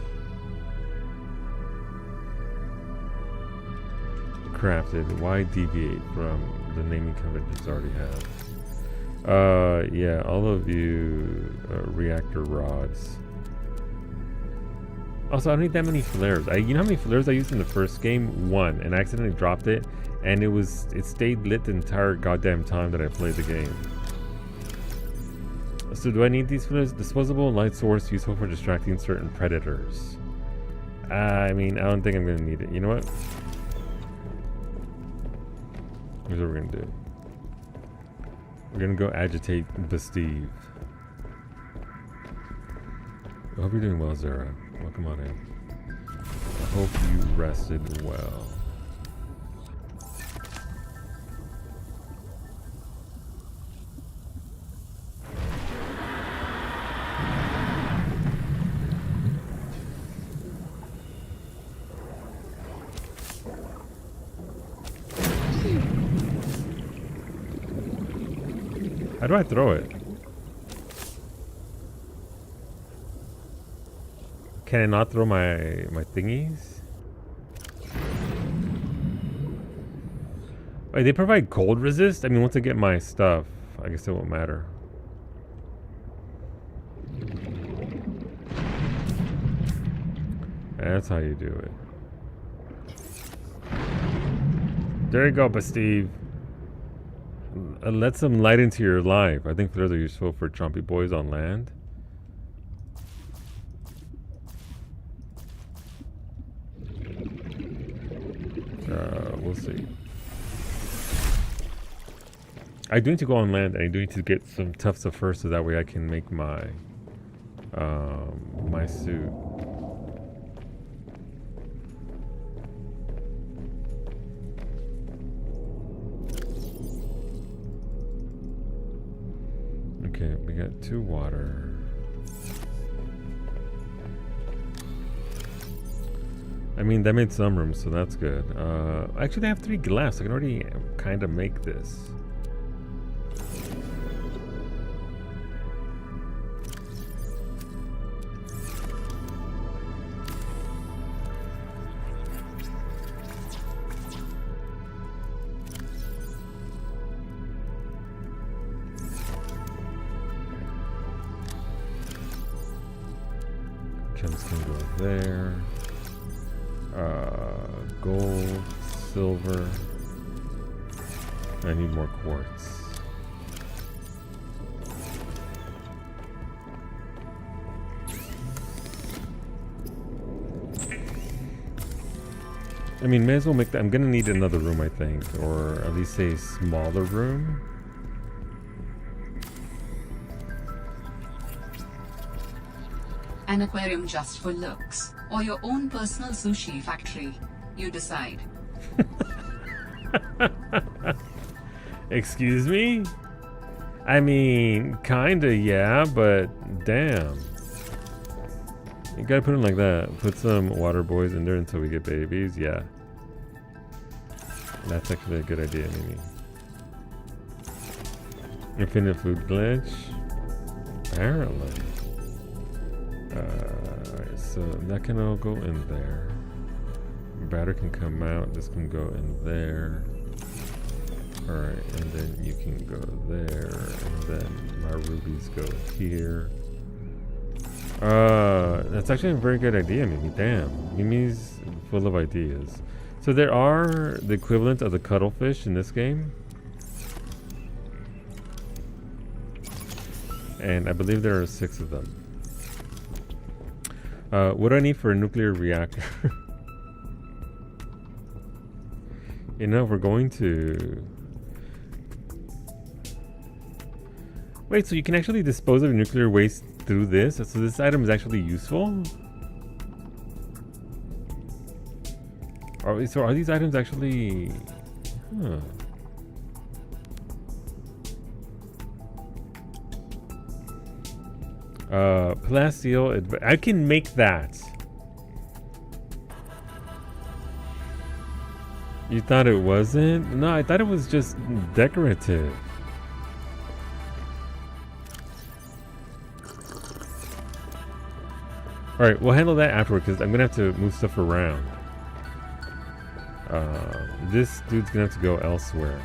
Crafted. Why deviate from the naming conventions I already have? Yeah, all of you reactor rods. Also, I don't need that many flares. You know how many flares I used in the first game? 1, and I accidentally dropped it, and it stayed lit the entire goddamn time that I played the game. So do I need these for this? Disposable light source useful for distracting certain predators. I mean, I don't think I'm gonna need it. You know what? Here's what we're gonna do. We're gonna go agitate Steve. I hope you're doing well, Zara. Welcome on in. I hope you rested well. How do I throw it? Can I not throw my thingies? Wait, they provide cold resist? I mean, once I get my stuff, I guess it won't matter. That's how you do it. There you go, Steve. Let some light into your life. I think flares are useful for chompy boys on land. We'll see. I do need to go on land, and I do need to get some tough stuff first, so that way I can make my my suit. Okay, we got 2 water. I mean, that made some room, so that's good. Actually, I have 3 glass. I can already kind of make this. Gems can go there. Gold, silver. I need more quartz. I mean, may as well make that. I'm gonna need another room, I think, or at least a smaller room.
An aquarium just for looks, or your own personal sushi factory. You decide.
Excuse me? I mean, kinda, yeah, but damn. You gotta put them like that. Put some water boys in there until we get babies, yeah. That's actually a good idea, Mimi. Infinite food glitch. Apparently. Alright, so that can all go in there. Battery can come out. This can go in there. Alright, and then you can go there. And then my rubies go here. That's actually a very good idea, Mimi. Damn. Mimi's full of ideas. So there are the equivalent of the cuttlefish in this game. And I believe there are 6 of them. What do I need for a nuclear reactor? You know, we're going to... Wait, so you can actually dispose of nuclear waste through this? So this item is actually useful? So are these items actually... Huh. Plasteel, I can make that. You thought it wasn't? No, I thought it was just decorative. Alright, we'll handle that afterward because I'm gonna have to move stuff around. This dude's gonna have to go elsewhere.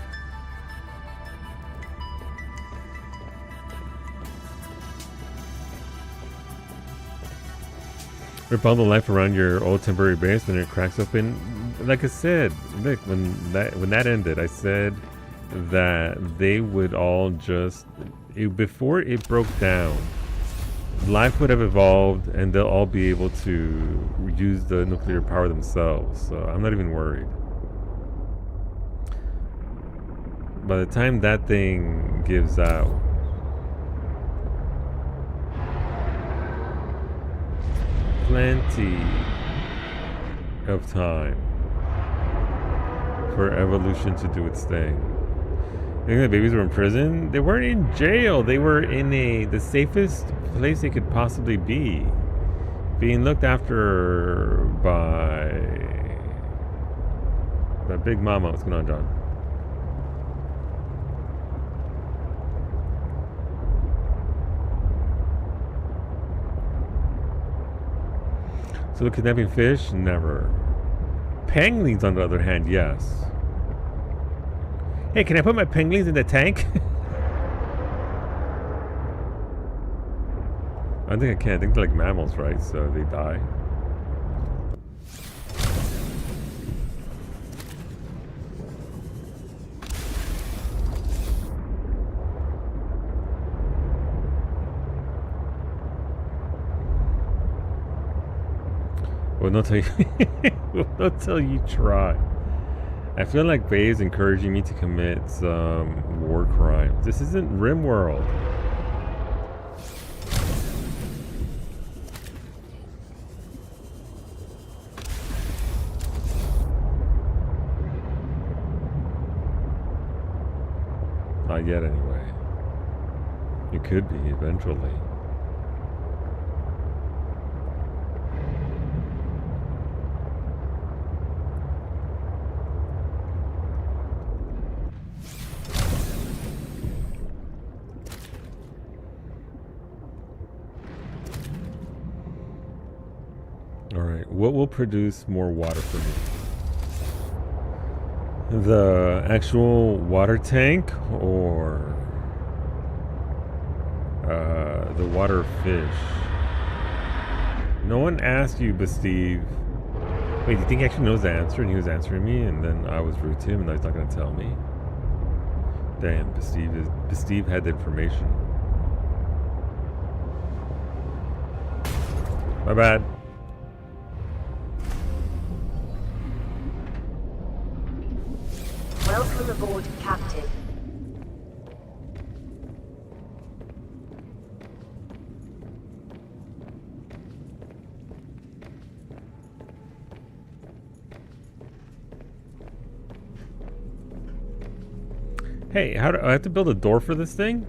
Rip all the life around your old temporary base when it cracks open. Like I said, Nick, when that ended, I said that they would all just before it broke down, life would have evolved and they'll all be able to use the nuclear power themselves. So I'm not even worried. By the time that thing gives out, plenty of time for evolution to do its thing. You think the babies were in prison? They weren't in jail. They were in the safest place they could possibly be, being looked after by Big Mama. What's going on, John? So the kidnapping fish? Never. Penguins, on the other hand, yes. Hey, can I put my penguins in the tank? I don't think I can. I think they're like mammals, right? So they die. Well, not till you, not till you try. I feel like Bay is encouraging me to commit some war crimes. This isn't RimWorld. Not yet, anyway. It could be eventually. What will produce more water for me? The actual water tank or the water fish? No one asked you, but Steve. Wait, do you think he actually knows the answer and he was answering me and then I was rude to him and now he's not going to tell me? Damn, Steve had the information. My bad.
Welcome aboard, Captain.
Hey, how do I have to build a door for this thing?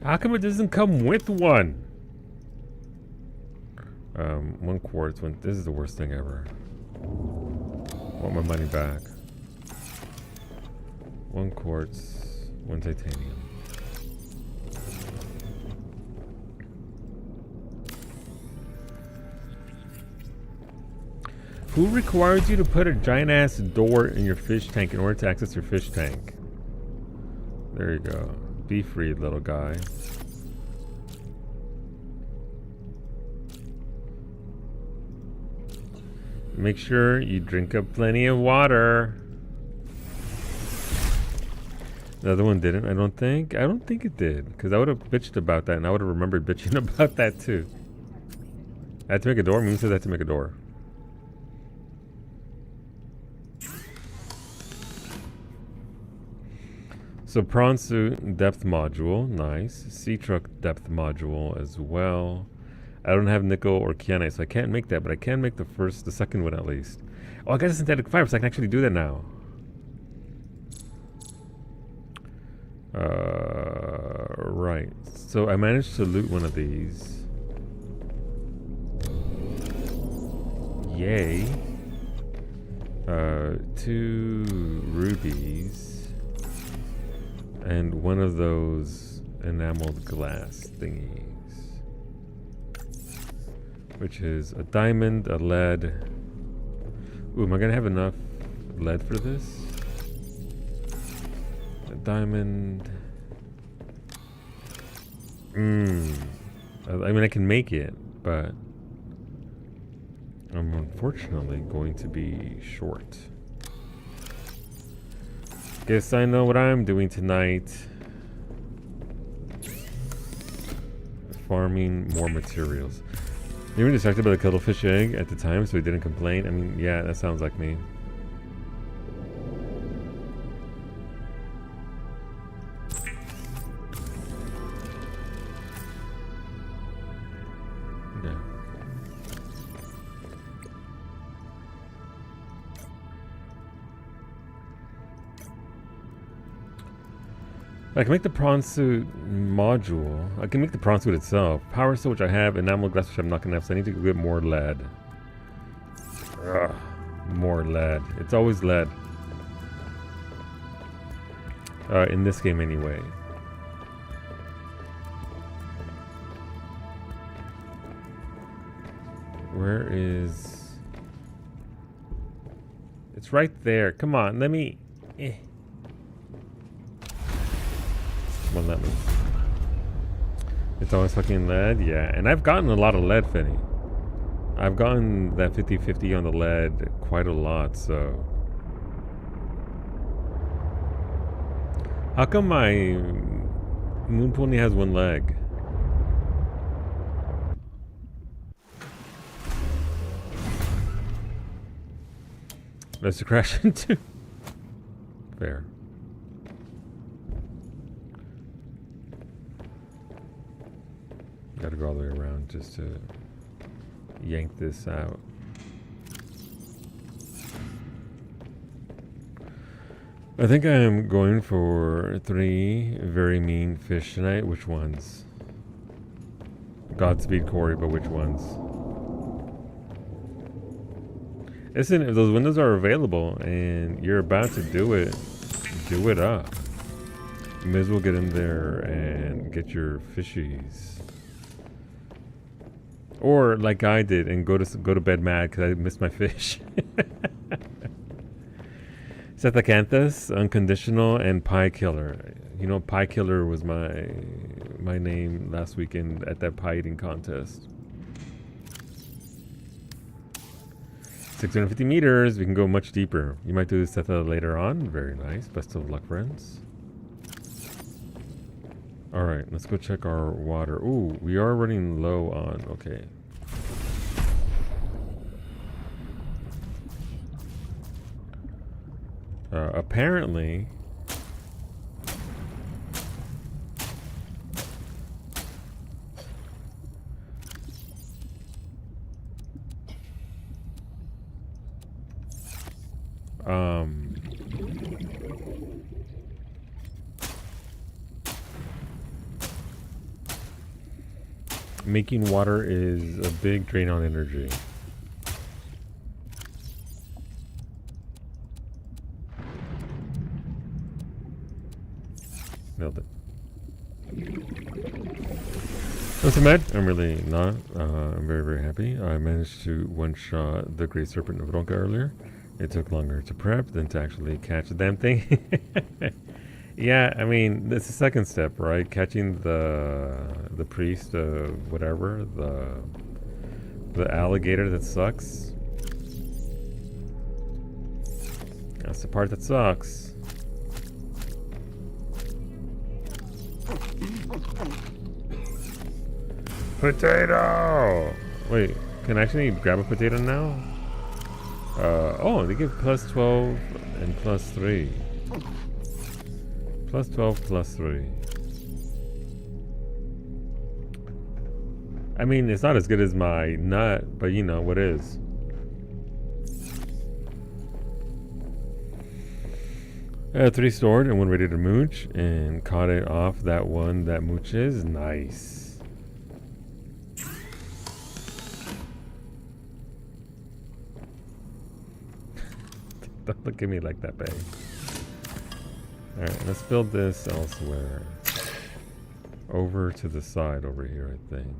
How come it doesn't come with one? 1 quartz. This is the worst thing ever. Want my money back. 1 quartz, 1 titanium. Who requires you to put a giant ass door in your fish tank in order to access your fish tank? There you go. Be free, little guy. Make sure you drink up plenty of water. The other one didn't, I don't think. I don't think it did, because I would have bitched about that, and I would have remembered bitching about that too. I had to make a door. Moon says I had to make a door. So prawn suit depth module, nice. Sea truck depth module as well. I don't have nickel or kyanite, so I can't make that, but I can make the second one at least. Oh, I got a synthetic fiber, so I can actually do that now. Right. So I managed to loot one of these. Yay. 2 rubies. And one of those enameled glass thingies. Which is a diamond, a lead. Ooh, am I gonna have enough lead for this? A diamond. I mean, I can make it, but I'm unfortunately going to be short. Guess I know what I'm doing tonight. Farming more materials. You were distracted by the cuttlefish egg at the time, so he didn't complain. I mean, yeah, that sounds like me. Yeah. I can make the prawn suit module. I can make the prawn suit itself. Power cell, which I have. Enamel glass, which I'm not going to have. So I need to go get more lead. Ugh, more lead. It's always lead. In this game anyway. Where is... It's right there. Come on, let me... Come on, let me. It's always fucking lead? Yeah, and I've gotten a lot of lead, Finny. I've gotten that 50-50 on the lead quite a lot, so... How come my moon pony has one leg? Let's crash into. Fair. Gotta go all the way around just to yank this out. I think I am going for 3 very mean fish tonight. Which ones? Godspeed, Corey, but which ones? Listen, if those windows are available and you're about to do it up. You may as well get in there and get your fishies. Or like I did and go to bed mad because I missed my fish. Setacanthus, Unconditional, and Pie Killer. You know, Pie Killer was my name last weekend at that pie eating contest. 650 meters. We can go much deeper. You might do this Setha later on. Very nice. Best of luck, friends. All right, let's go check our water. Ooh, we are running low on. Okay. Apparently, making water is a big drain on energy. Nailed it. Not too mad. I'm really not. I'm very, very happy. I managed to one-shot the Great Serpent of Ronka earlier. It took longer to prep than to actually catch the damn thing. Yeah, I mean, it's the second step, right? Catching the priest, whatever, the alligator that sucks. That's the part that sucks. Potato! Wait, can I actually grab a potato now? Oh, they give plus 12 and plus 3. Plus 12, plus 3. I mean, it's not as good as my nut, but you know what is. I had 3 stored and 1 ready to mooch, and caught it off that one that mooches. Nice. Don't look at me like that, babe. Alright, let's build this elsewhere. Over to the side over here, I think.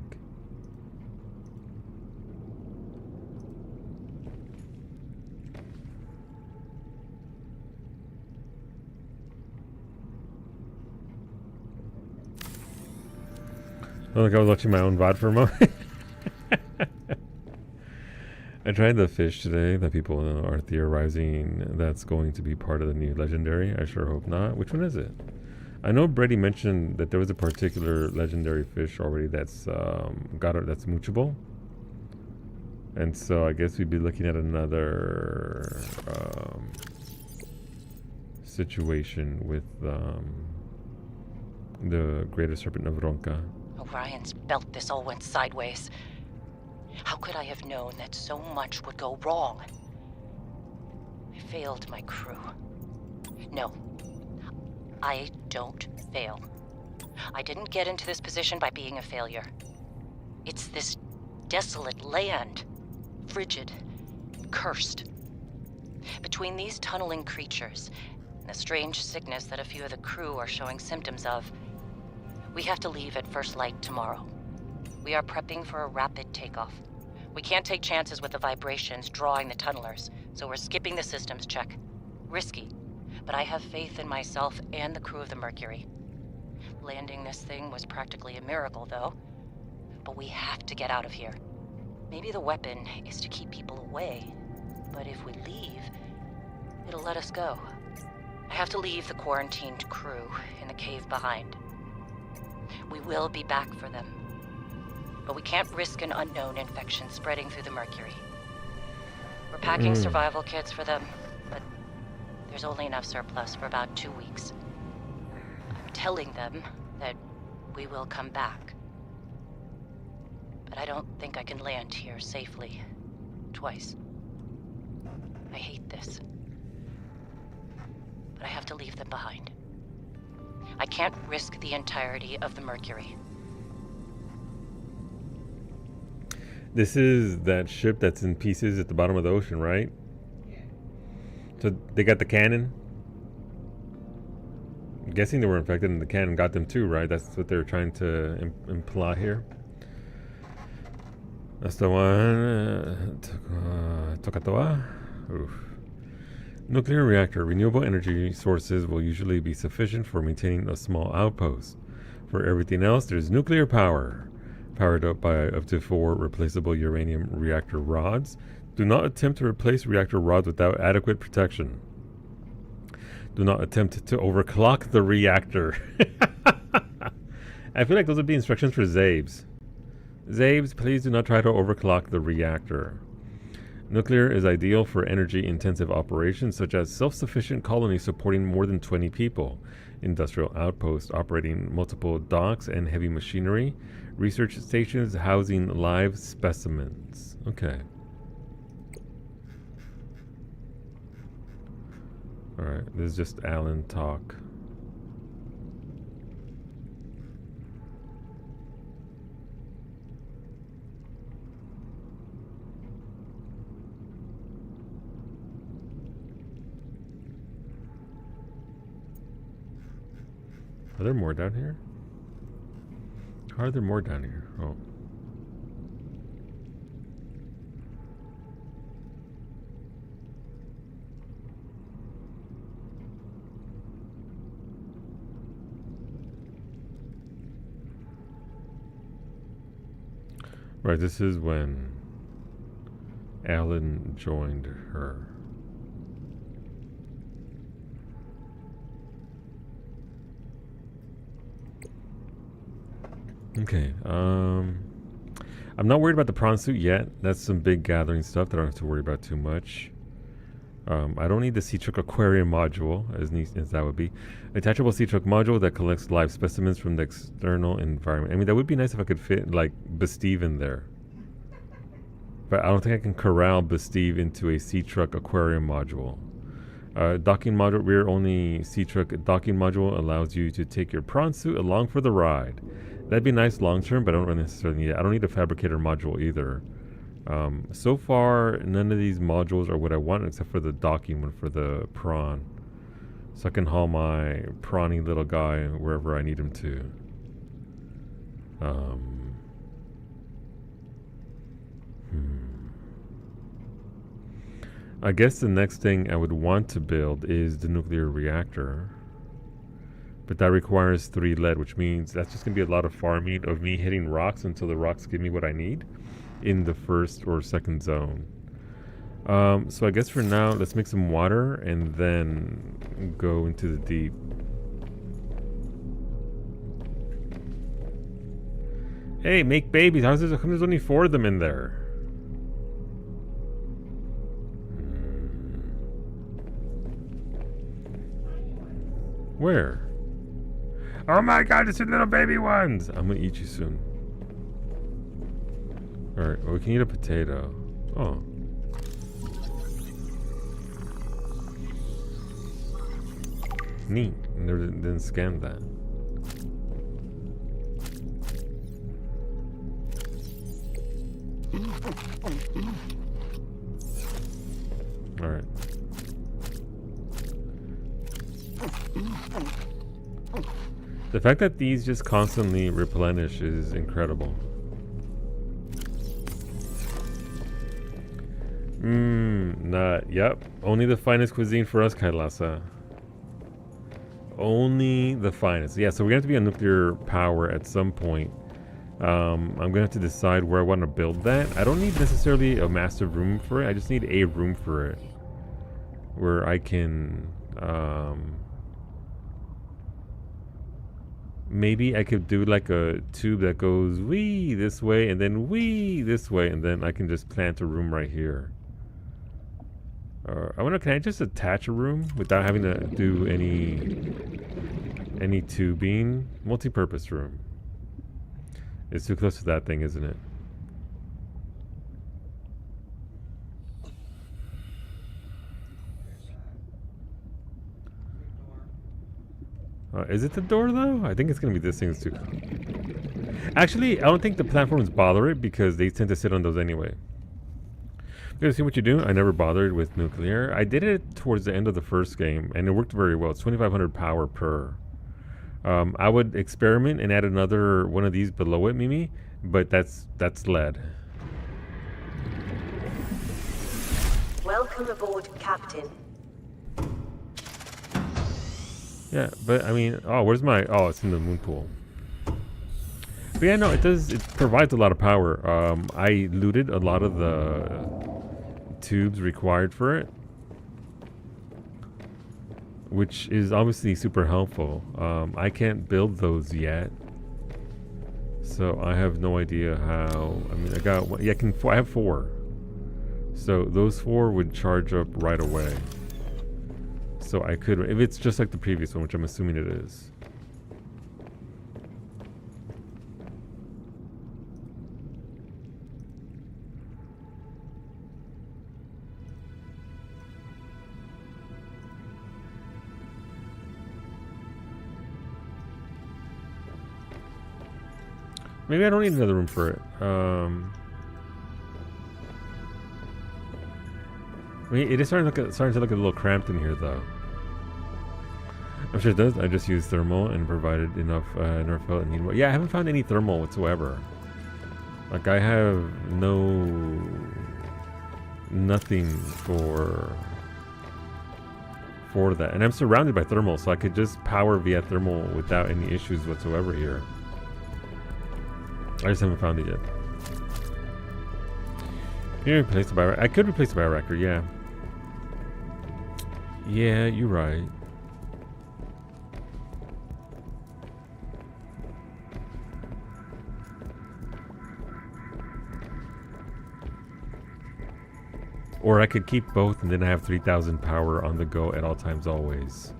Oh, look, I was watching my own VOD for a moment. I tried the fish today that people are theorizing that's going to be part of the new legendary. I sure hope not. Which one is it? I know Brady mentioned that there was a particular legendary fish already that's that's moochable. And so I guess we'd be looking at another situation with the Greater Serpent of Ronka.
Orion's belt, this all went sideways. How could I have known that so much would go wrong? I failed my crew. No, I don't fail. I didn't get into this position by being a failure. It's this desolate land, frigid, cursed. Between these tunneling creatures and the strange sickness that a few of the crew are showing symptoms of, we have to leave at first light tomorrow. We are prepping for a rapid takeoff. We can't take chances with the vibrations drawing the tunnelers, so we're skipping the systems check. Risky, but I have faith in myself and the crew of the Mercury. Landing this thing was practically a miracle, though. But we have to get out of here. Maybe the weapon is to keep people away, but if we leave, it'll let us go. I have to leave the quarantined crew in the cave behind. We will be back for them. But we can't risk an unknown infection spreading through the Mercury. We're packing survival kits for them, but there's only enough surplus for about 2 weeks. I'm telling them that we will come back. But I don't think I can land here safely. Twice. I hate this. But I have to leave them behind. I can't risk the entirety of the Mercury.
This is that ship that's in pieces at the bottom of the ocean, right? So they got the cannon. I'm guessing they were infected and the cannon got them too, right? That's what they're trying to imply here. That's the one. Tokatoa. Oof. Nuclear reactor. Renewable energy sources will usually be sufficient for maintaining a small outpost. For everything else, there's nuclear power. Powered up by up to 4 replaceable uranium reactor rods. Do not attempt to replace reactor rods without adequate protection. Do not attempt to overclock the reactor. I feel like those would be instructions for Zabes. Zabes, please do not try to overclock the reactor. Nuclear is ideal for energy-intensive operations such as self-sufficient colonies supporting more than 20 people, industrial outposts operating multiple docks and heavy machinery, research stations housing live specimens. Okay. Alright, this is just Alan talk. Are there more down here? How are there more down here? Oh. Right, this is when Alan joined her. Okay, I'm not worried about the prawn suit yet. That's some big gathering stuff that I don't have to worry about too much. I don't need the sea truck aquarium module, as neat as that would be. Attachable sea truck module that collects live specimens from the external environment. I mean, that would be nice if I could fit, like, Basteve in there. But I don't think I can corral Basteve into a sea truck aquarium module. Docking module, rear only sea truck docking module allows you to take your prawn suit along for the ride. That'd be nice long term, but I don't necessarily need it. I don't need a fabricator module either. So far, none of these modules are what I want except for the docking one for the prawn. So I can haul my prawny little guy wherever I need him to. I guess the next thing I would want to build is the nuclear reactor. But that requires 3 lead, which means that's just going to be a lot of farming of me hitting rocks until the rocks give me what I need in the first or second zone. So I guess for now, let's make some water and then go into the deep. Hey, make babies. How come there's only 4 of them in there? Where? Oh my god, it's the little baby ones! I'm gonna eat you soon. Alright, well, we can eat a potato. Oh. Neat. Never didn't scan that. Alright. The fact that these just constantly replenish is incredible. Yep. Only the finest cuisine for us, Kailasa. Only the finest. Yeah, so we're gonna have to be on nuclear power at some point. I'm gonna have to decide where I want to build that. I don't need necessarily a massive room for it. I just need a room for it. Where I can, maybe I could do like a tube that goes wee this way and then wee this way, and then I can just plant a room right here. I wonder, can I just attach a room without having to do any tubing? Multi-purpose room. It's too close to that thing, isn't it? Is it the door though? I think it's gonna be this thing that's too. Actually, I don't think the platforms bother it because they tend to sit on those anyway. You gonna see what you do? I never bothered with nuclear. I did it towards the end of the first game and it worked very well. It's 2500 power per. I would experiment and add another one of these below it, Mimi, but that's lead.
Welcome aboard, Captain.
Yeah, but I mean, oh, where's my? Oh, it's in the moon pool. But yeah, no, it does. It provides a lot of power. I looted a lot of the tubes required for it, which is obviously super helpful. I can't build those yet, so I have no idea how. I mean, I got one. Yeah, I have 4, so those 4 would charge up right away. So I could, if it's just like the previous one, which I'm assuming it is. Maybe I don't need another room for it. I mean, it is starting to look a little cramped in here, though. I'm sure it does. I just used thermal and provided enough nerf felt and need more. Yeah, I haven't found any thermal whatsoever. Like I have nothing for that, and I'm surrounded by thermal, so I could just power via thermal without any issues whatsoever here. I just haven't found it yet. Can you replace the bioreactor? I could replace the bioreactor, yeah. Yeah, you're right. Or I could keep both and then I have 3,000 power on the go at all times always.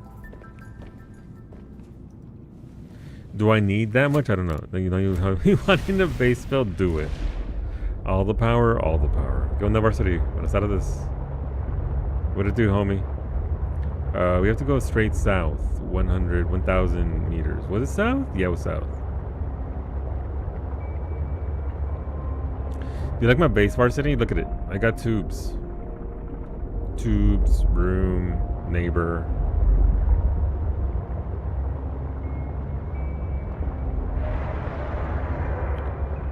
Do I need that much? I don't know. You know, you want in the base build, do it. All the power, all the power. Go in the varsity. When it's out of this. What'd it do, homie? We have to go straight south. 1,000 meters. Was it south? Yeah, it was south. Do you like my base varsity? Look at it. I got tubes. Tubes, room, neighbor.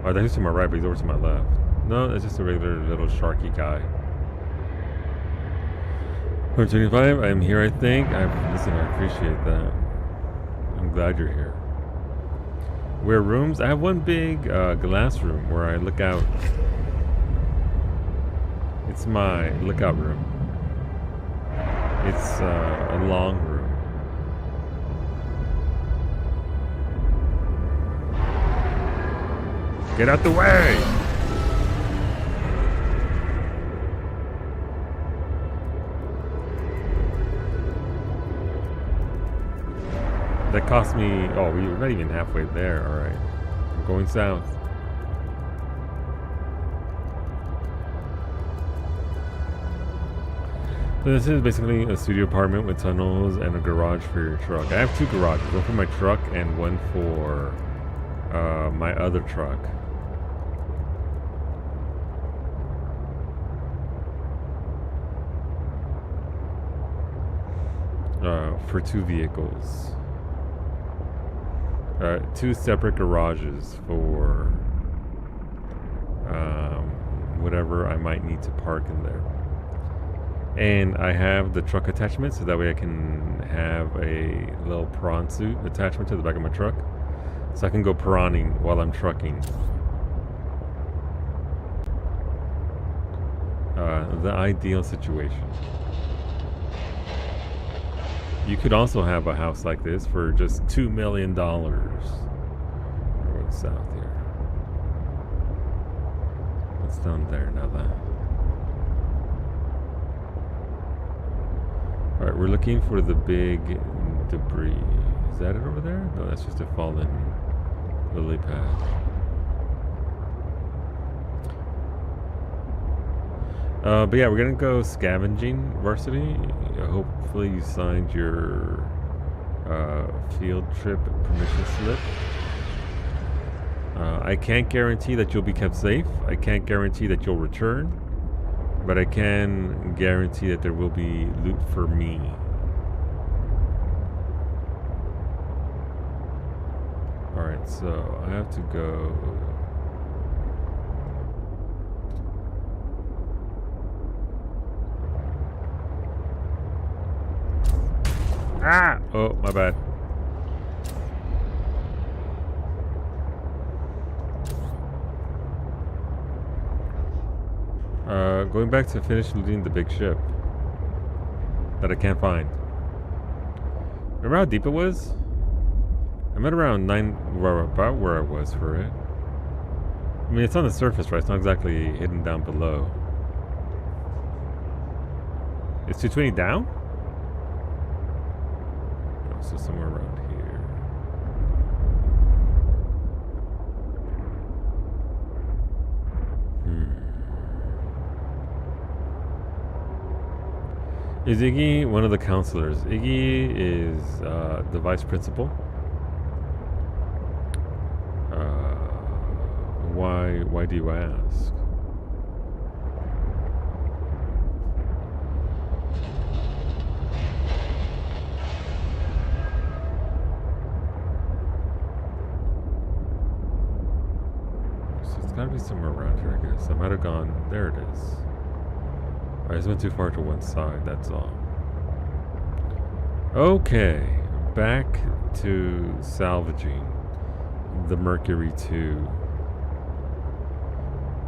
Oh, he's to my right, but he's over to my left. No, that's just a regular little sharky guy. 125, I'm here, I think. Listen, I appreciate that. I'm glad you're here. Where rooms? I have one big glass room where I look out. It's my lookout room. It's a long room. Get out the way! That cost me... Oh, we're not even halfway there. Alright. I'm going south. So this is basically a studio apartment with tunnels and a garage for your truck. I have two garages. One for my truck and one for my other truck. For two vehicles. Two separate garages for whatever I might need to park in there. And I have the truck attachment, so that way I can have a little prawn suit attachment to the back of my truck. So I can go prawning while I'm trucking. The ideal situation. You could also have a house like this for just $2 million. We're going south here. What's down there now then? Alright, we're looking for the big debris. Is that it over there? No, that's just a fallen lily pad. But yeah, we're gonna go scavenging, Varsity. Hopefully you signed your field trip permission slip. I can't guarantee that you'll be kept safe. I can't guarantee that you'll return. But I can guarantee that there will be loot for me. Alright, so I have to go... Ah! Oh, my bad. Going back to finish looting the big ship that I can't find. Remember how deep it was? I'm at around 9, about where I was for it. I mean, it's on the surface, right? It's not exactly hidden down below. Is 220 down? No, so somewhere around here. Is Iggy one of the counselors? Iggy is the vice principal. Why do you ask? so it's gotta be somewhere around here, I guess. I might have gone. There it is. I just went too far to one side, that's all. Okay, back to salvaging the Mercury 2.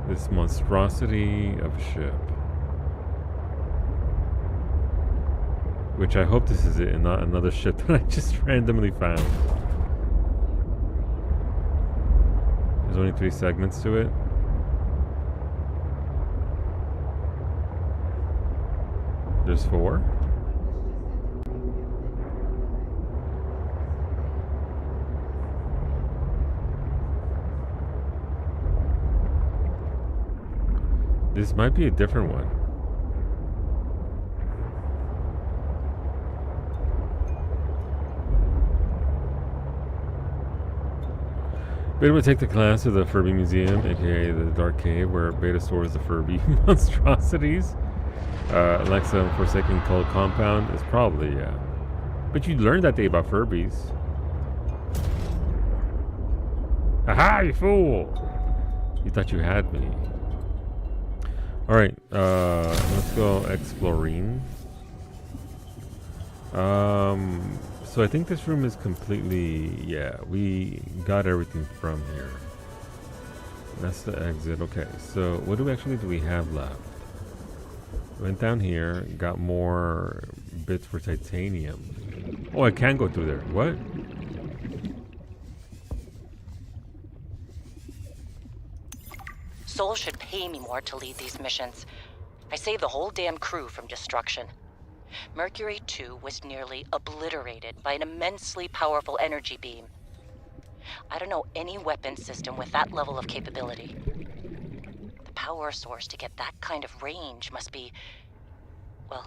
This monstrosity of a ship. Which I hope this is it and not another ship that I just randomly found. There's only 3 segments to it. There's 4. This might be a different one. Beta would take the class to the Furby Museum, aka the Dark Cave, where Beta stores the Furby monstrosities. Alexa Forsaken Cult Compound is probably, yeah. But you learned that day about Furbies. Aha, you fool! You thought you had me. Alright, let's go exploring. So I think this room is completely, yeah, we got everything from here. That's the exit. Okay, so what do we have left? Went down here, got more bits for titanium. Oh, I can go through there. What?
Sol should pay me more to lead these missions. I saved the whole damn crew from destruction. Mercury 2 was nearly obliterated by an immensely powerful energy beam. I don't know any weapon system with that level of capability. The power source to get that kind of range must be, well,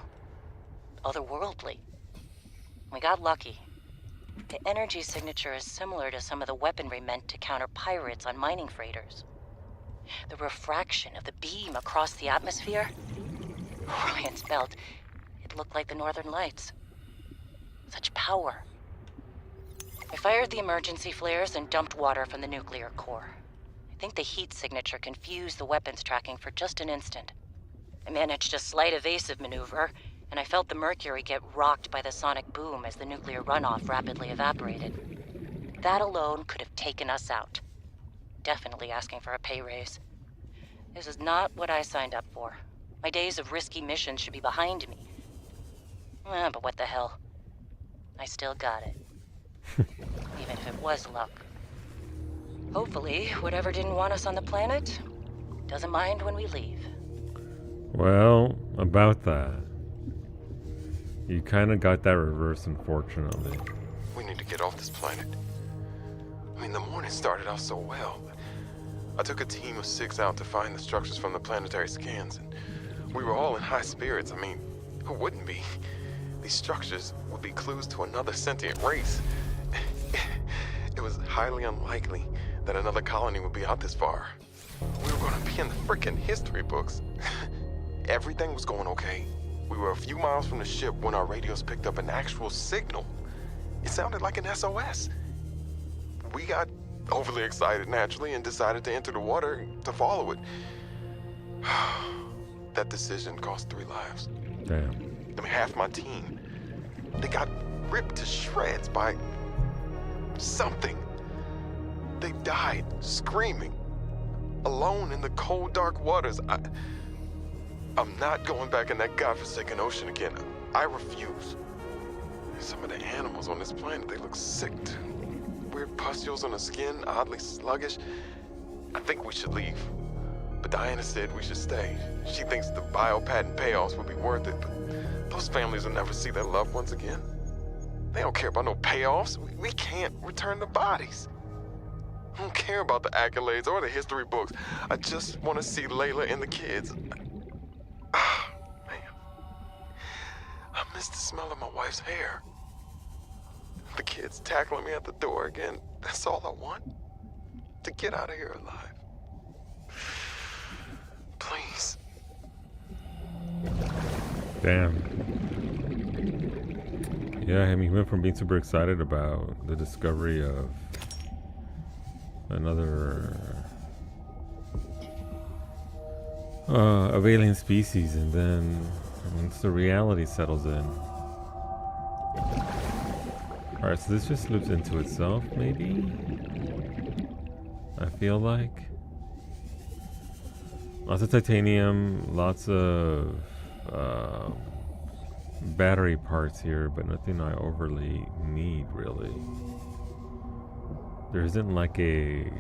otherworldly. We got lucky. The energy signature is similar to some of the weaponry meant to counter pirates on mining freighters. The refraction of the beam across the atmosphere? Ryan's belt. It looked like the Northern Lights. Such power. I fired the emergency flares and dumped water from the nuclear core. I think the heat signature confused the weapons tracking for just an instant. I managed a slight evasive maneuver, and I felt the Mercury get rocked by the sonic boom as the nuclear runoff rapidly evaporated. That alone could have taken us out. Definitely asking for a pay raise. This is not what I signed up for. My days of risky missions should be behind me. But what the hell? I still got it. Even if it was luck. Hopefully, whatever didn't want us on the planet doesn't mind when we leave.
Well, about that. You kind of got that reverse, unfortunately.
We need to get off this planet. I mean, the morning started out so well. I took a team of 6 out to find the structures from the planetary scans, and we were all in high spirits. I mean, who wouldn't be? These structures would be clues to another sentient race. It was highly unlikely that another colony would be out this far. We were going to be in the frickin' history books. Everything was going okay. We were a few miles from the ship when our radios picked up an actual signal. It sounded like an SOS. We got overly excited naturally and decided to enter the water to follow it. That decision cost 3 lives.
Damn.
I mean, half my team. They got ripped to shreds by something. They died screaming, alone in the cold, dark waters. I'm not going back in that godforsaken ocean again. I refuse. Some of the animals on this planet, they look sick too. Weird pustules on the skin, oddly sluggish. I think we should leave. But Diana said we should stay. She thinks the biopatent payoffs would be worth it, but those families will never see their loved ones again. They don't care about no payoffs. We can't return the bodies. I don't care about the accolades or the history books. I just want to see Layla and the kids. Ah, man. I miss the smell of my wife's hair. The kids tackling me at the door again. That's all I want. To get out of here alive. Please.
Damn. Yeah, I mean, he went from being super excited about the discovery of another of alien species, and then once the reality settles in. Alright, so this just loops into itself, maybe? I feel like. Lots of titanium, lots of battery parts here, but nothing I overly need, really. There isn't like a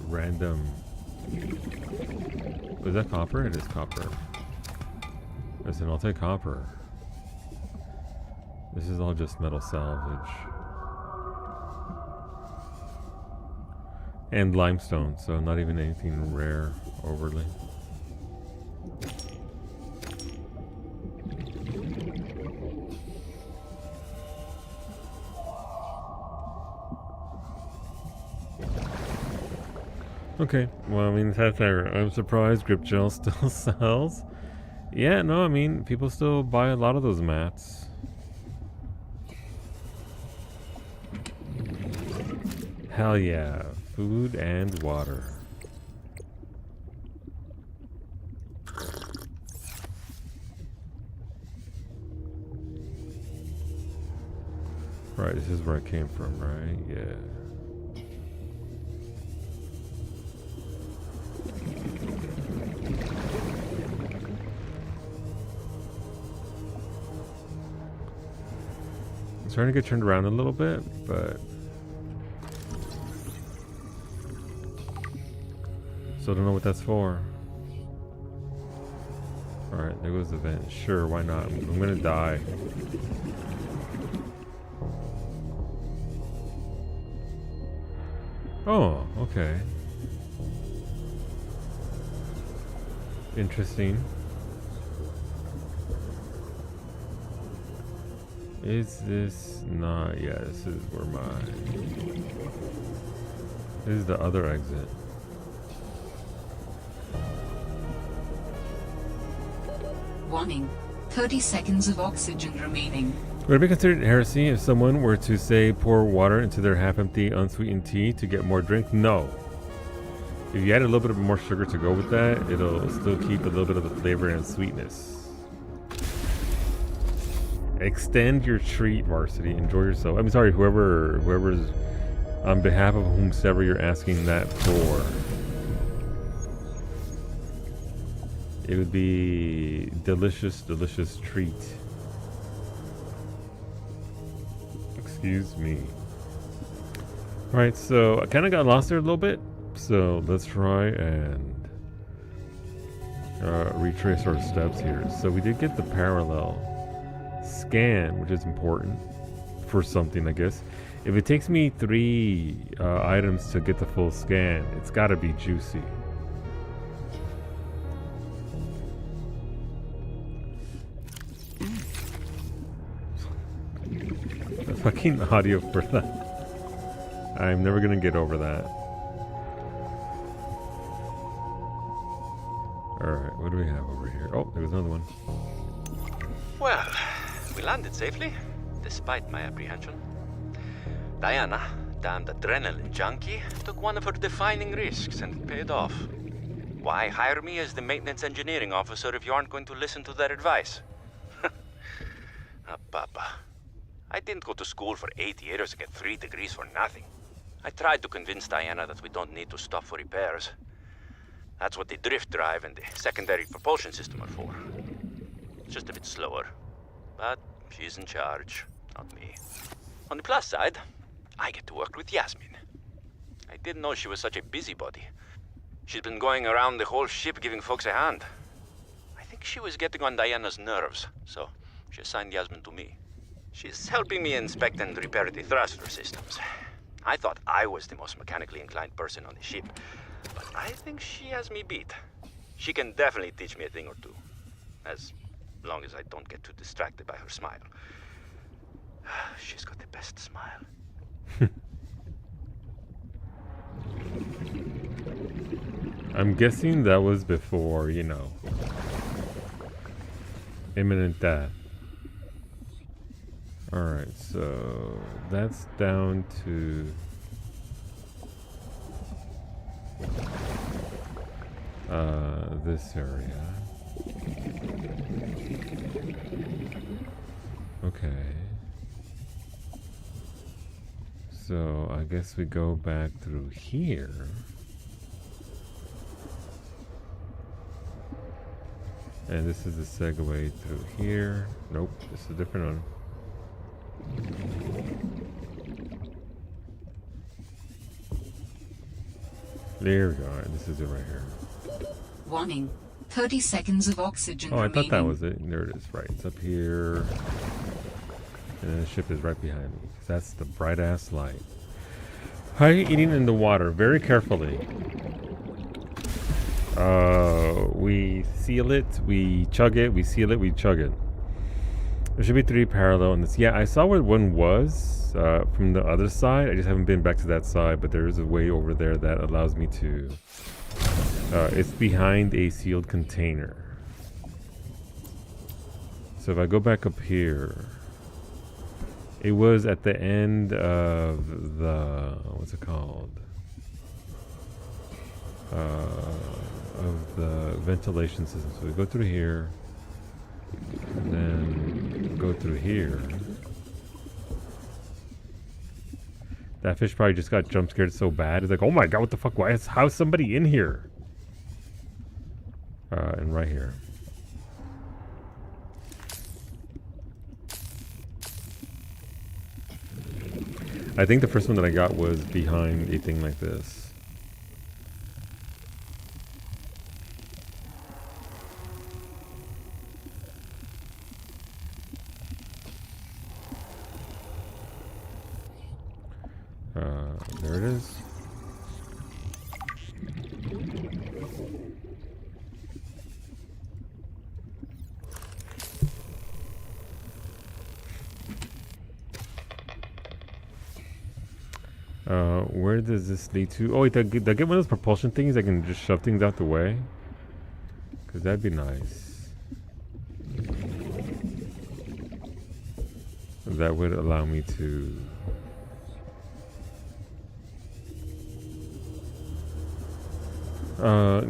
random... Is that copper? It is copper. Listen, I'll take copper. This is all just metal salvage. And limestone, so not even anything rare overly. Okay, well, I mean, I'm surprised Grip Gel still sells. Yeah, no, I mean, people still buy a lot of those mats. Hell yeah, food and water. Right, this is where I came from, right? Yeah. I'm starting to get turned around a little bit, but still don't know what that's for. Alright, there goes the vent. Sure, why not? I'm gonna die. Oh, okay. Interesting. Is this not? Yeah, this is where this is the other exit.
Warning. 30 seconds of oxygen remaining.
Would it be considered heresy if someone were to, say, pour water into their half-empty, unsweetened tea to get more drink? No. If you add a little bit of more sugar to go with that, it'll still keep a little bit of the flavor and sweetness. Extend your treat, Varsity. Enjoy yourself. I'm sorry, whoever's on behalf of whomsoever you're asking that for. It would be delicious, delicious treat. Excuse me. Alright, so I kind of got lost there a little bit. So let's try and retrace our steps here. So we did get the parallel scan, which is important for something, I guess. If it takes me 3 items to get the full scan, it's got to be juicy. The fucking audio for that. I'm never gonna get over that. Alright, what do we have over here? Oh, there's another one.
Well, we landed safely, despite my apprehension. Diana, damned adrenaline junkie, took one of her defining risks and it paid off. Why hire me as the maintenance engineering officer if you aren't going to listen to their advice? Papa. I didn't go to school for 8 years to get 3 degrees for nothing. I tried to convince Diana that we don't need to stop for repairs. That's what the drift drive and the secondary propulsion system are for. It's just a bit slower. But she's in charge, not me. On the plus side, I get to work with Yasmin. I didn't know she was such a busybody. She's been going around the whole ship giving folks a hand. I think she was getting on Diana's nerves, so she assigned Yasmin to me. She's helping me inspect and repair the thruster systems. I thought I was the most mechanically inclined person on the ship, but I think she has me beat. She can definitely teach me a thing or two, as long as I don't get too distracted by her smile. She's got the best smile.
I'm guessing that was before, you know, imminent death. Alright, so that's down to this area. Okay. So I guess we go back through here. And this is the segue through here. Nope, this is a different one. There we go. Alright, this is it right here.
Warning. 30 seconds of oxygen
Oh, I
remaining.
thought that was it. There it is. Right, it's up here. And then the ship is right behind me. That's the bright ass light. How are you eating in the water? Very carefully. We seal it, we chug it, we seal it, we chug it. There should be 3 parallel in this. Yeah, I saw where one was from the other side. I just haven't been back to that side, but there is a way over there that allows me to. It's behind a sealed container. So if I go back up here, it was at the end of the, what's it called? Of the ventilation system. So we go through here, and then go through here. That fish probably just got jump scared so bad. It's like, oh my god, what the fuck? How's somebody in here? And right here. I think the first one that I got was behind a thing like this. There it is. Where does this lead to? Oh wait, did I get one of those propulsion things? I can just shove things out the way? Because that'd be nice. That would allow me to...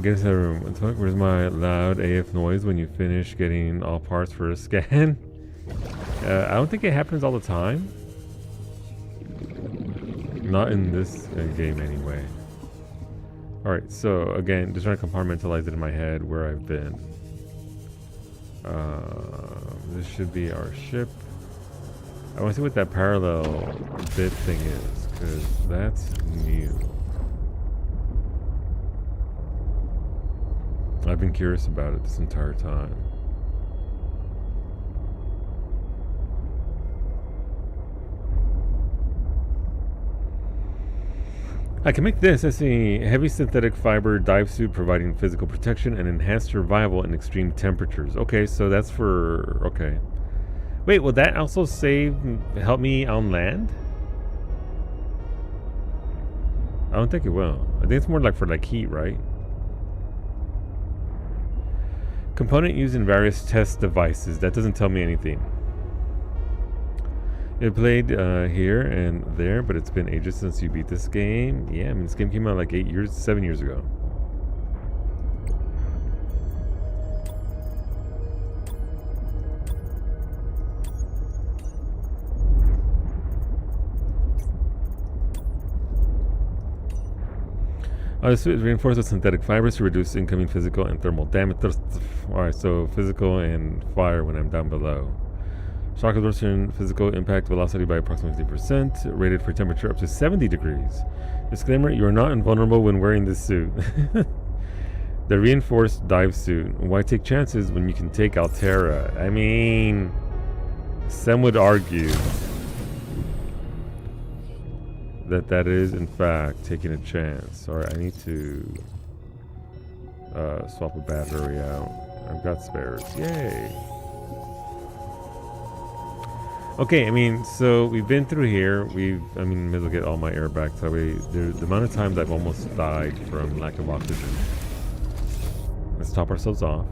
get into the room. What the fuck? Where's my loud AF noise when you finish getting all parts for a scan? I don't think it happens all the time. Not in this game anyway. Alright, so again, just trying to compartmentalize it in my head where I've been. This should be our ship. I want to see what that parallel bit thing is, because that's new. I've been curious about it this entire time. I can make this. I see heavy synthetic fiber dive suit providing physical protection and enhanced survival in extreme temperatures. Okay, so that's for... okay. Wait, will that also help me on land? I don't think it will. I think it's more like for like heat, right? Component used in various test devices. That doesn't tell me anything. It played here and there, but it's been ages since you beat this game. Yeah, I mean, this game came out like 7 years ago. This suit is reinforced with synthetic fibers to reduce incoming physical and thermal damage. Alright, so physical and fire when I'm down below. Shock absorption, physical impact velocity by approximately 50%, rated for temperature up to 70 degrees. Disclaimer, you are not invulnerable when wearing this suit. The reinforced dive suit. Why take chances when you can take Altera? I mean, some would argue that is in fact taking a chance. Alright, I need to swap a battery out. I've got spares. Yay! Okay, I mean, so we've been through here. I mean, maybe I'll get all my air back. So the amount of times I've almost died from lack of oxygen. Let's top ourselves off.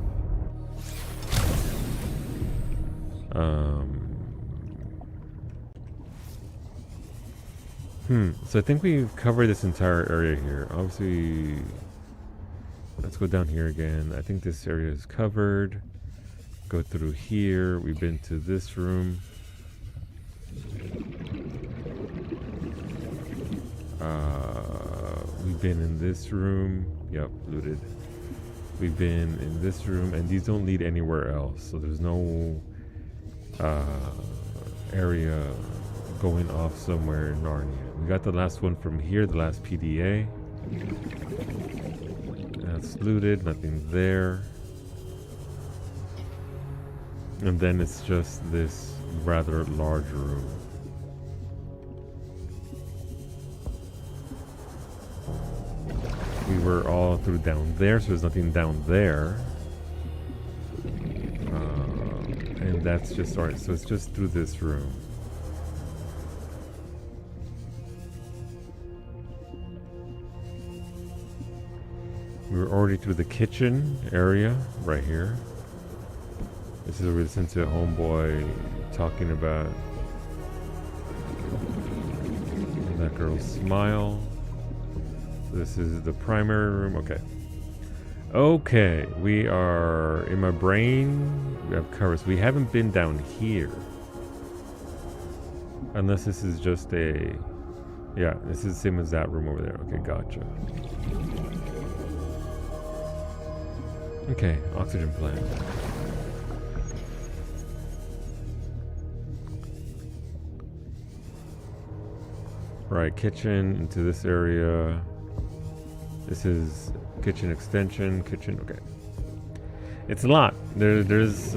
So I think we've covered this entire area here. Obviously, Let's go down here again. I think this area is covered. Go through here. We've been to this room. We've been in this room. Yep, looted. We've been in this room, and these don't lead anywhere else. So there's no area going off somewhere in Narnia. We got the last one from here, the last PDA. That's looted, nothing there. And then it's just this rather large room. We were all through down there, so there's nothing down there. And that's just, alright, so it's just through this room. We were already through the kitchen area right here. This is where we listen to Homeboy talking about that girl's smile. This is the primary room. Okay. Okay, we are in my brain. We have covers. We haven't been down here. Unless this is just a... Yeah, this is the same as that room over there. Okay, gotcha. Okay, oxygen plant. Right, kitchen into this area. This is kitchen extension, kitchen, okay. It's a lot. It is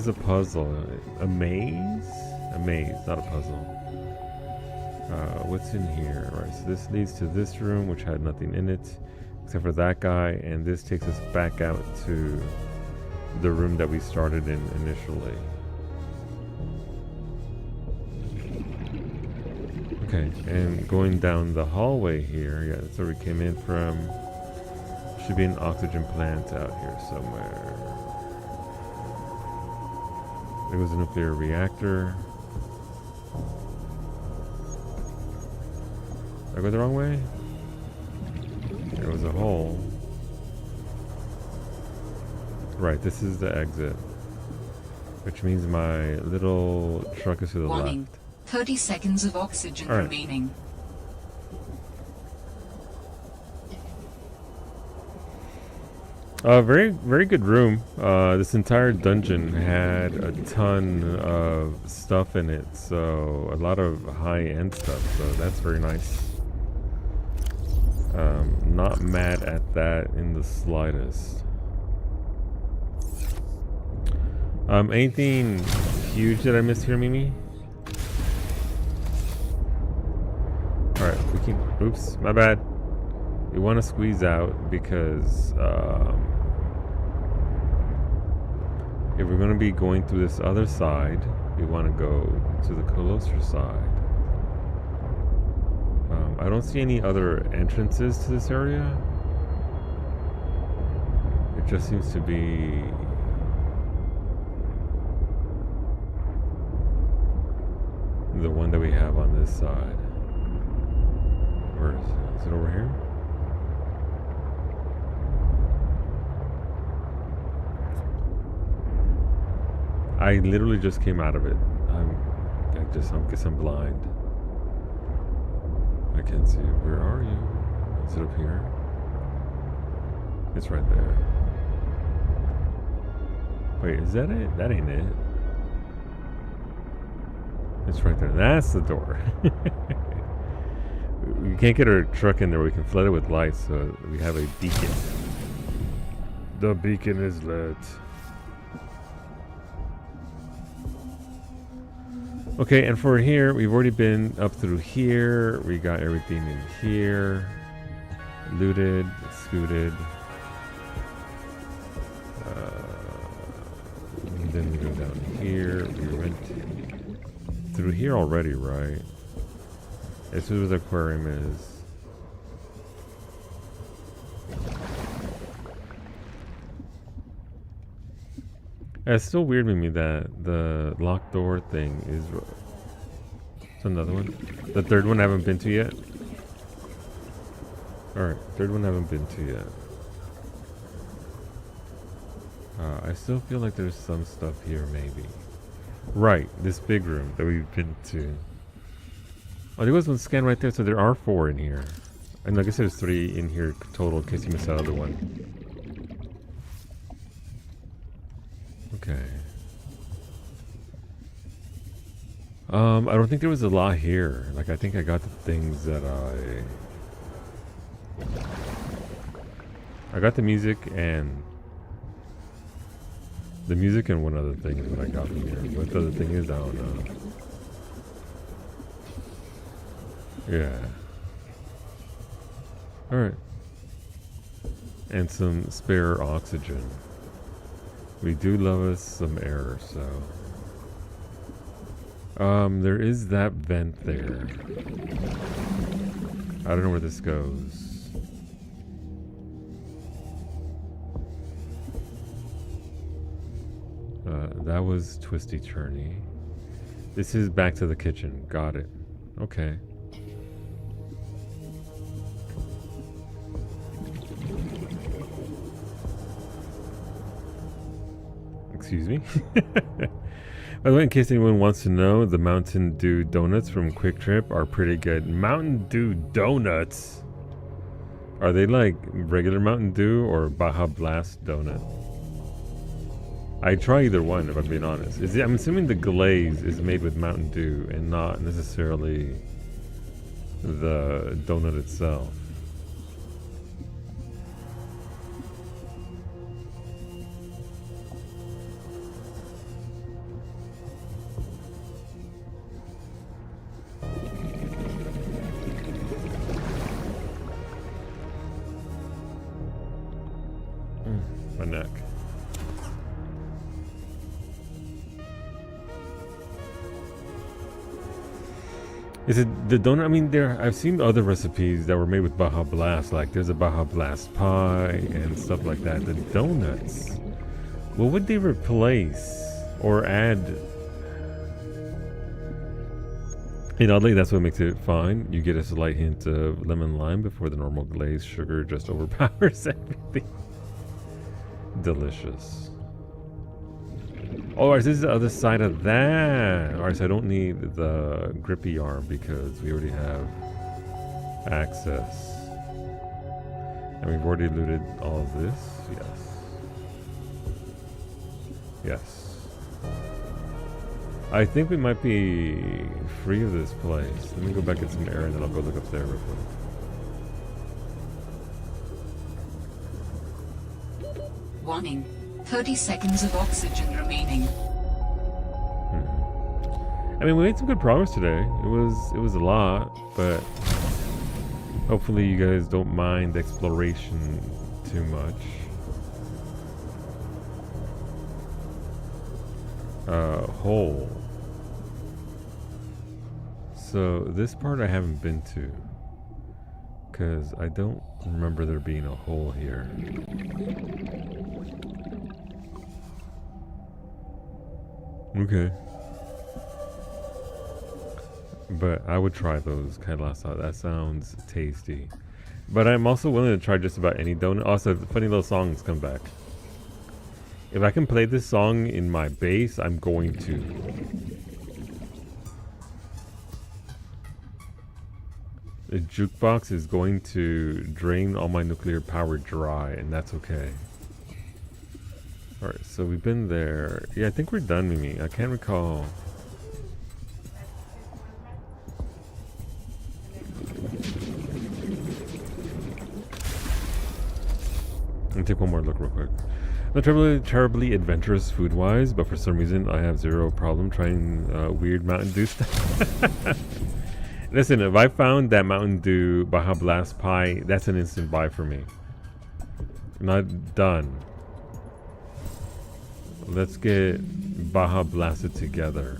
a puzzle. A maze? A maze, not a puzzle. What's in here? All right, so this leads to this room, which had nothing in it, except for that guy, and this takes us back out to the room that we started in initially. Okay, and going down the hallway here, yeah, that's where we came in from. Should be an oxygen plant out here somewhere. There was a nuclear reactor. Did I go the wrong way? There was a hole. Right, this is the exit. Which means my little truck is to the
Warning.
left.
30 seconds of oxygen remaining.
Very, very good room. This entire dungeon had a ton of stuff in it, so a lot of high-end stuff, so that's very nice. Not mad at that in the slightest. Anything huge that I missed here, Mimi? Alright, we can... Oops, my bad. We want to squeeze out because if we're going to be going through this other side, we want to go to the closer side. I don't see any other entrances to this area. It just seems to be... the one that we have on this side. Where is it? Is it over here? I literally just came out of it. I guess I'm blind. I can't see it. Where are you? Is it up here? It's right there. Wait, is that it? That ain't it. It's right there. That's the door. We can't get our truck in there. We can flood it with lights, so we have a beacon. The beacon is lit. Okay, and for here, we've already been up through here. We got everything in here. Looted, scooted. And then we go down here. We went through here already, right? This is where the aquarium is. It's still weird with me that the locked door thing is... It's another one. The third one I haven't been to yet. Alright, third one I haven't been to yet. I still feel like there's some stuff here, maybe. Right, this big room that we've been to. Oh, there was one scan right there, so there are 4 in here. And I guess there's 3 in here total in case you missed that other one. Okay. I don't think there was a lot here. Like, I think I got the things that I got the music and one other thing is what I got from here. What the other thing is, I don't know. Yeah. Alright. And some spare oxygen. We do love us some air, so. There is that vent there. I don't know where this goes. That was twisty turny. This is back to the kitchen. Got it. Okay. Excuse me. By the way, in case anyone wants to know, the Mountain Dew donuts from Quick Trip are pretty good. Mountain Dew donuts? Are they like regular Mountain Dew or Baja Blast donut? I try either one, if I'm being honest. I'm assuming the glaze is made with Mountain Dew and not necessarily the donut itself. My neck. Is it the donut? I mean, I've seen other recipes that were made with Baja Blast. Like there's a Baja Blast pie and stuff like that. The donuts, what would they replace or add? And oddly, that's what makes it fine. You get a slight hint of lemon lime before the normal glazed sugar just overpowers everything. Delicious. Oh, this is the other side of that. Alright, so I don't need the grippy arm because we already have access. And we've already looted all of this. Yes. Yes. I think we might be free of this place. Let me go back get some air and then I'll go look up there real quick.
Warning. 30 seconds of oxygen remaining.
I mean, we made some good progress today. It was a lot, but hopefully you guys don't mind exploration too much. Hole. So this part I haven't been to, because I don't remember there being a hole here. Okay. But I would try those kind of last thought. That sounds tasty. But I'm also willing to try just about any donut. Also, funny little songs come back. If I can play this song in my bass, I'm going to. The jukebox is going to drain all my nuclear power dry, and that's okay. Alright, so we've been there. Yeah, I think we're done, Mimi. I can't recall. Let me take one more look real quick. Not terribly adventurous food-wise, but for some reason I have zero problem trying weird Mountain Dew stuff. Listen, if I found that Mountain Dew Baja Blast pie, that's an instant buy for me. I'm not done. Let's get Baja Blasted together.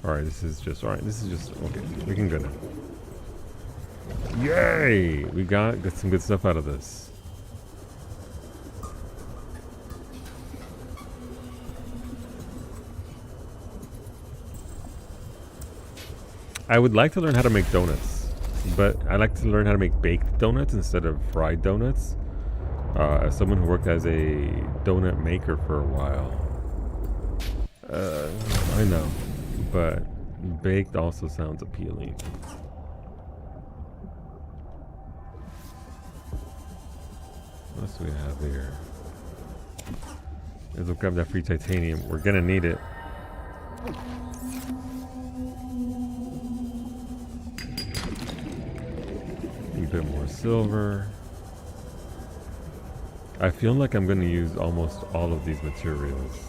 Alright, this is just okay. We can go now. Yay! We got some good stuff out of this. I would like to learn how to make donuts. But I like to learn how to make baked donuts instead of fried donuts. As someone who worked as a donut maker for a while. I know, but baked also sounds appealing. What else do we have here? Let's grab that free titanium. We're gonna need it. A bit more silver. I feel like I'm gonna use almost all of these materials.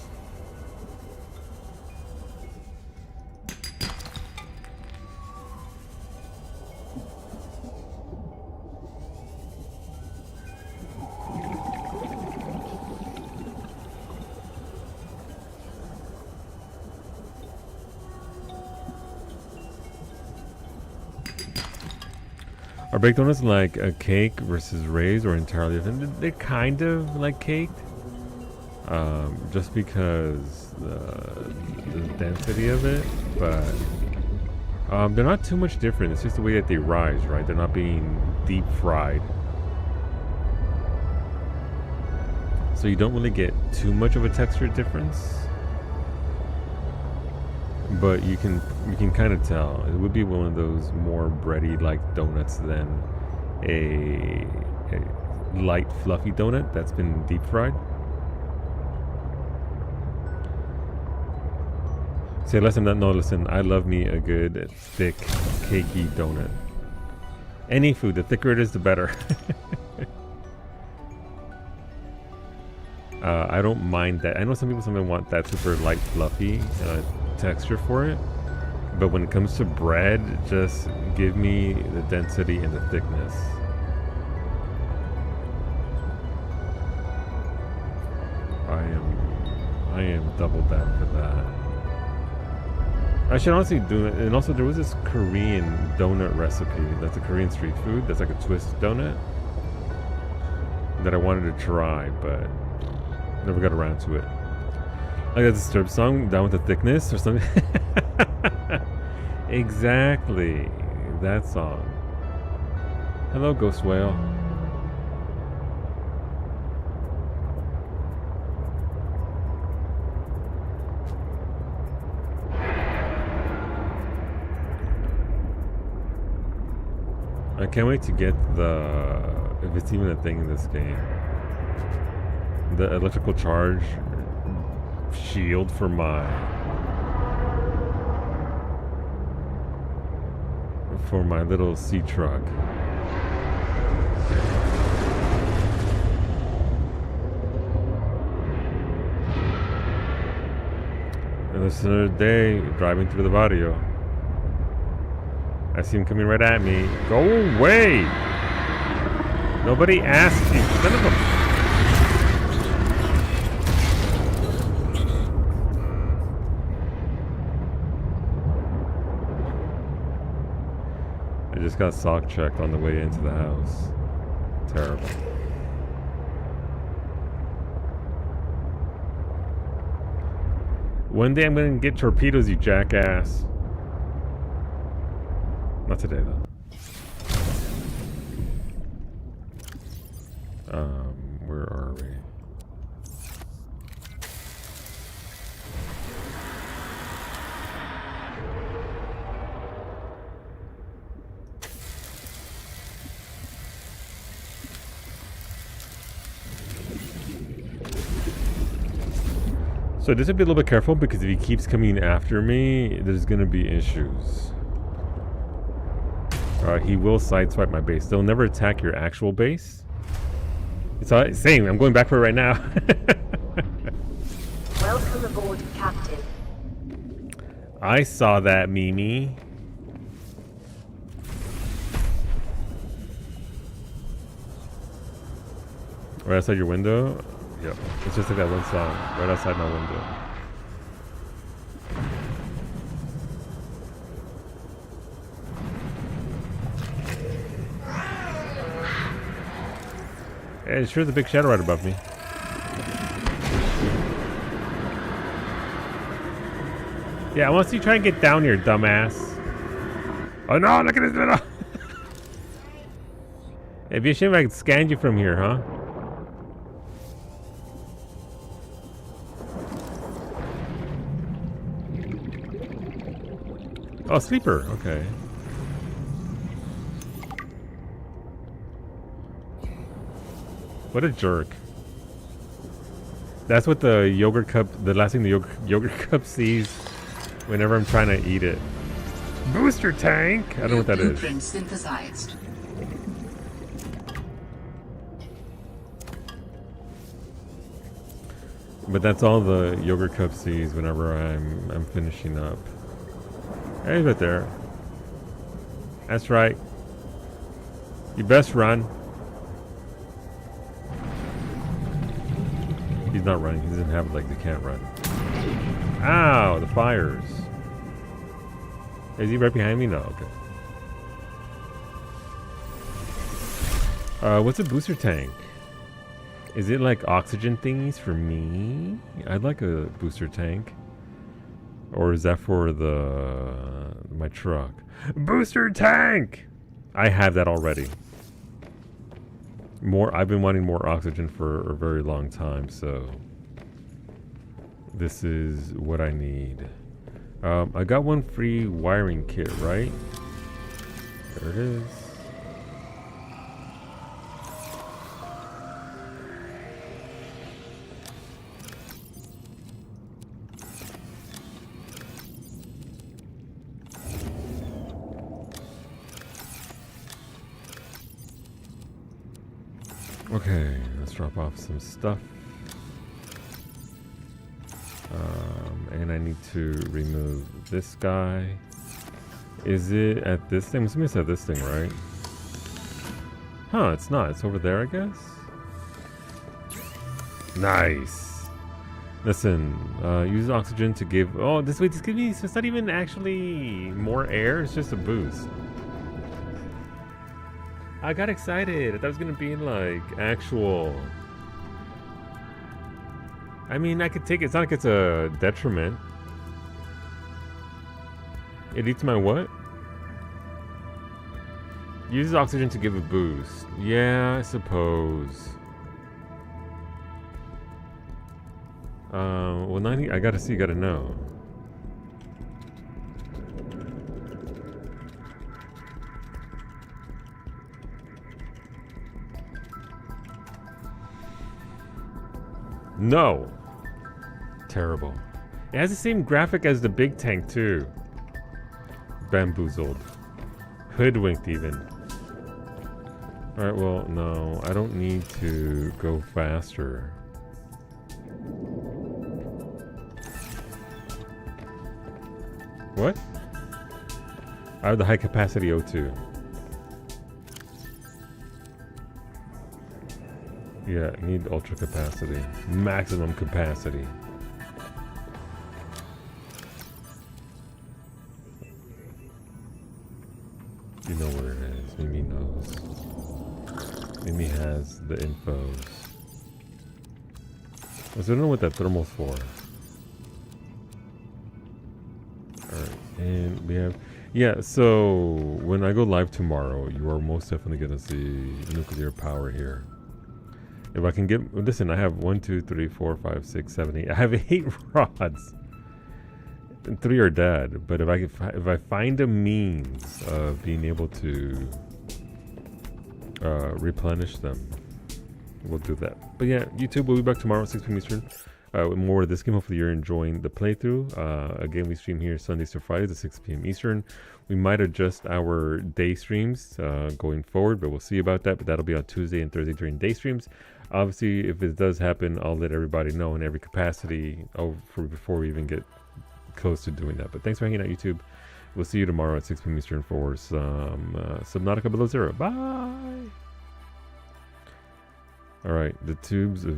Are baked donuts like a cake versus raised or entirely different? They're kind of like caked. Just because the density of it, but they're not too much different. It's just the way that they rise, right? They're not being deep fried. So you don't really get too much of a texture difference. But you can kind of tell. It would be one of those more bready like donuts than a light fluffy donut that's been deep fried. Say listen, no listen, I love me a good thick cakey donut. Any food, the thicker it is the better. I don't mind that. I know some people want that super light fluffy texture for it, but when it comes to bread, just give me the density and the thickness. I am double down for that. I should honestly do it. And also there was this Korean donut recipe that's a Korean street food that's like a twist donut that I wanted to try, but never got around to it. I got Disturbed song, Down with the Thickness or something. Exactly. That song. Hello, Ghost Whale. I can't wait to get the, if it's even a thing in this game, the electrical charge shield for my little sea truck. And this is another day driving through the barrio. I see him coming right at me. Go away! Nobody asked you. Son of a... I just got sock checked on the way into the house. Terrible. One day I'm gonna get torpedoes, you jackass. Not today, though. Where are we? So just have to be a little bit careful because if he keeps coming after me, there's gonna be issues. He will sideswipe my base. They'll never attack your actual base. It's same. I'm going back for it right now.
Welcome aboard, Captain.
I saw that, Mimi. Right outside your window? Yep. It's just like that one song. Right outside my window. Hey, sure, the big shadow right above me. Yeah, I want to see you try and get down here, dumbass. Oh no, look at this little... It'd be a shame if I could scan you from here, huh? Oh, sleeper. Okay. What a jerk. That's what the yogurt cup, the last thing the yogurt cup sees whenever I'm trying to eat it. Booster tank? I don't know what that is.
Blueprint synthesized.
But that's all the yogurt cup sees whenever I'm finishing up. Hey, he's right there. That's right. You best run. He's not running. He doesn't have like, he can't run. Ow, the fires. Is he right behind me? No, okay. What's a booster tank? Is it like oxygen thingies for me? I'd like a booster tank. Or is that for my truck? Booster tank! I have that already. I've been wanting more oxygen for a very long time, so this is what I need. I got one free wiring kit, right? There it is. Okay, let's drop off some stuff. And I need to remove this guy. Is it at this thing? I'm assuming it's at this thing, right? Huh, it's not. It's over there, I guess? Nice. Listen, use oxygen to give... Oh, this gives me... It's not even actually more air. It's just a boost. I got excited. I thought it was going to be like actual... I mean, I could take it. It's not like it's a detriment. It eats my what? Uses oxygen to give a boost. Yeah, I suppose. Well, 90. I gotta see. Gotta know. No. Terrible. It has the same graphic as the big tank too. Bamboozled. Hoodwinked even. Alright, well, no. I don't need to go faster. What? I have the high capacity O2. Yeah, need ultra capacity. Maximum capacity. You know where it is. Mimi knows. Mimi has the infos. I don't know what that thermal's for. Alright, and we have... Yeah, so when I go live tomorrow, you are most definitely going to see nuclear power here. If I can get... Listen, I have 1, 2, 3, 4, 5, 6, 7, 8. I have 8 rods. And 3 are dead. But if I find a means of being able to replenish them, we'll do that. But yeah, YouTube will be back tomorrow at 6 p.m. Eastern with more of this game. Hopefully you're enjoying the playthrough. Again, we stream here Sundays to Fridays at 6 p.m. Eastern. We might adjust our day streams going forward, but we'll see about that. But that'll be on Tuesday and Thursday during day streams. Obviously, if it does happen, I'll let everybody know in every capacity before we even get close to doing that. But thanks for hanging out, YouTube. We'll see you tomorrow at 6 p.m. Eastern for some Subnautica Below Zero. Bye! Alright, the tubes of